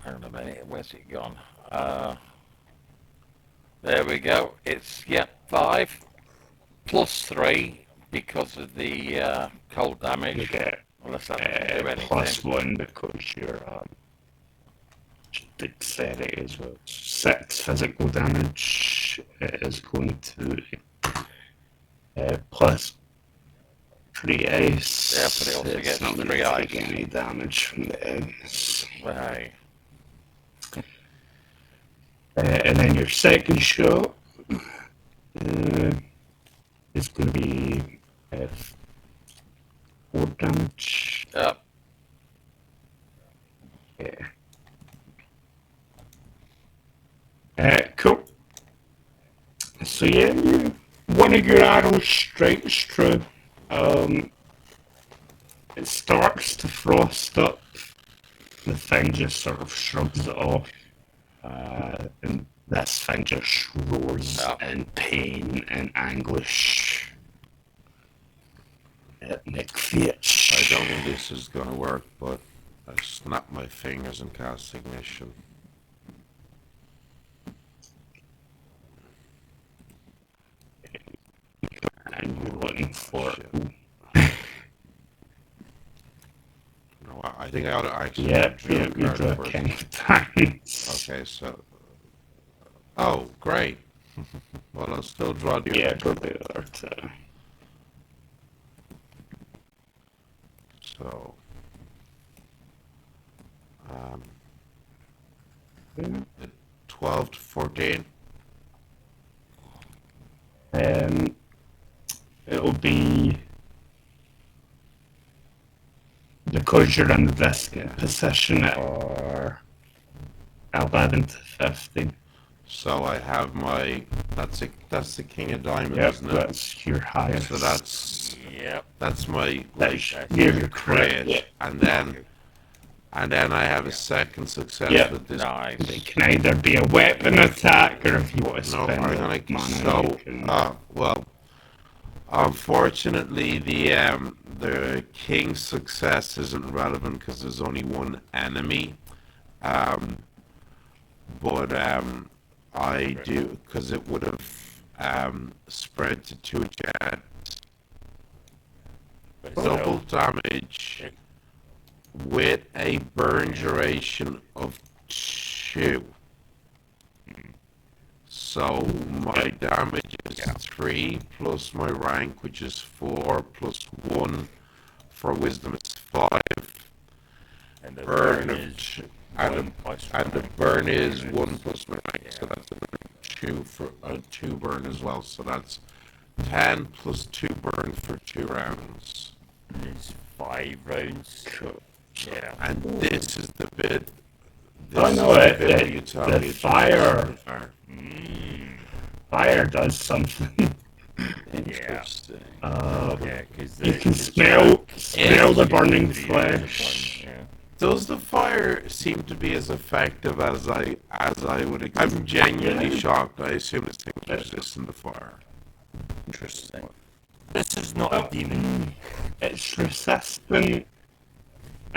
Hang on a minute, where's it gone? There we go. It's, 5 plus 3 because of the cold You damage. get Unless that doesn't do anything. +1 because your dexterity as well. 6 physical damage is going to plus 3 ice. Yeah, but it also It's gets not going 3 to ice. take any damage from the ends. Right. And then your second shot is going to be 4 damage. Yep. Yeah. Cool. So yeah, one of your arrows strikes true. It starts to frost up. The thing just sort of shrugs it off. And this thing just roars in pain and anguish. Nick Fitch. I don't think this is going to work, but I snap my fingers and cast Ignition. And you're looking for Shit. No, I think I ought to actually draw a you card draw first. King of Diamonds. Okay, so... Oh, great. Well, I'll still draw the... Yeah, go the other two. So... 12 to 14. It'll be because you're in the biscuit position or Abbadon to 15. So I have my... That's the King of Diamonds, Yep, isn't it? that's your highest. So that's... Yep. That's my... That's like, your crit. crit. And then I have a second success Yep. with this. Nice. It can either be a weapon attack or if you want to No, spend I'm gonna... mana, So, you can... well... Unfortunately, the king's success isn't relevant because there's only one enemy. But I do, because it would have spread to 2 jets. Double damage with a burn duration of 2. So my damage is 3 plus my rank, which is 4 plus 1 for wisdom is 5. And the Burn burn of is and 1 plus the rank. burn is 1 plus my rank, so that's a 2 for a 2 burn as well. So that's 10 plus 2 burn for 2 rounds. It's 5 rounds. Cool. Yeah. And this is the bit. Oh This no, is the it, bit where it, you tell the me it's fire, fire. fire does something. Interesting. Yeah, because You can smell the burning flesh. Yeah. Does the fire seem to be as effective as I would? I'm genuinely shocked. I assume this thing is resistant to fire. Interesting. This is not a demon. It's resistant.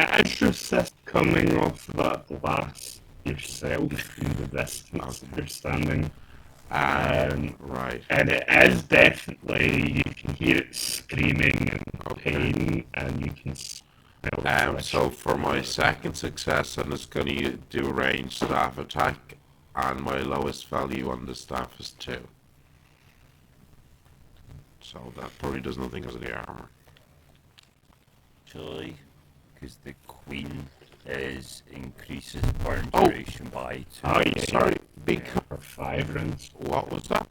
It's resist coming off that blast yourself in the distance Okay. you're standing. Right. And it is definitely, you can hear it screaming and pain, and you can smell the flesh. So for my second success, I'm just going to do a ranged staff attack, and my lowest value on the staff is 2. So that probably does nothing because of the armor. Actually, because the queen is increases burn Oh. duration by 2. Oh, yeah. Sorry, because For 5 rounds. what was that?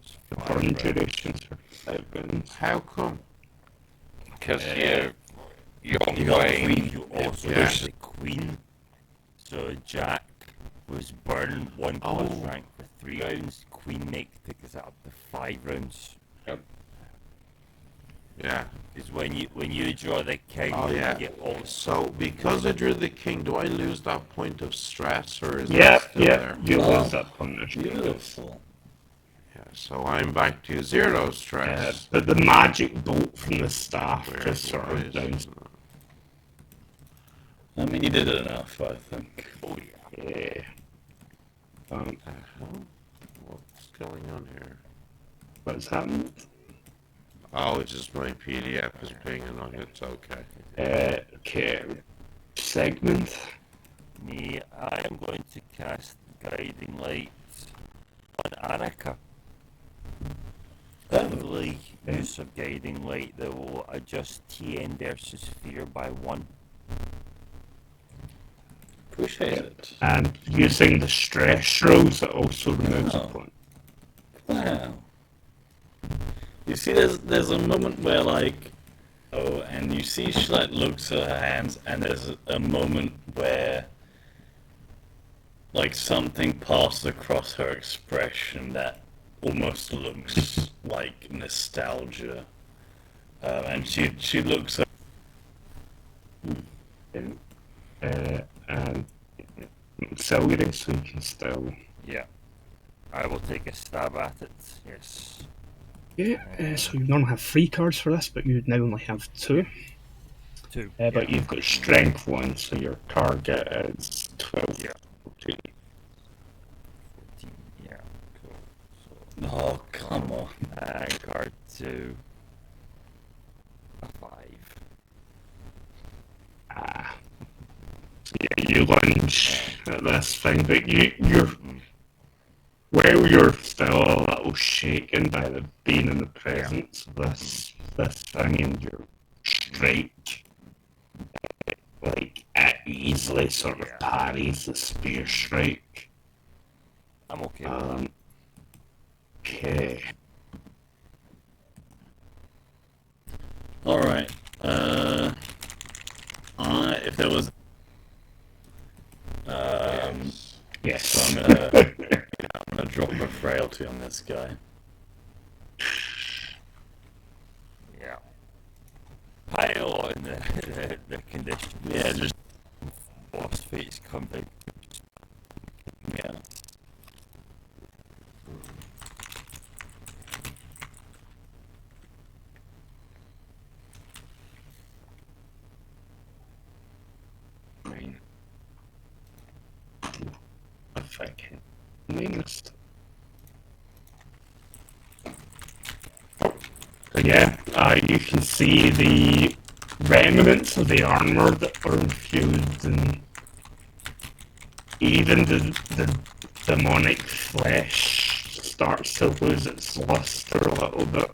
It's The 5 burn rounds. durations for 5 rounds. How come? Because You you're got Wayne. Queen, you also Yeah. have the Queen. So Jack was burn 1 plus Oh. rank for 3 rounds. Queen takes that up to 5 rounds. Yeah. Is when you draw the king, Oh, yeah. you get all the So because I drew the king, do I lose that point of stress, or is Yeah, that still yeah. there? You Oh. lose that point of stress. Beautiful. Yeah. So I'm back to 0 stress. But the magic bolt from the staff Where just sort why of is downs. it? I mean, you did it enough, I think. oh yeah. Yeah. What's going on here? What's happened? Oh, it's just my PDF is being annoying. It's okay. Okay. Segment. Me, I am going to cast Guiding Light on Annika. Only use of Guiding Light that will adjust TN versus Fear by 1. Appreciate it. And using the stress rolls, it also removes a Oh. point. Wow. You see, there's a moment where like, oh, and you see she like looks at her hands, and there's a moment where like something passes across her expression that almost looks like nostalgia, and she looks at. And accelerate so you can still. Yeah. I will take a stab at it. Yes. Yeah, so you normally have 3 cards for this, but you now only have 2. 2. But you've got strength 1, so your target is 12. Yeah. 14. 14. Yeah. Cool. So, Oh, come on. and card 2. A 5. Ah. So yeah, you lunge at this thing, but you're well, you're still a little shaken by the being in the presence of this thing, and your strike, like, it easily sort of parries the spear strike. I'm okay with that. Okay. All right. If there was, Yes. so I'm gonna drop a frailty on this guy. Yeah. Pile on the conditions. Yeah, just Boss fights come down. yeah. Fine. If I can minus. So yeah, you can see the remnants of the armor that were infused, and even the demonic flesh starts to lose its luster a little bit.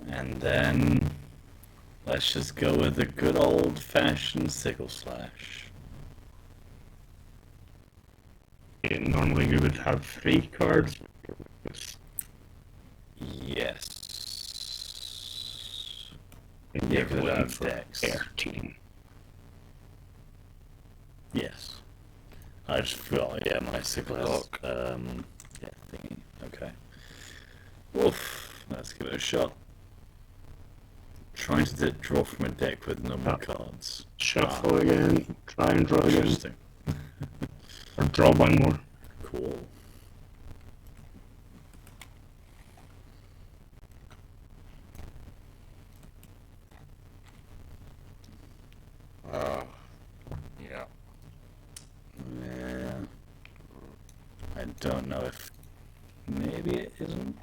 And then let's just go with the good old-fashioned sickle slash. Normally you would have 3 cards. Yes. And Yeah, you're 'cause I going have for decks. 13. Yes. I just forgot. Yeah, my sickle has yeah, thingy. Okay. Oof. Let's give it a shot. Trying to draw from a deck with no more cards. Shuffle again, try and draw again, Interesting. or draw one more. Cool. Yeah. Yeah. I don't know if maybe it isn't.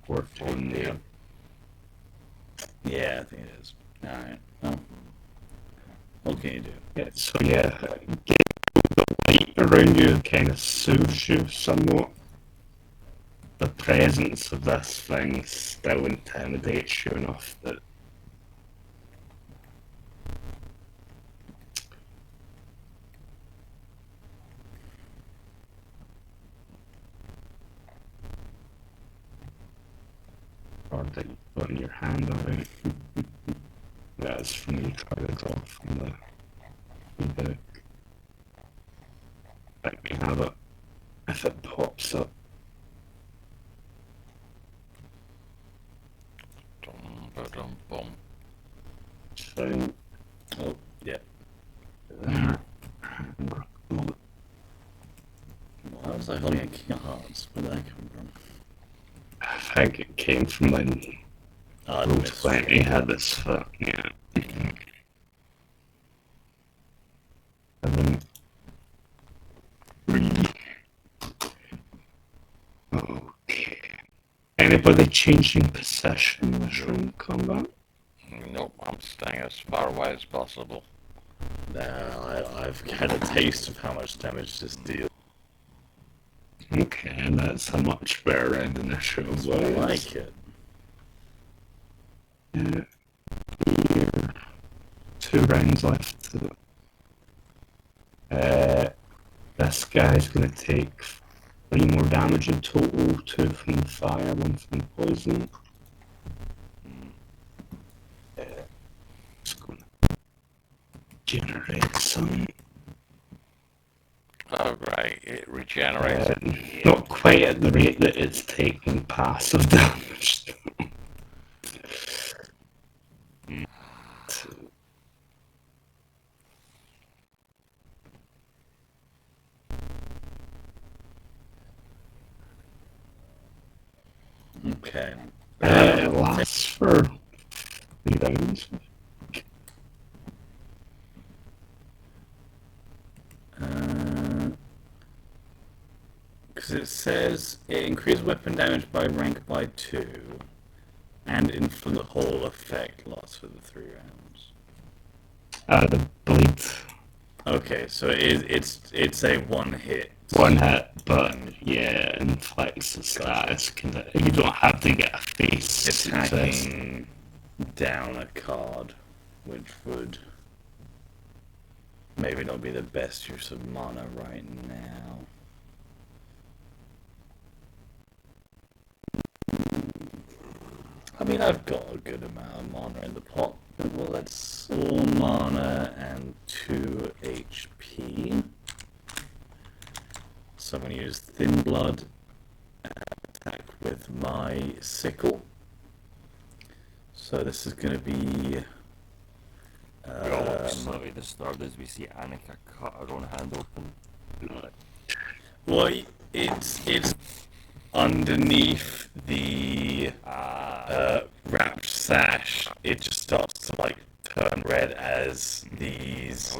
14, yeah. Yeah, I think it is. Alright. Well, what can you do? Yeah, so yeah, the light around you kind of soothes you somewhat. The presence of this thing still intimidates you enough that card that you put in your hand already. That's from the cards off from the deck. Let me have it if it pops up. Dum-ba-dum-bum. So, Oh, yeah. there. Why was I holding a King of Hearts? Where did that come from? I think it came from when Oh, I Rule missed 20 it. had this foot, yeah. And then 3. Okay. Anybody changing possession during combat? Nope, I'm staying as far away as possible. I've had a taste of how much damage this deals. Okay, that's a much better end initiative. I like it. Yeah. Here. 2 rounds left. This guy's gonna take 3 more damage in total, 2 from the fire, 1 from the poison. It's gonna generate some. Oh great, it regenerates. Not quite at the rate that it's taking passive damage. Okay. It lasts for 3 rounds. Because it says it increases weapon damage by rank by 2, and for the whole effect lasts for the 3 rounds. The bleed. Okay, so it's a 1 hit. 1 hit, but yeah, inflicts the status. You don't have to get a face success. Attacking down a card, which would maybe not be the best use of mana right now. I mean, I've got a good amount of mana in the pot. Well, that's all mana and 2 HP. So I'm going to use Thin Blood and attack with my sickle. So this is going to be... We all look slightly disturbed as we see Annika cut her own hand open. well, it's underneath the wrapped sash. It just starts to like turn red as these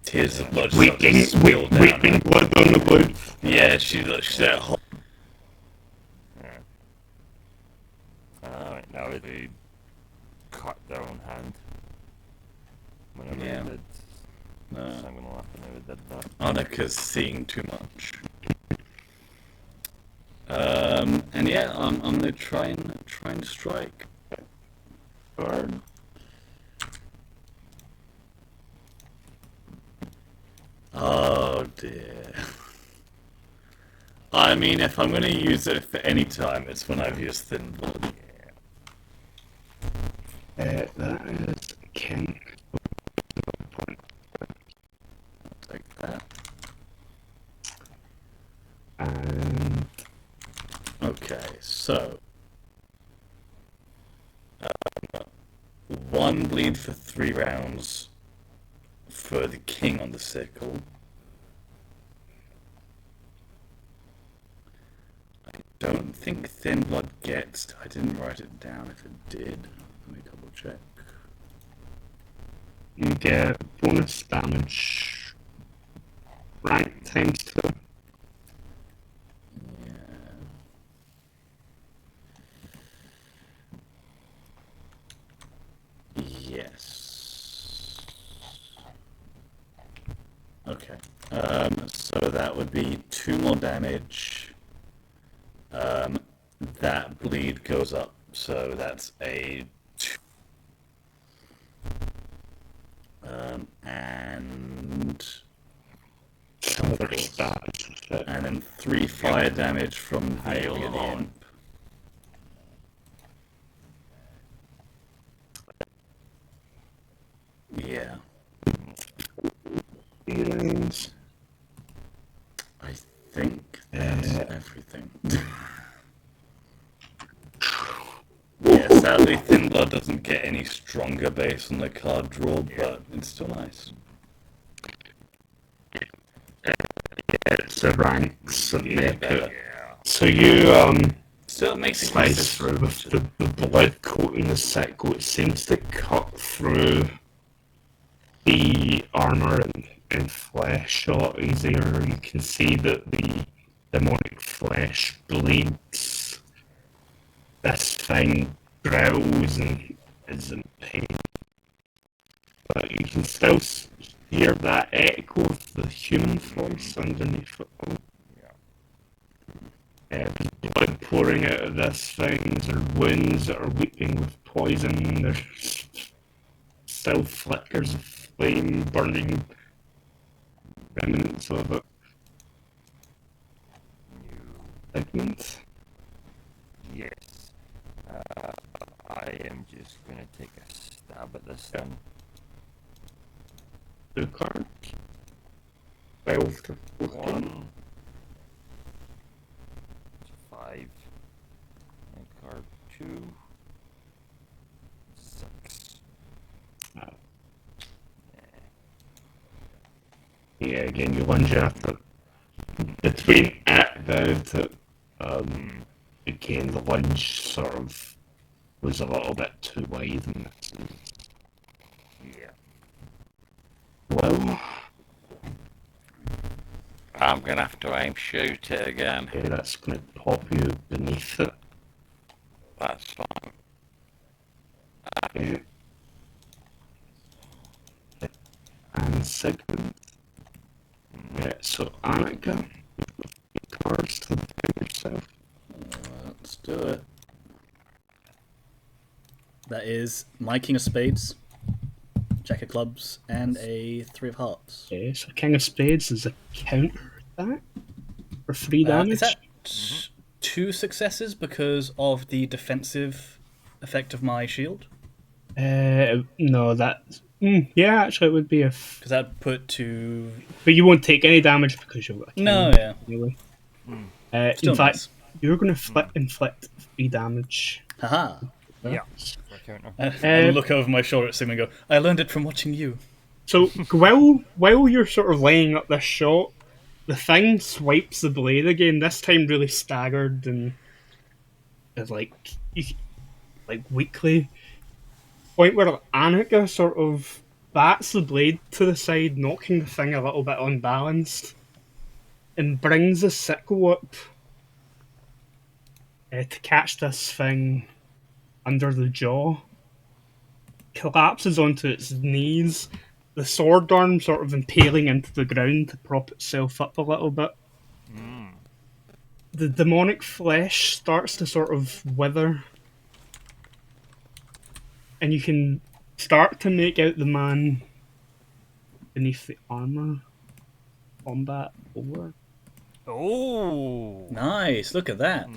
tears of blood start to spill down. Weeping blood on the blade. Yeah, she's at home. Alright, now they cut their own hand. Whenever Yeah. they did. So I'm gonna laugh whenever they did that. Annika's seeing too much. And yeah, I'm gonna try and strike. Guard. Oh dear. I mean, if I'm gonna use it for any time, it's when I've used Thin Blood. That is king. I'll take that. And Okay, so 1 bleed for 3 rounds for the king on the sickle. I don't think Thin Blood gets. I didn't write it down. If it did, let me double check. you get bonus damage. Rank times 2. Yes. Okay. So that would be 2 more damage. That bleed goes up, so that's a 2. And Other status effect. and then 3 fire damage from the Hail Alien on. Imp. Yeah. feelings. I think that's everything. Yeah, sadly, Thin Blood doesn't get any stronger based on the card draw, but it's still nice. It's the ranks that make it. Yeah. So you Still makes it slice consistent. through with the blood coat and the sick coat seems to cut through the armor and flesh a lot easier. You can see that the demonic flesh bleeds. This thing growls and is in pain. But you can still hear that echo of the human voice underneath it all. There's blood pouring out of this thing. There are wounds that are weeping with poison. There's still flickers of flame burning remnants of it. Segment. Yes. I am just gonna take a stab at this thing. 2 cards. 12 to 14. 1, 5, and card 2, 6. Yeah, again, you lunge at it. Between it to again, the lunge sort of was a little bit too wide and missing. Yeah. Well, I'm gonna have to aim shoot it again. okay, that's going to pop you beneath it. That's fine. Okay. And segment. Yeah, so Annika, cards to defend yourself. Let's do it. That is my King of Spades, Jack of Clubs, and a 3 of Hearts. Okay, so King of Spades is a counter attack for 3 damage. Is that 2 successes because of the defensive effect of my shield? No, that. Yeah, actually, it would be if. Because that put to. But you won't take any damage because you've got a king. No, yeah. Anyway. Still In fact, nice. you're going to inflict 3 damage. Haha. Yeah. For a counter. I look over my shoulder at Sigmund and go, I learned it from watching you. So while you're sort of laying up this shot, the thing swipes the blade again. This time, really staggered and like weakly. Point where Annika sort of bats the blade to the side, knocking the thing a little bit unbalanced, and brings the sickle up to catch this thing under the jaw. Collapses onto its knees, the sword arm sort of impaling into the ground to prop itself up a little bit. The demonic flesh starts to sort of wither, and you can start to make out the man beneath the armor. Combat over. Oh! Nice, look at that.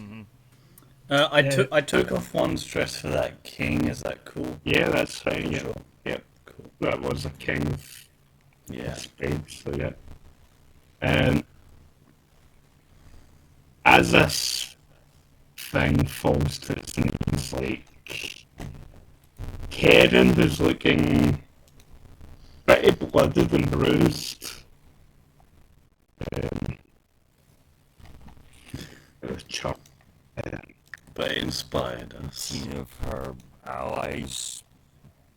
I took off 1 stress for that king. Is that cool? Yeah, that's fine. Yeah, Sure. yep. Cool. That was a king of Yeah. spades. So yeah. As this thing falls to its knees, like Karen, who's looking pretty blooded and bruised. Chuck. But it inspired us. Seen of her allies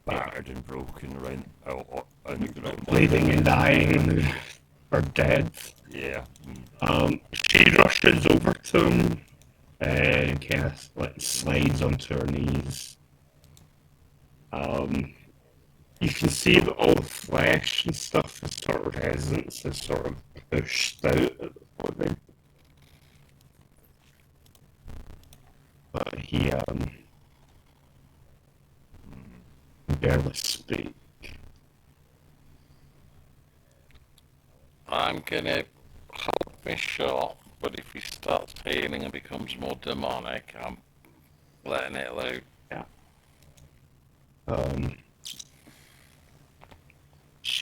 battered and broken around on the ground. Bleeding and dying or dead. Yeah. She rushes over to him and kind of like slides onto her knees. You can see that all the flesh and stuff is sort of resonance is sort of pushed out at the body. But he barely speak. I'm gonna hold my shot, but if he starts healing and becomes more demonic, I'm letting it loose. Yeah.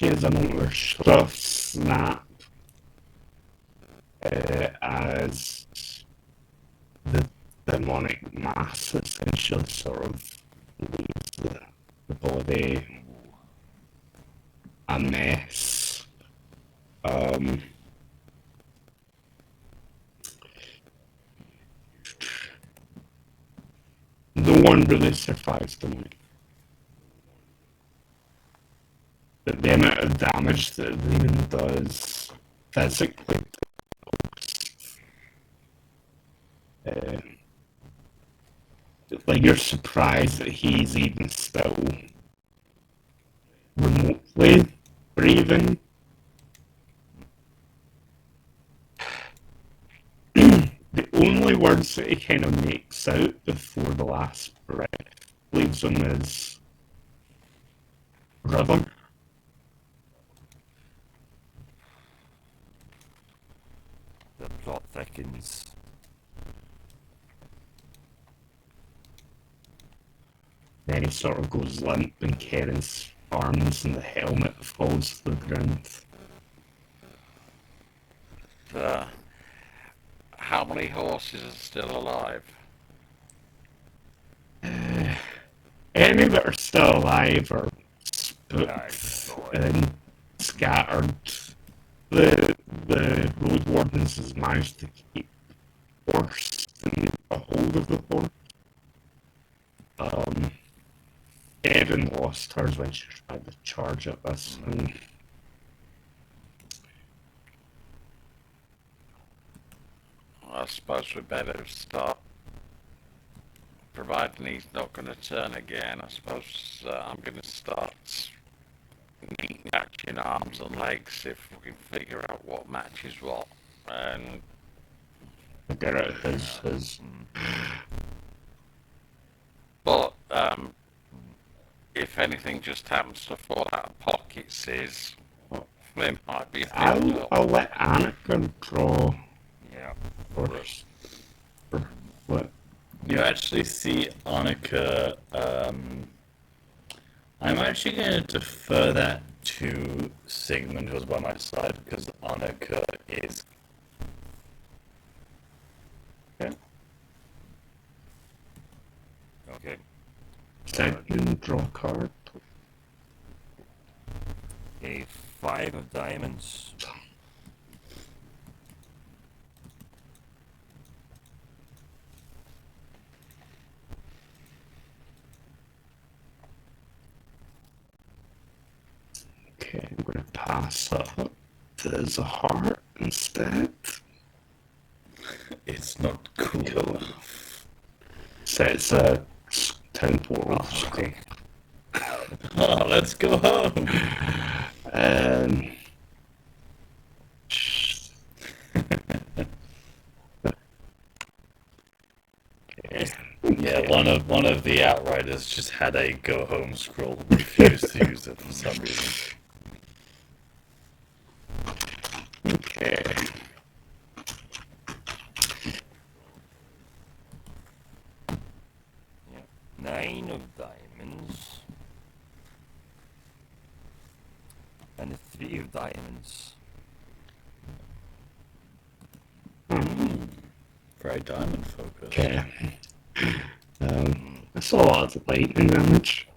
she has another stuff snap as the demonic mass essentially sort of leaves the body a mess. No one really survives the night. The amount of damage that the demon does physically, like you're surprised that he's even still remotely breathing. The only words that he kind of makes out before the last breath leaves him is brother. The plot thickens. Then he sort of goes limp and Karen's arms and the helmet falls to the ground. How many horses are still alive? Any that are still alive are spooked and scattered. The road wardens has managed to keep horse and a hold of the horse. Erin lost hers when she tried to charge at us. And I suppose we better start. Providing he's not going to turn again, I suppose I'm going to start matching arms and legs if we can figure out what matches what. And figure out his. But if anything just happens to fall out of pockets, there might be a build-up. I'll let Anakin draw Yeah. first. What? You actually see Annika. I'm actually going to defer that to Sigmund, who's by my side, because Annika is. Yeah. Okay. Second, draw a card. A 5 of diamonds. Okay, I'm going to pass that up to Zahar instead. It's not cool enough. So it's a 10 portal. Okay. Oh, let's go home. Yeah, one of the outriders just had a go home scroll, refused to use it for some reason. Okay. Yeah. 9 of diamonds. And a 3 of diamonds. Very diamond focused. Okay. I saw lots of lightning damage.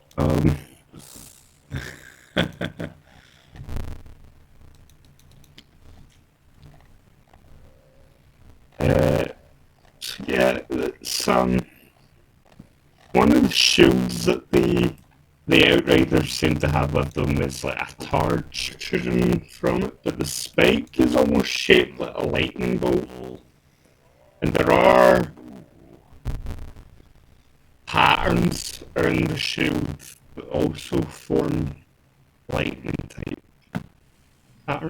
Yeah, some one of the shields that the outriders seem to have with them is like a torch shooting from it, but the spike is almost shaped like a lightning bolt. And there are patterns around the shield that also form lightning type.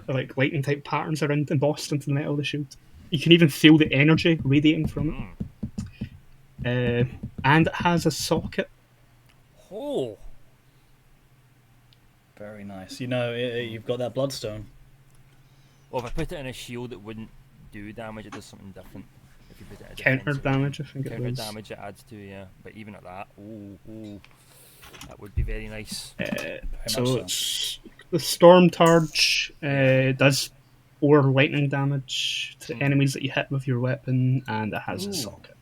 Like lightning type patterns around embossed into the metal of the shield. You can even feel the energy radiating from it. And it has a socket. Oh, Very nice. You know, you've got that bloodstone. well, if I put it in a shield, it wouldn't do damage. It does something different. If you put it in a Counter defensive- damage, I think it counter was. damage it adds to, yeah. But even at that, that would be very nice. So much it's the Storm Targe does 4 lightning damage to enemies that you hit with your weapon, and it has a socket.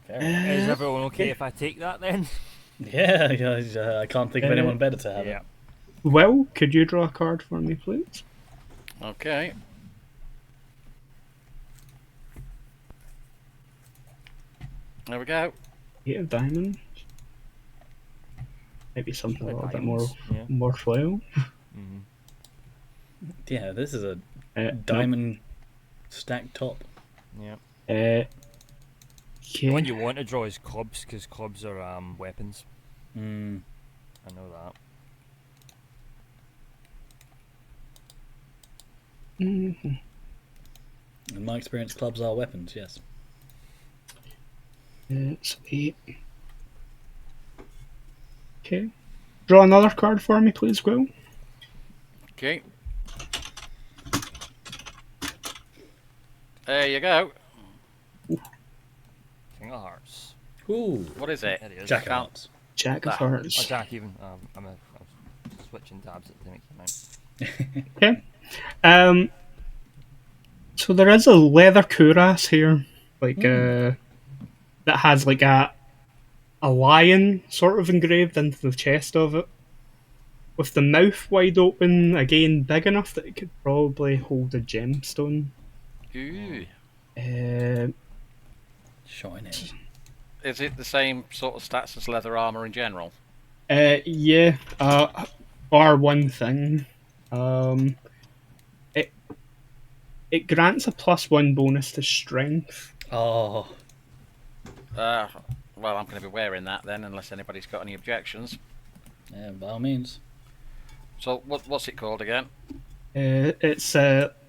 Is everyone okay if I take that then? Yeah, I can't think of anyone better to have Yeah. it. Will, could you draw a card for me, please? Okay. There we go. 8 of diamonds. Maybe something a little bit more Diamonds, yeah. worthwhile. Yeah, this is a Nope. diamond stacked top. Yeah. Okay. The one you want to draw is clubs, because clubs are weapons. Mm. I know that. Mhm. In my experience, clubs are weapons, yes. It's 8. Okay. Draw another card for me, please, Will. Okay. There you go. King of Hearts. Ooh, What is it? There it is. Jack of Can't- Hearts. Jack of Ah. Or Hearts. Jack even. I'm switching tabs at the make them out. Okay. So there is a leather cuirass here, like that has like a lion sort of engraved into the chest of it, with the mouth wide open, again big enough that it could probably hold a gemstone. Ooh. Shiny. Is it the same sort of stats as leather armor in general? Yeah. Bar one thing. It grants a +1 bonus to strength. Oh, Well, I'm going to be wearing that then, unless anybody's got any objections. yeah, by all means. So, what's it called again? It's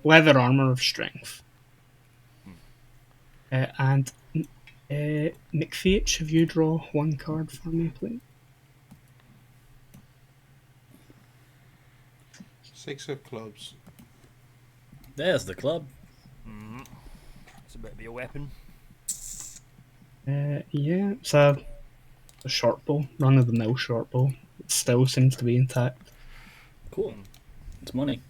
leather armor of strength. And McFH, have you draw one card for me, please? 6 of clubs. There's the club. It's a bit of a weapon. Yeah, it's a short bow, run of the mill short bow. It still seems to be intact. Cool. It's money.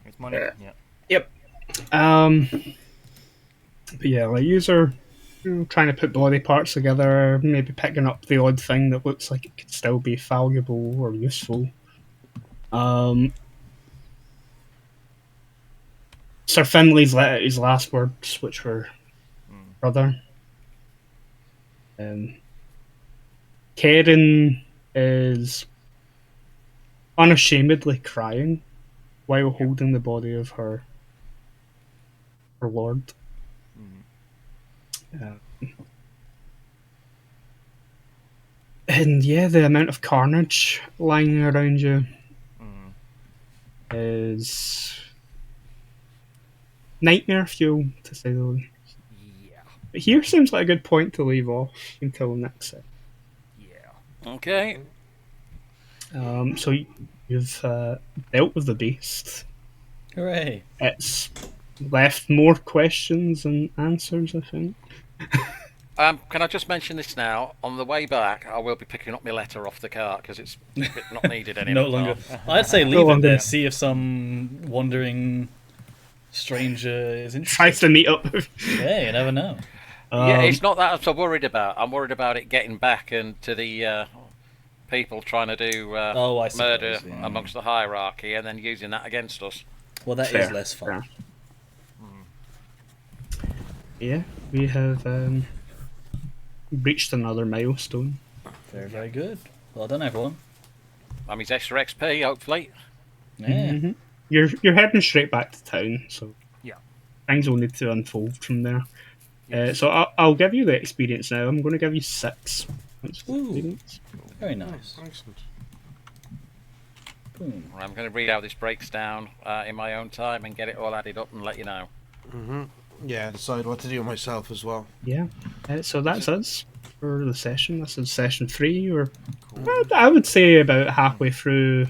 It's money. Yeah. Yep. But yeah, like user trying to put body parts together, maybe picking up the odd thing that looks like it could still be valuable or useful. Sir Finley's let out his last words, which were brother. Karen is unashamedly crying while holding the body of her lord. And yeah, the amount of carnage lying around you is nightmare fuel, to say the least. Yeah. But here seems like a good point to leave off until next set. Yeah. Okay. So you've dealt with the beast. Hooray. It's left more questions than answers, I think. Can I just mention this now? On the way back, I will be picking up my letter off the cart because it's not needed anymore. No longer. I'd say leave it longer. there. See if some wandering stranger is interested. Tries to meet up. Yeah, you never know. Yeah, it's not that I'm so worried about. I'm worried about it getting back and to the people trying to do Oh, I suppose, murder yeah. amongst the hierarchy and then using that against us. Well, that is Fair, less fun. Yeah, we have reached another milestone. Very, very good. Well done, everyone. I mean, extra XP, hopefully. Yeah. Mhm. You're heading straight back to town, so Yeah. things will need to unfold from there. Yes. So I'll give you the experience now. I'm going to give you 6 points of Ooh. experience. Very nice. Excellent. Boom. I'm going to read how this breaks down in my own time and get it all added up and let you know. Yeah, decide what to do myself as well. Yeah. So that's us for the session. This is session 3. Or I would say about halfway through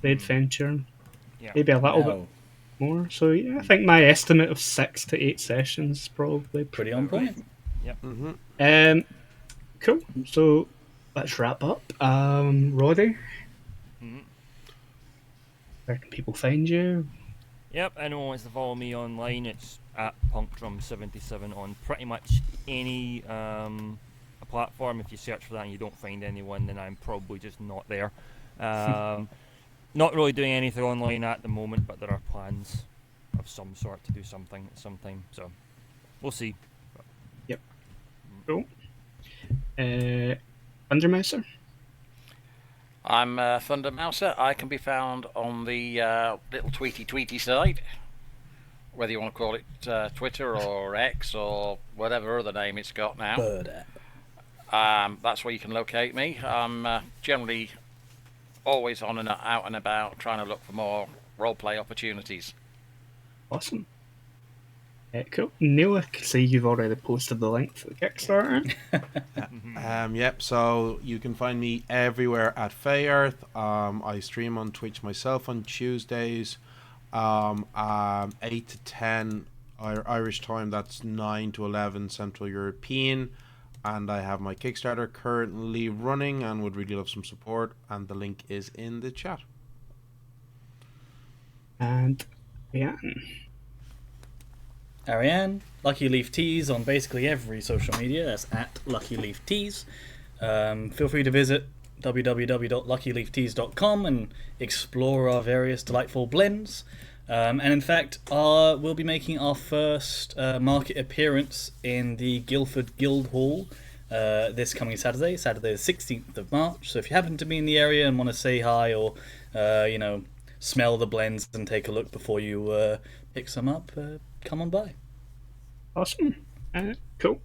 the adventure. Yeah. Maybe a little bit Wow. more. So yeah, I think my estimate of 6 to 8 sessions is probably Pretty on point. Cool. So let's wrap up. Roddy, where can people find you? Yep, anyone wants to follow me online, it's at punkdrum77 on pretty much any platform. If you search for that and you don't find anyone, then I'm probably just not there. Not really doing anything online at the moment, but there are plans of some sort to do something at some time, so we'll see. Cool. Undermouser? I'm Thunder Mouser. I can be found on the little tweety side, whether you want to call it Twitter or X or whatever other name it's got now. Bird app. That's where you can locate me. I'm generally always on and out and about trying to look for more roleplay opportunities. Awesome. Cool. Neil, I can see you've already posted the link for the Kickstarter. Yep, so you can find me everywhere at Fayearth. I stream on Twitch myself on Tuesdays, 8 to 10 Irish time, that's 9 to 11 Central European. And I have my Kickstarter currently running and would really love some support, and the link is in the chat. And yeah. Ariane, Lucky Leaf Teas on basically every social media. That's at Lucky Leaf Teas. Feel free to visit www.luckyleafteas.com and explore our various delightful blends. And in fact, we'll be making our first market appearance in the Guildford Guild Hall this coming Saturday the 16th of March. So if you happen to be in the area and want to say hi or, smell the blends and take a look before you pick some up, come on by. Awesome. Cool.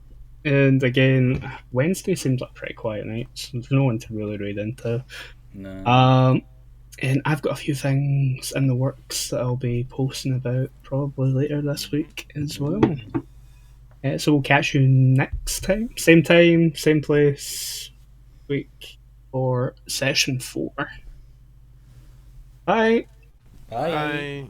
And again, Wednesday seems like a pretty quiet night, so there's no one to really read into. No. And I've got a few things in the works that I'll be posting about probably later this week as well. So we'll catch you next time, same place, week for session 4. Bye. Bye. Bye.